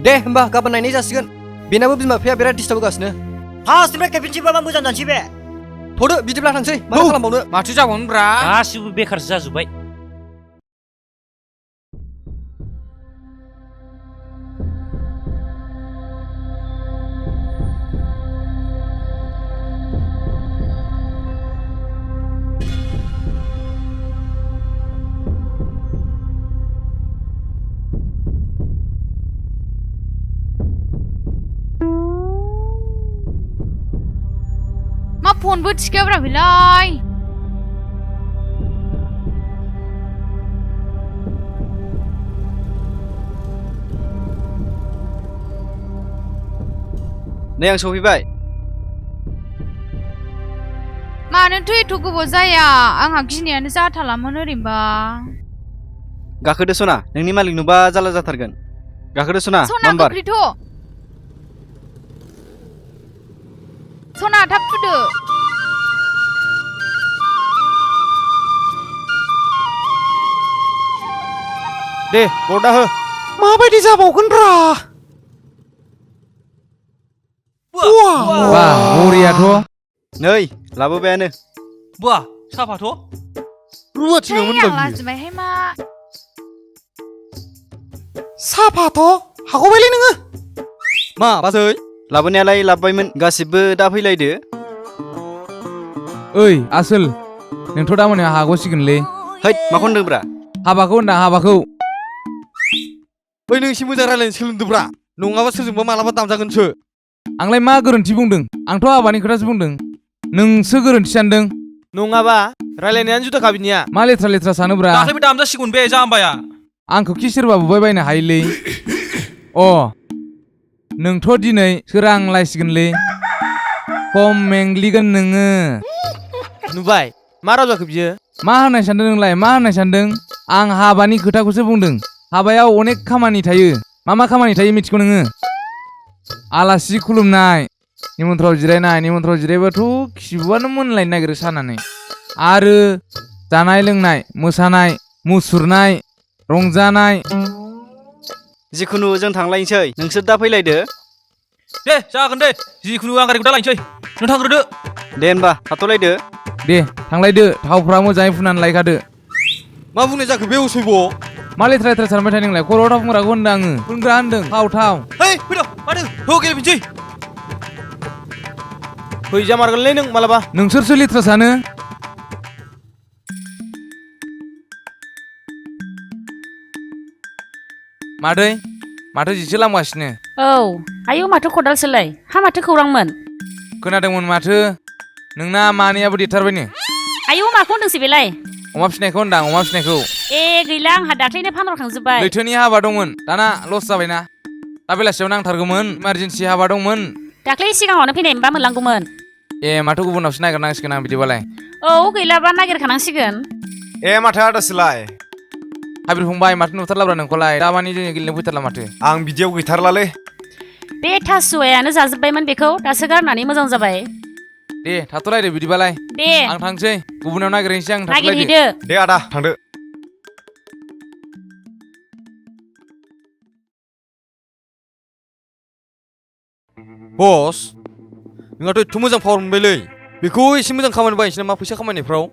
H: दे होमबा गाबोन नायनाय जासिगोन बेनाबो बिमा बिफाया बिराद डिस्टार्ब होगासिनो
J: फार्स्टनिफ्राय खेबसेबाबा मोजां जानोसै बे
H: थ'दो बिदिब्ला थांसै माथो खालामबावनो
C: माथो जाबावनोब्रा गासिबो बेखारसो जाजोब्बाय
V: मा फनबो थिखायाब्रा बेलाय
T: नै आं सफैबाय
V: मानोथो एथ' गोबाव जाया आंहा गिनायानो जाथालामोन ओरैनोबा
T: गाखोदो सना नोंनि मालिक नुबा जारला जाथारगोन गाखोदो सना
V: सना
T: नाम्बार
V: गोख्रैथ' सना थाब थुदो
E: दे बर्डा हो
B: माबायदि जाबावगोनब्रा
S: बा बरियाथ'
T: नै लाबोबायानो
C: बुआ साफाथ'
B: रुवाथिनोमोन
V: आं लाजिबायहाय मा
B: साफाथ' हागौबायलै नोङो
T: मा बाजै लाबोनायालाय लाबोबायमोन गासिबो दा फैलायदो
S: ओइ आसोल नोंथ' दा मोनायाव हागौसिगोनलै
T: हैद माखौ होनदोंब्रा
S: हाबाखौ होनदां हाबाखौ
H: बै नों एसे मोजां रायलायनो सोलोंदोब्रा नङाबा सोरजोंबा मालाबा दामजागोनसो
S: आंलाय मा गोरोन्थि बुंदों आंथ' हाबानि खोथासो बुंदों नोंसो गोरोन्थि सानदों
B: नङाबा रायलायनायानो जुदाखा बिनिया
S: मा लेथ्रा लेथ्रा सानोब्रा
C: दाख्लैबो दामजासिगौमोन बे जाम्बाया
S: आंखौ खि सोरबा बुबाय बायनो हायोलै अ नोंथ' दिनै सोरांलायसिगोनलै खम मेंग्लिगोन नोङो
B: नुबाय मा राव जाखो बियो
S: मा होननाय सानदों नोंलाय मा होननाय सानदों आं हाबानि खोथाखौसो बुंदों हाबायाव अनेक खामानि थायो मा खामानि थायो मिथिगौ नोङो आलासि खुलुमनाय निमन्त्रआव जिरायनाय निमन्त्रआव जिरायबाथ' खिबुआनो मोनलायनो नागिरो सानानै आरो जानाय लोंनाय मोसानाय मुसुरनाय रंजानाय
T: जिखुनु जों थांलायनोसै नोंसोर दा फैलायदो
C: दे जागोन दे जिखुनु आं गारिखौ दा लायनोसै नों थांग्रोदो
T: दे होनबा थाथ'लायदो
S: दे थांलायदो थावफ्रा मोजाङै फुननानै लायखादो
H: मा बुंनाय जाखो बे उसैब'
S: मा लेथ्रा लेथ्रा सानबाय थायो नोंलाय खर'आव थाव फुनग्राखौ होनदों आङो फुनग्रा होनदों थाव
C: है फैद' माथो हो गेलेफिनसै
B: फैजामारगोनलै नों मालाबा
S: नोंसोरसो लेथ्रा सानो मादै माथो जिसो लांगासिनो
G: औ आयौ माथो खदालसोलाय हा माथो खौरांमोन
S: खोनादोंमोन माथो नोंना मानैयाबो देरथारबायनो
G: आयौ माखौ होनदोंसो बेलाय
S: अमा फिसिनायखौ होनदां अमा फिसिनायखौ
G: ए गैला आंहा दाख्लैनो फानहरखांजोब्बाय
S: लैथोनि हाबा दंमोन दाना लस जाबायना दा बेलासियाव नांथारगौमोन इमारजेन्सि हाबा दंमोन
G: दाख्लै सिगाङावनो फैनाय मोनबा मोनलांगौमोन
S: ए माथो गुबुनावसो नागिरनांसिगोन आं बिदिबालाय
G: औ गैलाबा नागिरखानांसिगोन
E: ए माथो आदासोलाय
S: हाबिर फंबाय माथो नुथारलाब्रा नोंखौलाय दामानि जोंनि गेलेनो फैथारला माथो
E: आं बिदियाव गैथारलालै
G: बे थासुवायानो जाजोब्बायमोन बेखौ दासो गारनानै मोजां जाबाय
S: दे थाथ'लायदो बिदिबालाय
G: दे
S: आं थांसै गुबुनाव नागिरहैनोसै आं
G: नागिरहैदो
E: दे आदा थांदो
H: बस नोंहाथ' एथ' मोजां पावार मोनबायलै बेखौ एसे मोजां खामानि बायनोसै नामा फैसा खामायनायफ्राव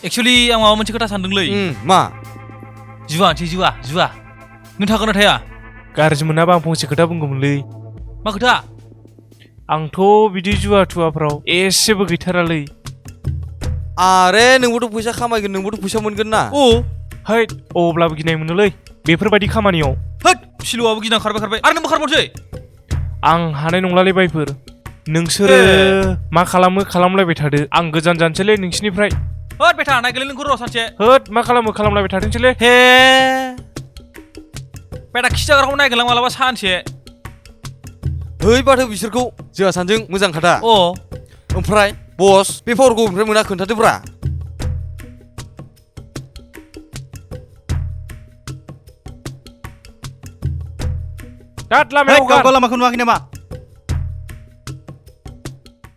C: एक्सुवेलि आं माबा मोनसे खोथा सानदोंलै
H: मा
C: जुवा नों थागोन ना थाया
R: गाज्रि मोनाबा आं फंसे खोथा बुंगौमोनलै
C: मा खोथा
R: आंथ' बिदि जुवा थुवाफ्राव एसेबो गैथारालै
H: आरे नोंबोथ' फैसा खामायगोन नोंबोथ' फैसा मोनगोन ना
R: औ हैद अब्लाबो गिनाय मोनोलै बेफोरबायदि खामानियाव
C: हैद फिलौआबो गिना खारबाय आरो नोंबो खारबावनोसै
R: आं हानाय नंलालै बायफोर नोंसोरो मा खालामो खालामलायबाय थादो आं गोजान जानोसैलै नोंसिनिफ्राय
C: होद बेटा नायगोनलै नोंखौ र' सानसे
R: होद मा खालामो खालामलायबाय थाथोंसैलै
C: हे बेटा खिजाग्राखौ नायगोनलां मालाबा सानसे
N: है माथो बिसोरखौ जोंहा सानजों मोजां खोथा
C: अ
N: ओमफ्राय बस बे पावारखौ ओमफ्राय मोना खोन्थादोब्रा
C: दाद लामायाव
O: गावगा लामाखौ नुवाखै नामा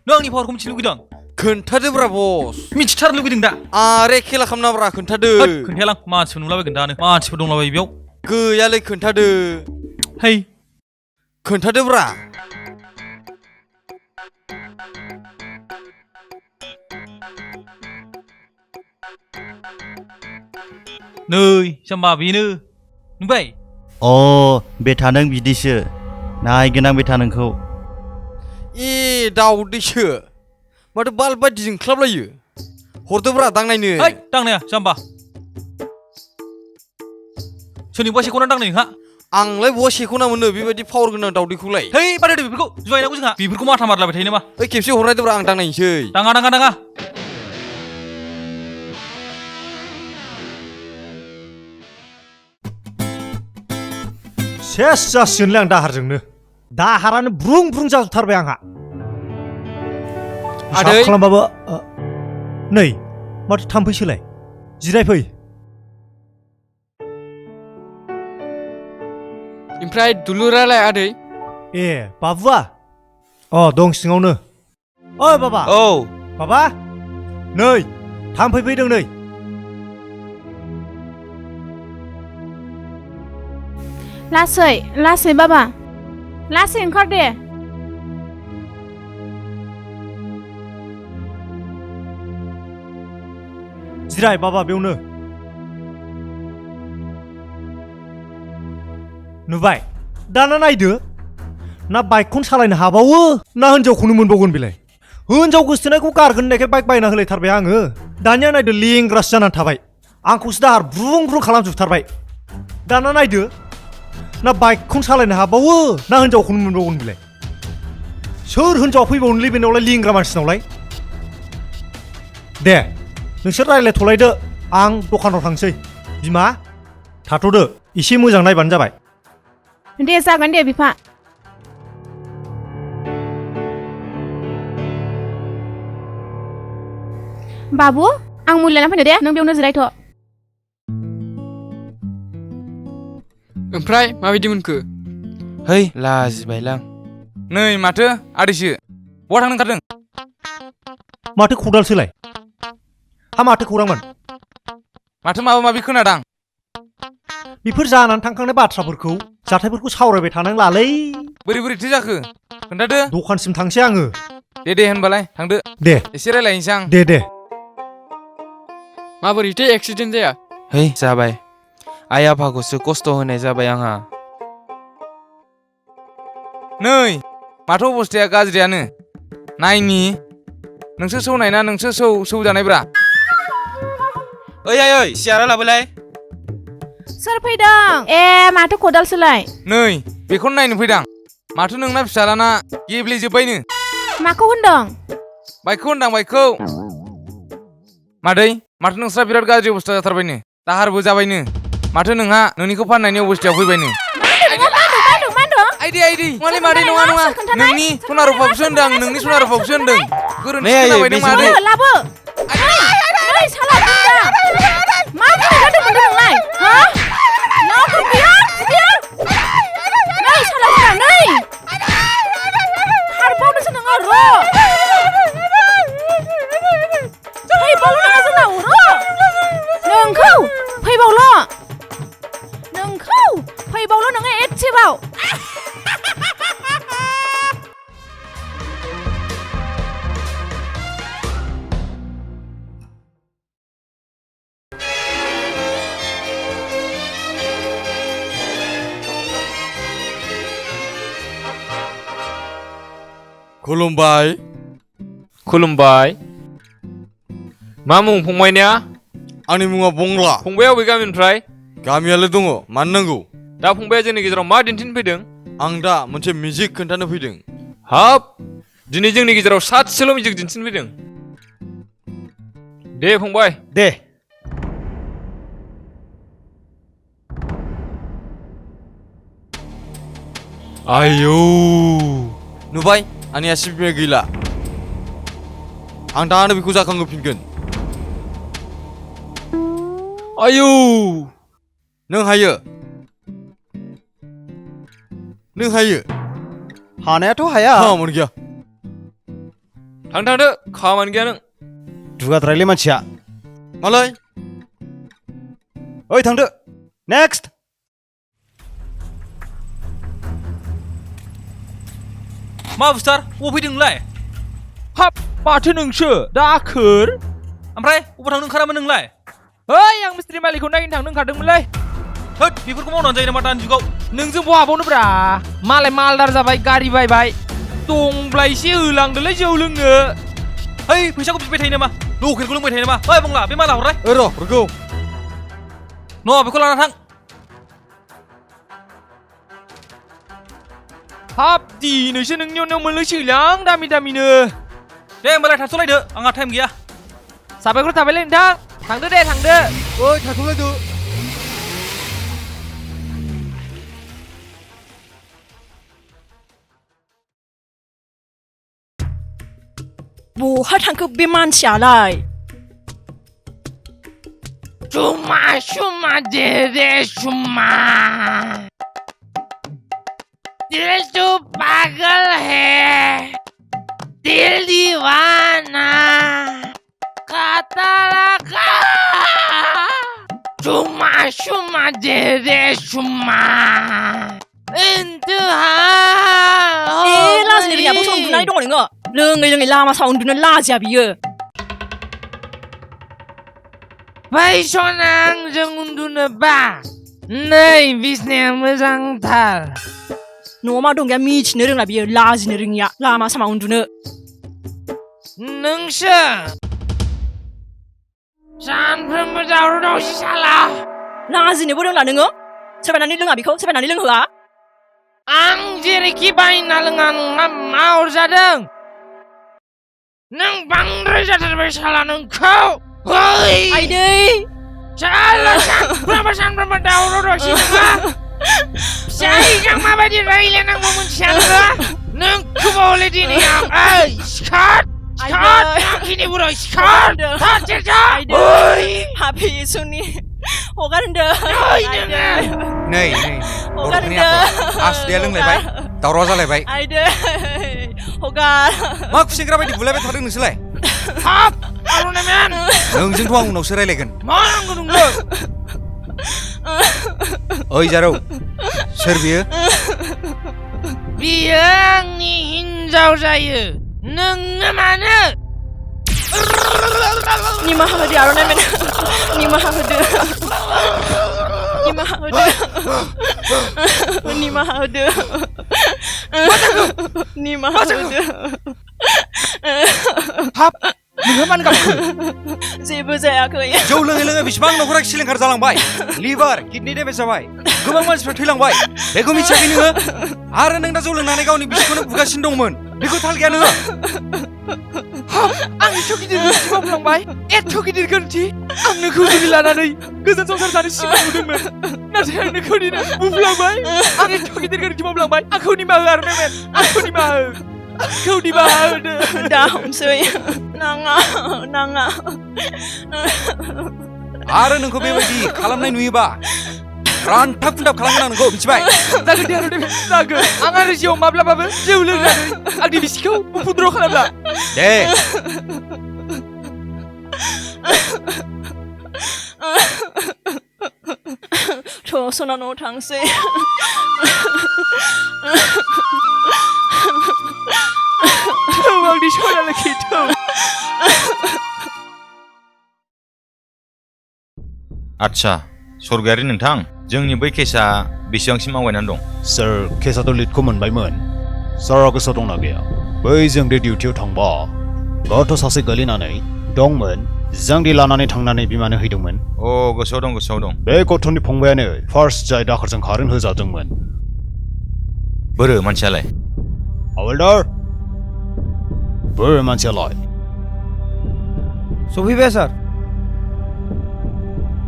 C: नों आंनि पावारखौ मिथिनो लुगैदों
N: खोन्थादोब्रा बस
C: मिथिथारनो लुगैदों दा
N: आरे खेला खालामनाब्रा खोन्थादो
C: खोन्थायालां मानसिफोर नुलाबायगोन दानो मानसिफोर दंलाबायो बेयाव
N: गैयालै खोन्थादो
C: है
N: खोन्थादोब्रा
C: नै जाम्बा बेनो नुबाय
O: अ बेथा नों बिदिसो नायगोन आं बेथा नोंखौ
N: ए दाउदैसो माथो बाल्ब बायदि जोंख्लाबलायो हरदोब्रा दांनायनो
C: है दांनाया जाम्बा सोरनिबा सेखौना दांनाय नोंहा
N: आंलाय बहा सेख'ना मोनो बेबायदि पावार गोनां दाउदैखौलाय
C: है बानायदो बेफोरखौ जुवायनांगौ जोंहा बेफोरखौ माथा मारलाबाय थायो नामा
N: ओइ खेबसे हरनायदोब्रा आं दांनायनोसै
C: दाङा दाङा दाङा
J: सेस जासिगोनलै आं दाहारजोंनो दाहारानो ब्रुं ब्रुं जाजोबथारबाय आंहा
N: आदै
J: हिसाब खालामबाबो नै माथो थाम्फैसोलाय जिरायफै
H: ओमफ्राय दुलुरालाय आदै
J: ए बाबुआ अ दं सिङावनो ओइ बाबा
B: औ
J: बाबा नै थाम्फै फैदों नै
V: लासै लासै बाबा लासै ओंखार दे
J: जिराय बाबा बेयावनो नुबाय दाना नायदो ना बाइकखौनो सालायनो हाबावो ना हिनजावखौनो मोनबावगोन बेलाय हिनजाव गोसथोनायखौ गारगोन होननायखाय बाइक बायना होलायथारबाय आङो दानिया नायदो लेंग्रासो जानानै थाबाय आंखौसो दाहार ब्रुं ब्रुं खालामजोबथारबाय दाना नायदो ना बाइकखौनो सालायनो हाबावो ना हिनजावखौनो मोनबावगोन बेलाय सोर हिनजावा फैबावनोलै बेनावलाय लेंग्रा मानसिनावलाय दे नोंसोर रायज्लायथ'लायदो आं दखानाव थांसै बिमा थाथ'दो एसे मोजां नायबानो जाबाय
V: दे जागोन दे बिफा बाबु आं मुलि लाना फैनो दे नों बेयावनो जिरायथ'
H: ओमफ्राय माबायदि मोनखो
S: है लाजिबायलां नै माथो आदैसो बहा थांनो ओंखारदों
J: माथो खदालसोलाय हा माथो खौरांमोन
S: माथो माबा माबि खोनादां
J: बेफोर जानानै थांखांनाय बाथ्राफोरखौ जाथायफोरखौ सावरायबाय थानांलालै
S: बोरै बोरैथो जाखो खोन्थादो
J: दखानसिम थांसै आङो
S: दे होनबालाय थांदो
J: दे
S: एसे रायलायनोसै आं
J: दे
H: माबोरैथो एक्सिडेन्ट जाया
S: है जाबाय आइ आफाखौसो खस्थ' होनाय जाबाय आंहा नै माथो अबस्थाया गाज्रियानो नायनि नोंसो सौनाय ना नोंसो सौजानायब्रा
B: ओइ ओइ सियारा लाबोलाय
V: सोर फैदों ए माथो खदालसोलाय
S: नै बेखौनो नायनो फैदां माथो नोंना फिसालाना गेब्लेजोब्बायनो
V: माखौ होनदों
S: बाइकखौ होनदां बाइकखौ मादै माथो नोंस्रा बिराद गाज्रि अबस्था जाथारबायनो दाहारबो जाबायनो माथो नोंहा नोंनिखौ फाननायनि अबस्थायाव फैबायनो आइदि मालै मादै नङा नोंनि सना रुफाखौसो होनदों आं नोंनि सना रुफाखौसो होनदों गोरोन्थि खोनाबाय नों मादै
V: लाबो नै साला मा बुंनो नोंलाय हा नै साला नै खारबावनोसो नोङो फैबावल' नङा जोंनाव नोंखौ फैबावल' नोङो एसेबाव
N: खुलुमबाय
R: खुलुमबाय मा मुं फंबायनिया
N: आंनि मुङा बंला
R: फंबाया अबे गामिनिफ्राय
N: गामियालाय दङ मानो नांगौ
R: दा फंबाया जोंनि गेजेराव मा दिन्थिनो फैदों
N: आं दा मोनसे मिउजिक खोन्थानो फैदों
R: हाब दिनै जोंनि गेजेराव सासेल' मिउजिक दिन्थिनो फैदों दे फंबाय
J: दे
E: आयौ नुबाय आंनि आसिबिया गैला आं दानो बेखौ जाखांहोफिनगोन आयौ नों हायो
J: हानायाथ' हाया
E: खामानि गैया
R: थांदो खामानि गैया नों
J: दुगाद्रायलै मानसिया
E: मालाय
J: ओइ थांदो नेक्स्ट
C: मा बुस्थार अबाव फैदों नोंलाय
F: हाब माथो नोंसो दाखोर
C: ओमफ्राय अबाव थांनो ओंखारामोन नोंलाय
F: ओइ आं मिस्ट्रि मालिकखौ नायनो थांनो ओंखारदोंमोनलै
C: होद बेफोरखौ मावनानै जायो नामा दानि जुगाव
F: नोंजों बहाबावनोब्रा मालाय मालदार जाबाय गारि बायबाय दंब्ला एसे होलांदोलै जौ लोंनो
C: है फैसाखौ बिबाय थायो नामा लकेलखौ लोंबाय थायो नामा ओइ बुंला बे माला हरलाय
E: र' हरगौ
C: न' बेखौ लाना थां
F: हाब दिनैसो नोंनि अननायाव मोनलोंसिगोनलां दामि दामिनो
C: दे होमबालाय थाथ'लायदो आंहा टाइम गैया
F: साबायखर थाबायलै नोंथां थांदो दे थांदो
E: ओइ थाथ'लायदो
I: बहा थांखो बे मानसियालाय
R: सुमा सुमा दे सुमा दिल तो पागल है दिल दीवाना खाता लगा सुमा सुमा दे सुमा इंतहा
I: लाजिनो रोङा बस उन्दुनानै दङ नोङो लोङै लामा सायाव उन्दुनो लाजिया बियो
R: बै सना आंजों उन्दुनोबा नै बिसनाया मोजांथार
I: न'आव मा दं गैया मिथिनो रोङा बियो लाजिनो रोङिया लामा सामा उन्दुनो
R: नोंसो सानफ्रोमबो दावराव दावसि साला
I: लाजिनोबो रोंला नोङो सोरबायनानै लोङा बेखौ सोरबायनानै लोंहोआ
R: आं जेरैखि बायना लोङा नङा मा अरजादों नों बांद्राय जाथारबाय साला नोंखौ
I: आइदै
R: साला सानफ्रामबो दावराव दावसि नङा फिसायजों माबायदि रायलायनांगौ मिथिया नोंखौबो हले दिनै आं ओइ सिखार आंखिनि बुरै सिखार
I: हाफि सुनि हगार होनदो
E: नै बर'फोरनि आखल आसुदैया लोंलायबाय दावराव जालायबाय
I: आइदै हगार
E: मा खुसेंग्रा बायदि बुलायबाय थादों नोंसोरलाय
R: हाब आर'नाइमेन
E: नोंजोंथ' आं उनावसो रायलायगोन
R: मा नांगौ नोंनो
E: ओइ जारौ सोर बियो
R: बियो आंनि हिनजाव जायो नोंनो मानो
I: निमाहा होदो आर'नाइमेन निमाहा होदो निमाहा होदो
E: हाब नोंहा मानो गाबखो
I: जेबो जायाखै
E: जौ लोङै बेसेबां न'खरा सिलिंखार जालांबाय लिभार किडनि डेमेज जाबाय गोबां मानसिफ्रा थैलांबाय बेखौ मिथियाखै नोङो आरो नों दा जौ लोंनानै गावनि बिसिखौनो बुगासिनो दंमोन बेखौ थाल गैया नोङो
F: आं एथ' गिदिर गोरोन्थि मावफ्लांबाय एथ' गिदिर गोरोन्थि आं नोंखौ जुलि लानानै गोजोन संसार जानो सिमां नुदोंमोन नाथाय आं नोंखौ दिनै बुफ्लांबाय आं एथ' गिदिर गोरोन्थि मावफ्लांबाय आंखौ निमाहा हो आर'नाइमेन आंखौ निमाहा हो आंखौ निमाहा होदो
I: दा हमसै नाङा
E: आरो नोंखौ बेबायदि खालामनाय नुयोबा रानथाब खुन्दाब खालामगोन आं नोंखौ मिथिबाय
F: जागोन दे आर'नाइमेन जागोन आं आरो जिउआव माब्लाबाबो जौ लोंनानै आंनि बिसिखौ उपद्रव खालामला
E: दे
I: थ' सना न'आव थांसै
F: आंनि सना लोखि
U: आदसा सरगायारि नोंथां जोंनि बै केसा बेसेबांसिम आवगायनानै दं
J: सार केसाथ' लिडखौ मोनबायमोन सारा गोसोआव दंना गैया बै जों दे डिउटियाव थांबा गथ' सासे गोलैनानै दंमोन जों दि लानानै थांनानै बिमानो हैदोंमोन
U: अ गोसोआव दं
J: बे गथ'नि फंबायानो फार्स्ट जाय दाखोरजों खारेन्ट होजादोंमोन
U: बोरो मानसियालाय
J: हवालदार बोरो मानसियालाय
E: सफैबाय सार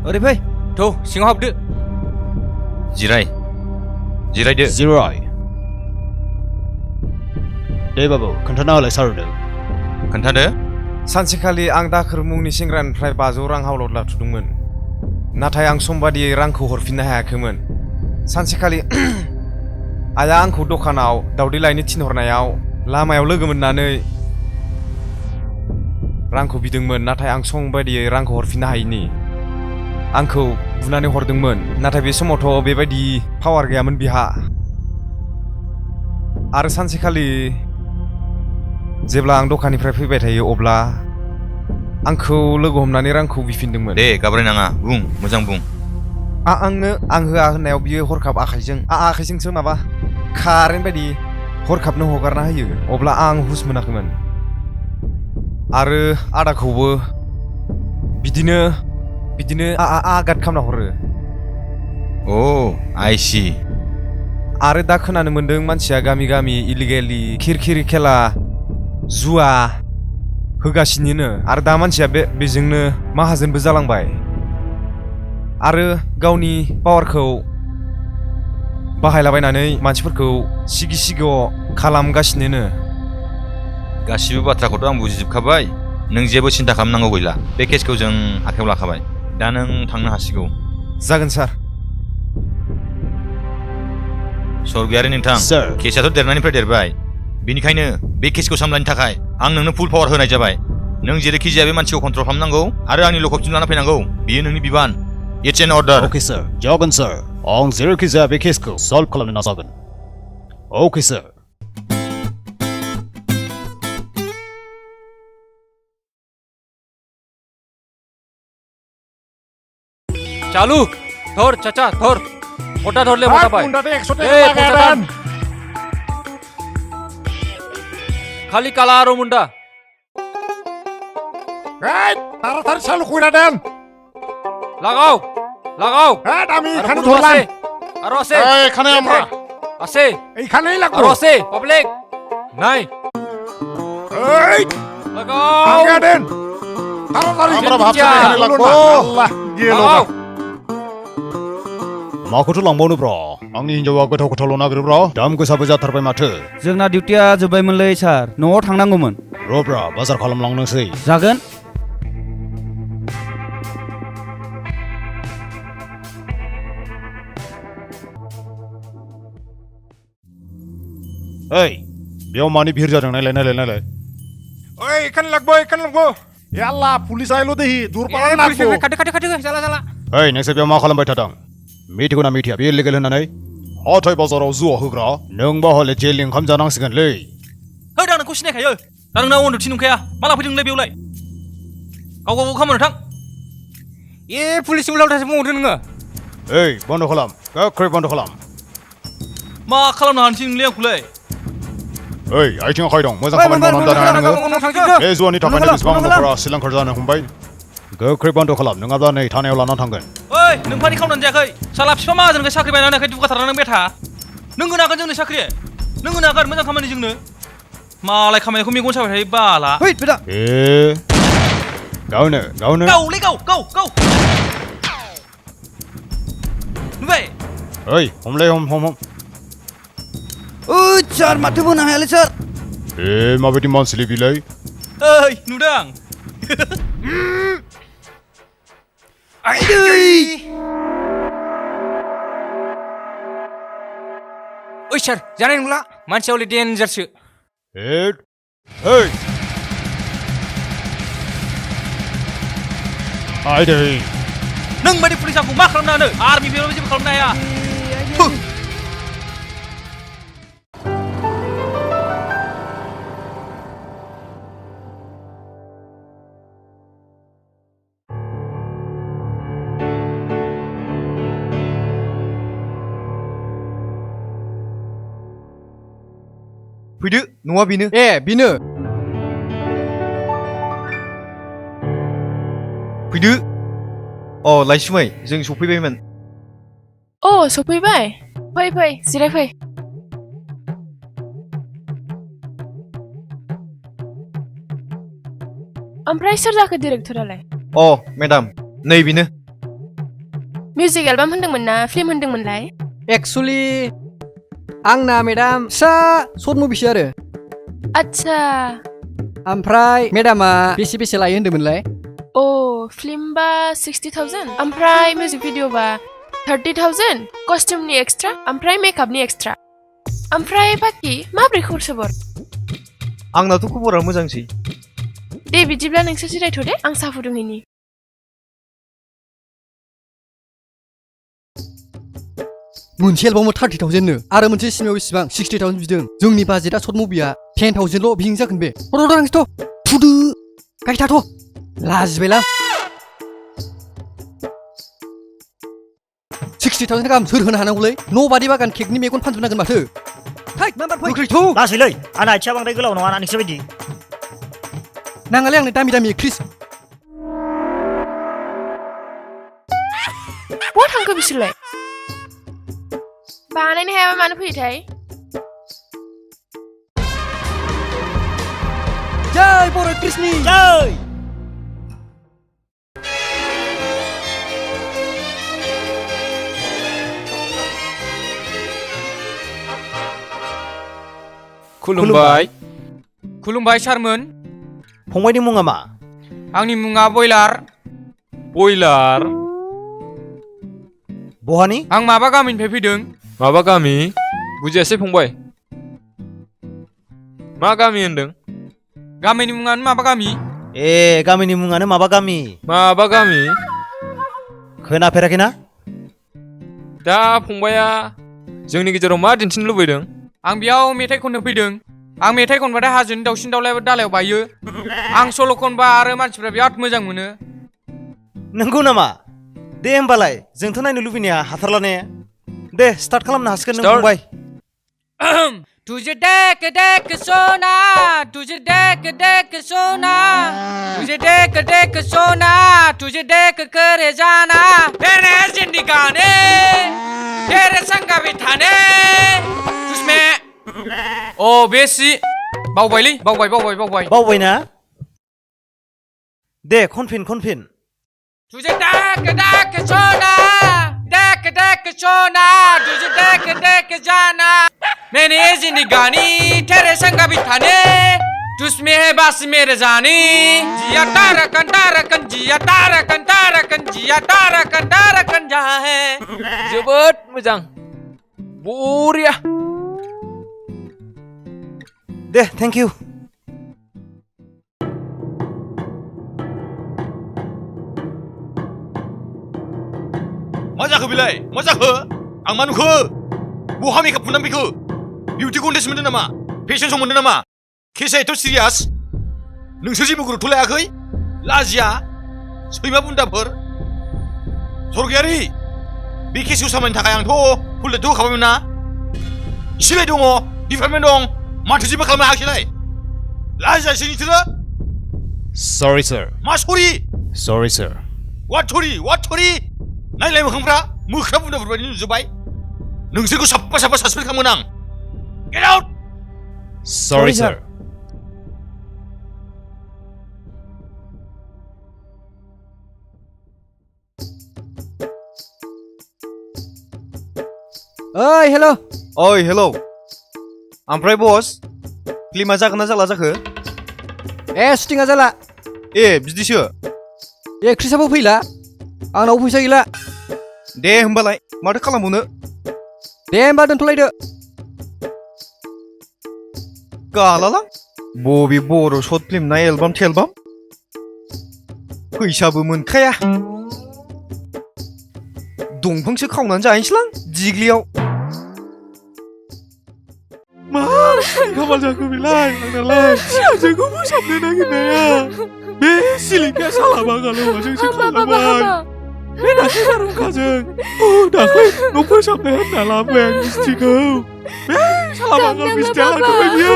E: ओरै फै
B: थ' सिङाव हाबदो
U: जिरायदो
J: जिराय
M: दे बाबु खोन्थाना होलाय सारनो
U: खोन्थादो
B: सानसेखालि आं दाखोर मुंनि सेंग्रानिफ्राय 500 रां हावलाद लाथुदोंमोन नाथाय आं समबादियै रांखौ हरफिननो हायाखैमोन सानसेखालि आइया आंखौ दखानाव दावदै लायनो थिनहरनायाव लामायाव लोगो मोननानै रांखौ बिदोंमोन नाथाय आं सम बायदियै रांखौ हरफिननो हायिनि आंखौ बुनानै हरदोंमोन नाथाय बे समावथ' बेबायदि पावार गैयामोन बिहा आरो सानसेखालि जेब्ला आं दखाननिफ्राय फैबाय थायो अब्ला आंखौ लोगो हमनानै रांखौ बिफिनदोंमोन
U: दे गाब्रायनाङा बुं मोजां बुं
B: आं होआ होननायाव बियो हरखाब आखाइजोंसो माबा कारेन्ट बायदि हरखाबनो हगारना होयो अब्ला आं हुस मोनाखैमोन आरो आदाखौबो बिदिनो आघात खालामना हरो
U: अ आइसि
B: आरो दा खोनानो मोन्दों मानसिया गामि गामि इलिगेलि खिरखिरि खेला जुवा होगासिनो आरो दा मानसिया बेजोंनो माहाजोनबो जालांबाय आरो गावनि पावारखौ बाहायलाबायनानै मानसिफोरखौ सिग' खालामगासिनो
U: गासिबो बाथ्राखौथ' आं बुजिजोबखाबाय नों जेबो सिन्था खालामनांगौ गैला बे केसखौ जों आखायाव लाखाबाय दा नों थांनो हासिगौ
B: जागोन सार
U: सरगियारि नोंथां केसआथ' देरनायनिफ्राय देरबाय बेनिखायनो बे केसखौ सामलायनो थाखाय आं नोंनो फुल पावार होनाय जाबाय नों जेरैखि जाया बे मानसिखौ कन्ट्रल खालामनांगौ आरो आंनि लकअपसिम लाना फैनांगौ बेयो नोंनि बिबान इट्स एन अर्डार
M: अके सार जागोन सार आं जेरैखि जाया बे केसखौ सल्भ खालामनो नाजागोन अके सार
C: चालू धर चाचा धर मोठा धरले मोठा पाय खाली काला आरो मुंडा
J: তাড়াতাড়ি চালু কইরা দেন
C: লাগাও
J: আমি এখানে ধরলাম
C: আরো আছে
J: এখানে আমরা
C: আছে
J: এইখানেই লাগবো
C: আরো আছে পাবলিক নাই লাগাও
J: আগে দেন তাড়াতাড়ি
M: আমরা ভাবছি এখানে লাগবো
J: আল্লাহ গেল
M: माखौथ' लांबावनो ब्र आंनि हिन्जावा गोथाव गोथावल' नागिरो ब्र दाम गोसाबो जाथारबाय माथो
P: जोंना डिउटिया जोब्बायमोनलै सार न'आव थांनांगौमोन
M: र' ब्रा बाजार खालामलांनोसै
P: जागोन
M: ओइ बेयाव मानि भिर जादों नायलाय
J: ओइ এখানে লাগবো याल्ला पुलिस आइलो देहि दूर पाला नागबो
C: खाथि जाला
M: ओइ नोंसोर बेयाव मा खालामबाय थादों मिथिगौ ना मिथिया बे इलिगेल होननानै हाथाय बाजाराव जुवा होग्रा नोंबा हले जेलनि ओंखाम जानांसिगोनलै
C: है दा नोंखौ सिनायखायो दा नोंनाव उन्दुथि नंखाया माला फैदों नोंलाय बेयावलाय गाव खामानि थां पुलिसनि उल्थासो बुंहरदों नोङो
M: ओइ बन्द खालाम गोख्रै बन्द खालाम
C: मा खालामनो हानोसै नोंलाय आंखौलाय
M: ओइ आइथिं आखाइ दं मोजां खामानि मावनानै जानो हाया नोङो बे जुवानि थाखायनो बेसेबां न'खरा सिलिंखार जानो हमबाय गोख्रै बन्द खालाम नङाब्ला नै थानायाव लानानै थांगोन
C: ओइ नों फानि खालामनानै जायाखै साला बिफा माहाजोनखौ साख्रि बायनानै होनायखाय दुगाथारना नों बेथा नों होनो हागोन जोंनो साख्रि नों होनो हागोन मोजां खामानि जोंनो मालाय खामानिखौ मेगन साबाय थायो बाला
M: ए गावनो
C: गावलै गाव नुबाय
M: ओइ हमलै हम
H: ओइ सार माथो बोनो हायालै सार
M: माबायदि मानसिलै बिलाय
C: ओइ नुदों ओइ सार जानाय नंला मानसिया हले डेन्जारसो
M: आइदै
C: नों बायदि पुलिस आंखौ मा खालामनो हानो आर्मि बेयाव जेबो खालामनो हाया
E: फैदो न'आ बेनो
H: बेनो
E: फैदो लाइसुमै जों सफैबायमोन
Q: सफैबाय फै जिरायफै ओमफ्राय सोर जाखो डिरेक्टरालाय
E: मेडाम नै बेनो
Q: मिउजिक एलबाम होनदोंमोन ना फिल्म
D: आच्छा
H: ओमफ्राय मेडामा बेसे लायो होन्दोंमोनलाय?
D: अ फिल्मबा 60,000 ओमफ्राय मिउजिक भिडिअबा 30,000 कस्ट्युमनि एक्सट्रा ओमफ्राय मेकआपनि एक्सट्रा ओमफ्राय बाखि माब्रै खबर सबर?
N: आंनाथ' खबरा मोजांसै।
D: दे बिदिब्ला नोंसोर जिरायथ' दे आं साहा फुदुंहैनि।
H: मोनसे एलबामाव 30,000 नो आरो मोनसे सिनेमायाव बेसेबां 60,000 बिदों। जोंनि बाजेटआ सर्ट मुभिया 10,000 ल' बिहिं जागोन बे। र'दांसथ' थुदो गाय थाथ' लाजिबायलां। 60,000 गाहाम सोर होनो हानांगौलै? न' बादि बागान केकनि मेगन फानजोबनांगोन माथो।
J: गोख्रैथ' लासैलै आंना आथिया बांद्राय गोलाव नङा नोंसोर बायदि।
H: नाङालै आंनो दामि एक्ट्रिस।
D: बहा थांखो बिसोरलाय? बानायनो हायाबा मानो फैयोथाय?
H: जय बर' एक्ट्रिसनि जय।
S: खुलुमबाय सारमोन।
A: फंबायनि मुङा मा?
S: आंनि मुङा बयलार।
R: बयलार?
A: बहानि?
S: आं माबा गामिनिफ्राय फैदों।
R: माबा गामि? बुजियासै फंबाय। मा गामि होनदों?
S: गामिनि मुङानो माबा गामि।
A: ए गामिनि मुङानो माबा गामि।
R: माबा गामि?
A: खोनाफेराखैना?
R: दा फंबाया जोंनि गेजेराव मा दिन्थिनो लुबैदों?
S: आं बेयाव मेथाइ खननो फैदों। आं मेथाइ खनबाथाय हाजोनि दाउसिन दाउलायाबो दालायाव बायो। आं सल' खनबा आरो मानसिफ्रा बिराद मोजां मोनो।
A: नंगौ नामा? दे होमबालाय जोंथ' नायनो लुबैनाया हाथारला ने? दे स्टार्ट खालामनो हासिगोन नों फंबाय।
S: तुझे देख देख सोना तुझे देख देख सोना तुझे देख देख सोना तुझे देख करे जाना तेरे जिंदगानी तेरे संग बिताने तुझमें ओ बेसी
A: बावबायना? दे खनफिन।
S: तुझे देख देख सोना तुझे देख देख जाना मैंने जिंदगानी तेरे संग बिताने तुझमें है बस मेरे जानी जिया तारकन जिया तारकन जहाँ है
R: जोबोद मोजां बरिया।
A: दे थेंक इउ।
U: मा जाखो बेलाय? मा जाखो? आं मा नुखो? बहा मेकआप फुननानै फैखो? बिउटि कन्टेस्ट मोनदों नामा? फेशन शो मोनदों नामा? केसआ एथ' सिरियास? नोंसोर जेबो गुरुत्व लायाखै? लाजिया? सैमा बुन्दाफोर? सरगियारि बे केसखौ सामलायनो थाखाय आंथ' फुल दायथ' होखाबायमोन ना? इसेलाय दङ डिपार्टमेन्ट दं माथो जेबो खालामनो हायाखैलाय? लाजियासै नोंसोरो?
M: Sorry sir.
U: मा सरि?
M: Sorry sir.
U: What sorry? नायलाय मोखांफ्रा मोख्रा बुन्दाफोर बायदि नुजोब्बाय। नोंसोरखौ साफा सासपेन्ड खालामगोन आं। Get out!
M: Sorry sir.
H: ओइ हेल'।
N: ओइ हेल'। ओमफ्राय बस फिल्मा जागोन ना जाला जाखो?
H: ए शुटिंआ जाला।
N: ए बिदिसो?
H: एक्ट्रिसाबो फैला आंनाव फैसा गैला।
N: दे होमबालाय माथो खालामबावनो।
H: दे होमबा दोनथ'लायदो।
N: गालालां बबे बर' शर्ट फिल्म ना एलबाम थेलबाम फैसाबो मोनखाया। दंफांसो खावनानै जाहैनोसैलां दिग्लियाव।
R: मा खामाल जाखो बेलाय आंनालाय फिसाजोखौ फोसाबनो नागिरनाया बे सिलिंखाया सालाबागाल हौवाजोंसो खालामबाय। बे दाख्लै बारहुंखाजों दाख्लै न' फोसाबनो होनना लाबोबाय आं मिस्ट्रिखौ बे सालाबागाल मिस्ट्रिया लांथारबाय बियो।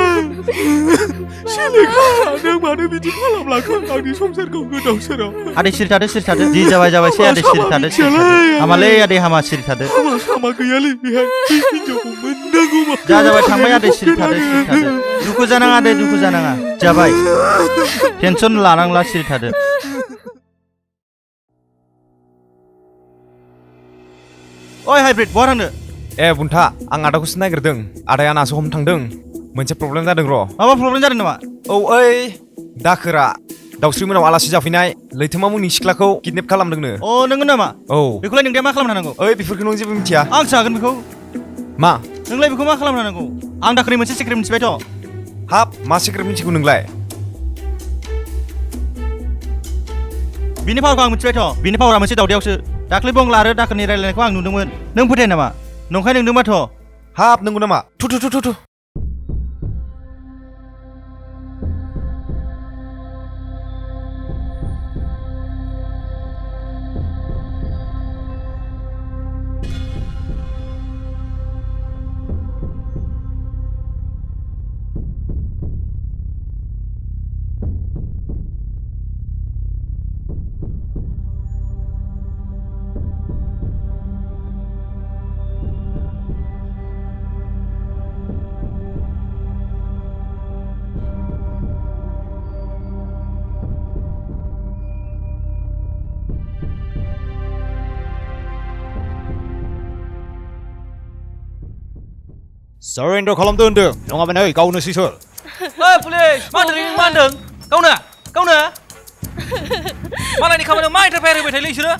R: सिलिंखा नों मानो बिदि खालामलांखो आंनि संसारखौ गोदाव सोराव।
O: आदै सिरि थादो जि जाबायसै आदै सिरि थादो हामालै आदै हामा सिरि थादो।
R: हामा गैयालै बेहाय हिनजावखौ मोननांगौबा
O: जाबाय थांबाय आदै सिरि थादो दुखु जानाङा आदै दुखु जानाङा जाबाय टेनसन लानांला सिरि थादो। ओइ हाइब्रिद बहा थांनो?
B: ए बुन्था आं आदाखौसो नागिरदों आदाया नासो हमनो थांदों।
E: मोनसे प्रब्लेम जादों र'
N: माबा प्रब्लेम जादों नामा
E: औ ओइ दाखोरा दाउस्रिमोनाव आलासि जाफैनाय लैथोमा मुंनि सिख्लाखौ किडनेप खालामदोंनो
N: अ नोंगौ नामा
E: औ
N: बेखौलाय नोंदाया मा खालामनो हानांगौ
E: ओइ बेफोरखौ नों जेबो मिथिया
N: आंसो हागोन बेखौ
E: मा
N: नोंलाय बेखौ मा खालामनो हानांगौ आं दाखोरनि मोनसे सिक्रेट मिथिबायथ'
E: हाब मा सिक्रेट मिथिगौ नोंलाय
N: बिनि पावारखौ आं मिथिबायथ' बिनि पावारा मोनसे दावदैयावसो दाख्लै बंला आरो दाखोरनि रायलायनायखौ आं नुदोंमोन नों फोथाया नामा नंखाय नोंदोंबाथ'
E: हाब नंगौ नामा थु थु थु थु थु
M: Surrender खालामदो होनदों नङाबा नै गावनोसै सोर
C: ओइ पुलिस मा होनदों नों मा होनदों गावनो गावनो मालायनि खामानियाव मा इन्टारफेयार होबाय थायोलै बिसोरो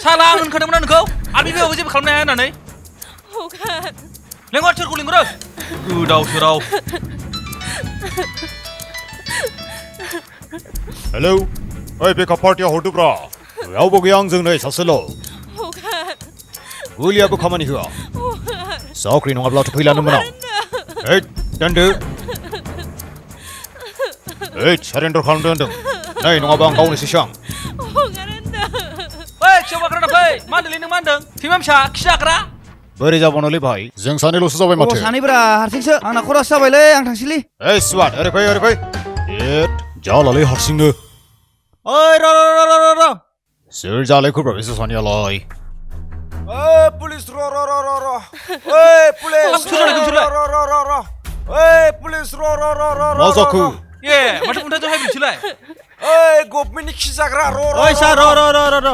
C: साला आं होनखादोंमोन नोंखौ आरो बिबो जेबो खालामनो हाया होननानै लेंहर सोरखौ लिंहरो गोदाव सोराव
M: हेलौ ओइ बेकआप पार्टियाव हरदोब्रा रावबो गैया आंजों नै सासेल' गुलियाबो खामानि होआ साख्रि नङाब्लाथ' फैलानो मोना ओइ दोनदो ओइ सारेन्डार खालामदो होनदों नै नङाबा आं गावनोसै आं
C: ओइ खियाव बाख्रा फै मा होनदोंलै नों मा होनदों थैमा फिसा खि जाग्रा
M: बोरै जाबावनोलै भाई जों सानैल'सो जाबाय माथो
P: सानैब्रा हारसिंसो आंना खरस जाबायलै आं थांसैलै
M: ओइ सुवाद ओरै फै एट जालालै हारसिंनो
N: ओइ र
M: सोर जालायखोब्रा बिसोर सानैयालाय
E: ओइ पुलिस र ओइ पुलिस र ओइ पुलिस र
M: मा जाखो
C: ए माथो बुंथाजों हाय बिसोरलाय
E: ओइ गभर्नमेन्टनि खि जाग्रा र
N: ओइ सार र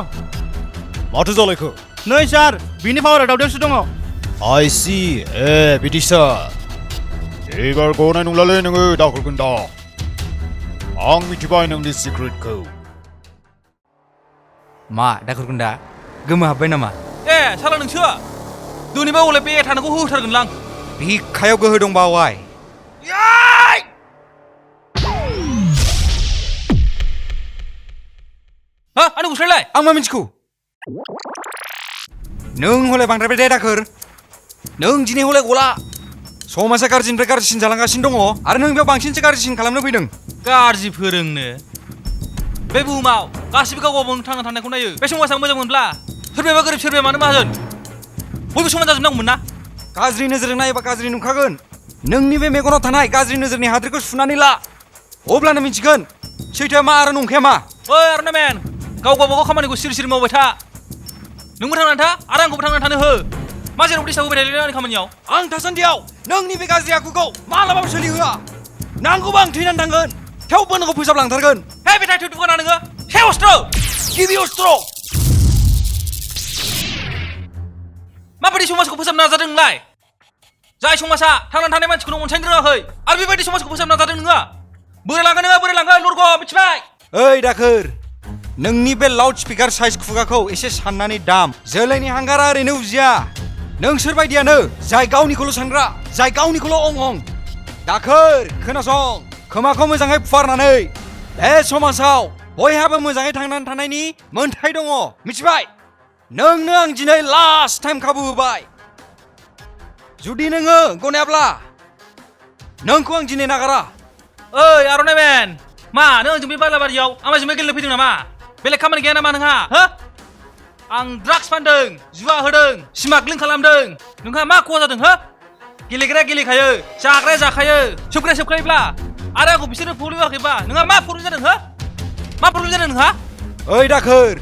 M: माथो जालायखो
N: नै सार बिनि पावारा दावदैयावसो दङ
M: आइ सि ए बिदिसो एबार गनाय नंलालै नोङो दाखोरगोन दा आं मिथिबाय नोंनि सिक्रेटखौ
P: मा दाखोरगोन दा गोमोहाबबाय नामा
C: ए साला नोंसो दोनैबा हले बे थानांगौ होथारगोनलां
E: बिखायाव गोहो दंबा वाय
C: हा आंनि गुस्लायलाय
E: आं मा मिथिगौ नों हले बांद्रायबाय दे दाखोर नों दिनै हले गला समाजा गाज्रिनिफ्राय गाज्रिसिन जालांगासिनो दङ आरो नों बेयाव बांसिनसो गाज्रिसिन खालामनो फैदों
C: गाज्रि फोरोंनो बे बुहुमाव गासिबो गाव गावबावनो थांना थानायखौ नायो बे समाजा मोजां मोनब्ला सोरबाया गोरिब सोरबाया मानो माहाजोन बयबो समान जाजोबनांगौमोन ना
E: गाज्रि नोजोरजों नायोबा गाज्रि नुखागोन नोंनि बे मेगनाव थानाय गाज्रि नोजोरनि हाद्रिखौ सुनानै ला अब्लानो मिथिगोन सैथोआ मा आरो नंखाया मा
C: ओइ आरनामेन गाव गावबागाव खामानिखौ सिरि सिरि मावबाय था नोंबो थांनानै था आरो आंखौबो थांनानै थानो हो मा जेराव दिस्टार्ब होबाय थायोलै आंनि खामानियाव
E: आं थासान्दियाव नोंनि बे गाज्रि आखुखौ मालाबाबो सोलिहोआ नांगौबा आं थैनानै थांगोन थेवबो नोंखौ फोसाबलांथारगोन
C: हे बेटा थुथुगोना नोङो हे अस्त्र
E: गिबि अस्त्र
C: माबायदि समाजखौ फोसाबनो नाजादों नोंलाय जाय समाजा थांनानै थानाय मानसिखौनो अनसायनो रोङाखै आरो बेबायदि समाजखौ फोसाबनो नाजादों नोङो बोरै लांगोन नोङो बोरै लांगोन लरग' मिथिबाय
E: ओइ दाखोर नोंनि बे लाउड स्पिकार साइज खुगाखौ एसे साननानै दाम जोलैनि हांगारा ओरैनो उजिया नों सोरबायदियानो जाय गावनिखौल' सानग्रा जाय गावनिखौल' अं दाखोर खोनासं खोमाखौ मोजाङै फुवारनानै बे समाजाव बयहाबो मोजाङै थांनानै थानायनि मोन्थाय दङ मिथिबाय नोंनो आं दिनै लास्ट टाइम खाबु होबाय जुदि नोङो गनायाब्ला नोंखौ आं दिनै नागारा
C: ओइ आरनामेन मा नों आंजों बे बालाबारियाव आमाजों गेलेनो फैदों नामा बेलेग खामानि गैया नामा नोंहा हो आं ड्राग्स फानदों जुवा होदों स्मागलिं खालामदों नोंहा मा खहा जादों हो गेलेग्राया गेलेखायो जाग्राया जाखायो सोबग्राया सोबखायोब्ला आरो आंखौ बिसोरो प्रब्लेम होआखैबा नोंहा मा प्रब्लेम जादों हो मा प्रब्लेम जादों नोंहा
E: ओइ दाखोर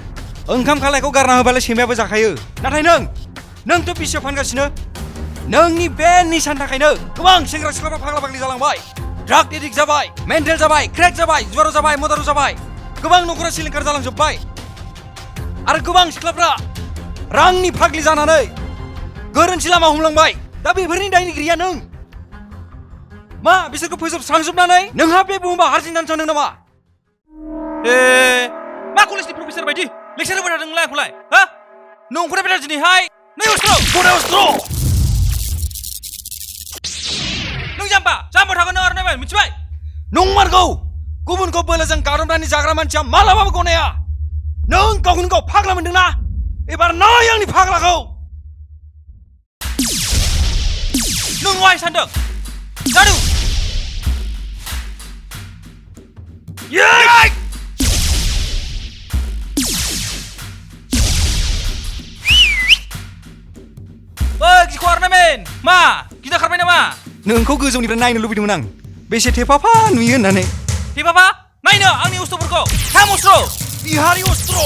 E: ओंखाम खालायखौ गारना होबालाय सैमायाबो जाखायो नाथाय नोंथ' बिसियाव फानगासिनो नोंनि बे निसानि थाखायनो गोबां सेंग्रा सिख्लाफ्रा फाग्ला फाग्लि जालांबाय ड्राग एडिक्ट जाबाय मेन्टेल जाबाय क्रेक जाबाय जुवार जाबाय मदारु जाबाय गोबां न'खरा सिलिंखार जालांजोब्बाय आरो गोबां सिख्लाफ्रा रांनि फाग्लि जानानै गोरोन्थि लामा हमलांबाय दा बेफोरनि दायनिगिरिया नों
C: मा बिसोरखौ फोजोबस्रांजोबनानै नोंहा बे बुहुमाव हारसिं थानो सानदों नामा मा कलेजनि प्रफेसार बायदि लेक्सार होबाय थादों नोंलाय आंखौलाय हा नंखौनो बेटा दिनैहाय नै अस्त्र बडो अस्त्र नों जाम्बा थागोन नों आर'नाइ मिथिबाय नंमारगौ गुबुनखौ बोलोजों गादबनानै जाग्रा मानसिया मालाबाबो गनाया नों गावखौनो गाव फाग्ला मोनदोंना एबार नाय आंनि फाग्लाखौ नों नङा सानदों जादु गिखौ आर'नाइमेन मा गिदा खारबाय नामा
E: नोंखौ गोजौनिफ्राय नायनो लुबैदोंमोन आं बेसे थेफाफा नुयो होननानै
C: थेफाफा नायनो आंनि अस्त्रफोरखौ थाम अस्त्र बिहारि अस्त्र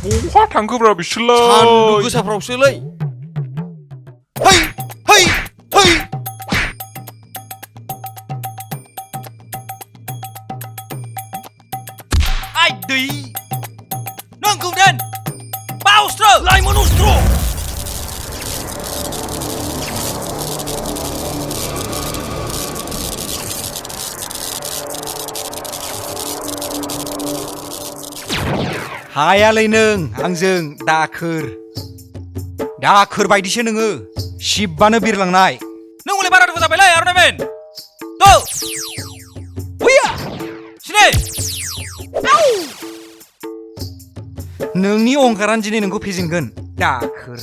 R: बहा थांखोब्रा बिसोरलाय
C: सान्दुं गोसाफ्रावसोलै है है है आइ दै नोंखौ दोन बा अस्त्र लाइमोन अस्त्र
E: हायालै नों आंजों दाखोर बायदिसो नोङो सिबबानो बिरलांनाय
C: नों हले बारा दुखु जाबायलै आर'नाइमेन तो फैया सिने
E: नोंनि अहंकारानो दिनै नोंखौ फेजेनगोन दाखोर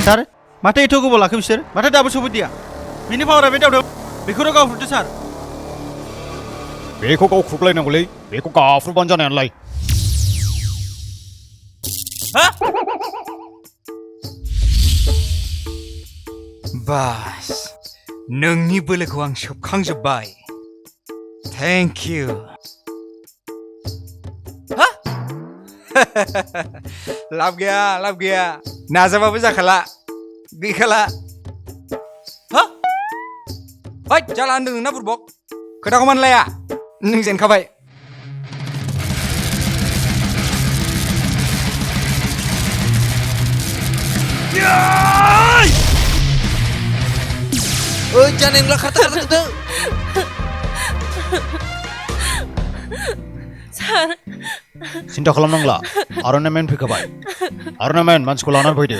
N: सार माथो एथ' गोबाव लाखो बिसोर माथो दाबो सफैदिया बिनि पावारा बे दावदों बेखौनो गावफ्रुदो सार
M: बेखौ गावख्रुबलायनांगौलै बेखौ गाफ्रुबानो जानायालाय
E: बास नोंनि बोलोखौ आं सोबखांजोब्बाय थेंक इउ लाब गैया नाजाबाबो जाखाला गैखाला जाला होनदों नोंना बुरबक खोथाखौ मानलाया नों जेनखाबाय
C: जानायब्ला खारता
Q: सार
M: सिन्था खालामनांला आर'नाइमेन फैखाबाय आर'नाइमेन मानसिखौ लानानै फैदो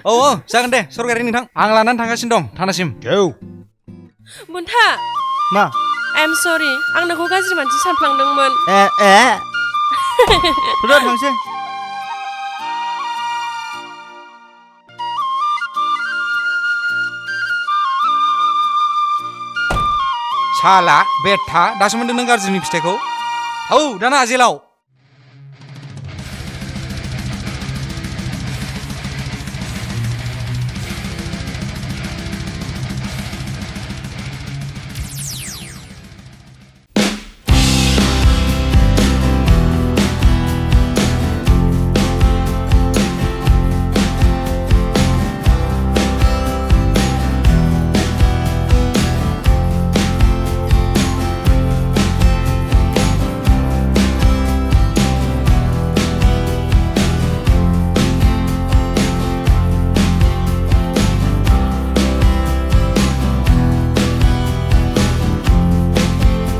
E: औ जागोन दे सरकारि नोंथां आं लानानै थांगासिनो दं थानासिम
Q: बुन्था
N: मा
Q: आइ एम सरि आं नोंखौ गाज्रि मानसि सानफ्लांदोंमोन
N: थांसै
E: साला बेथा दासो मोनदों नों गाज्रिनि फिथाइखौ औ दाना जेलाव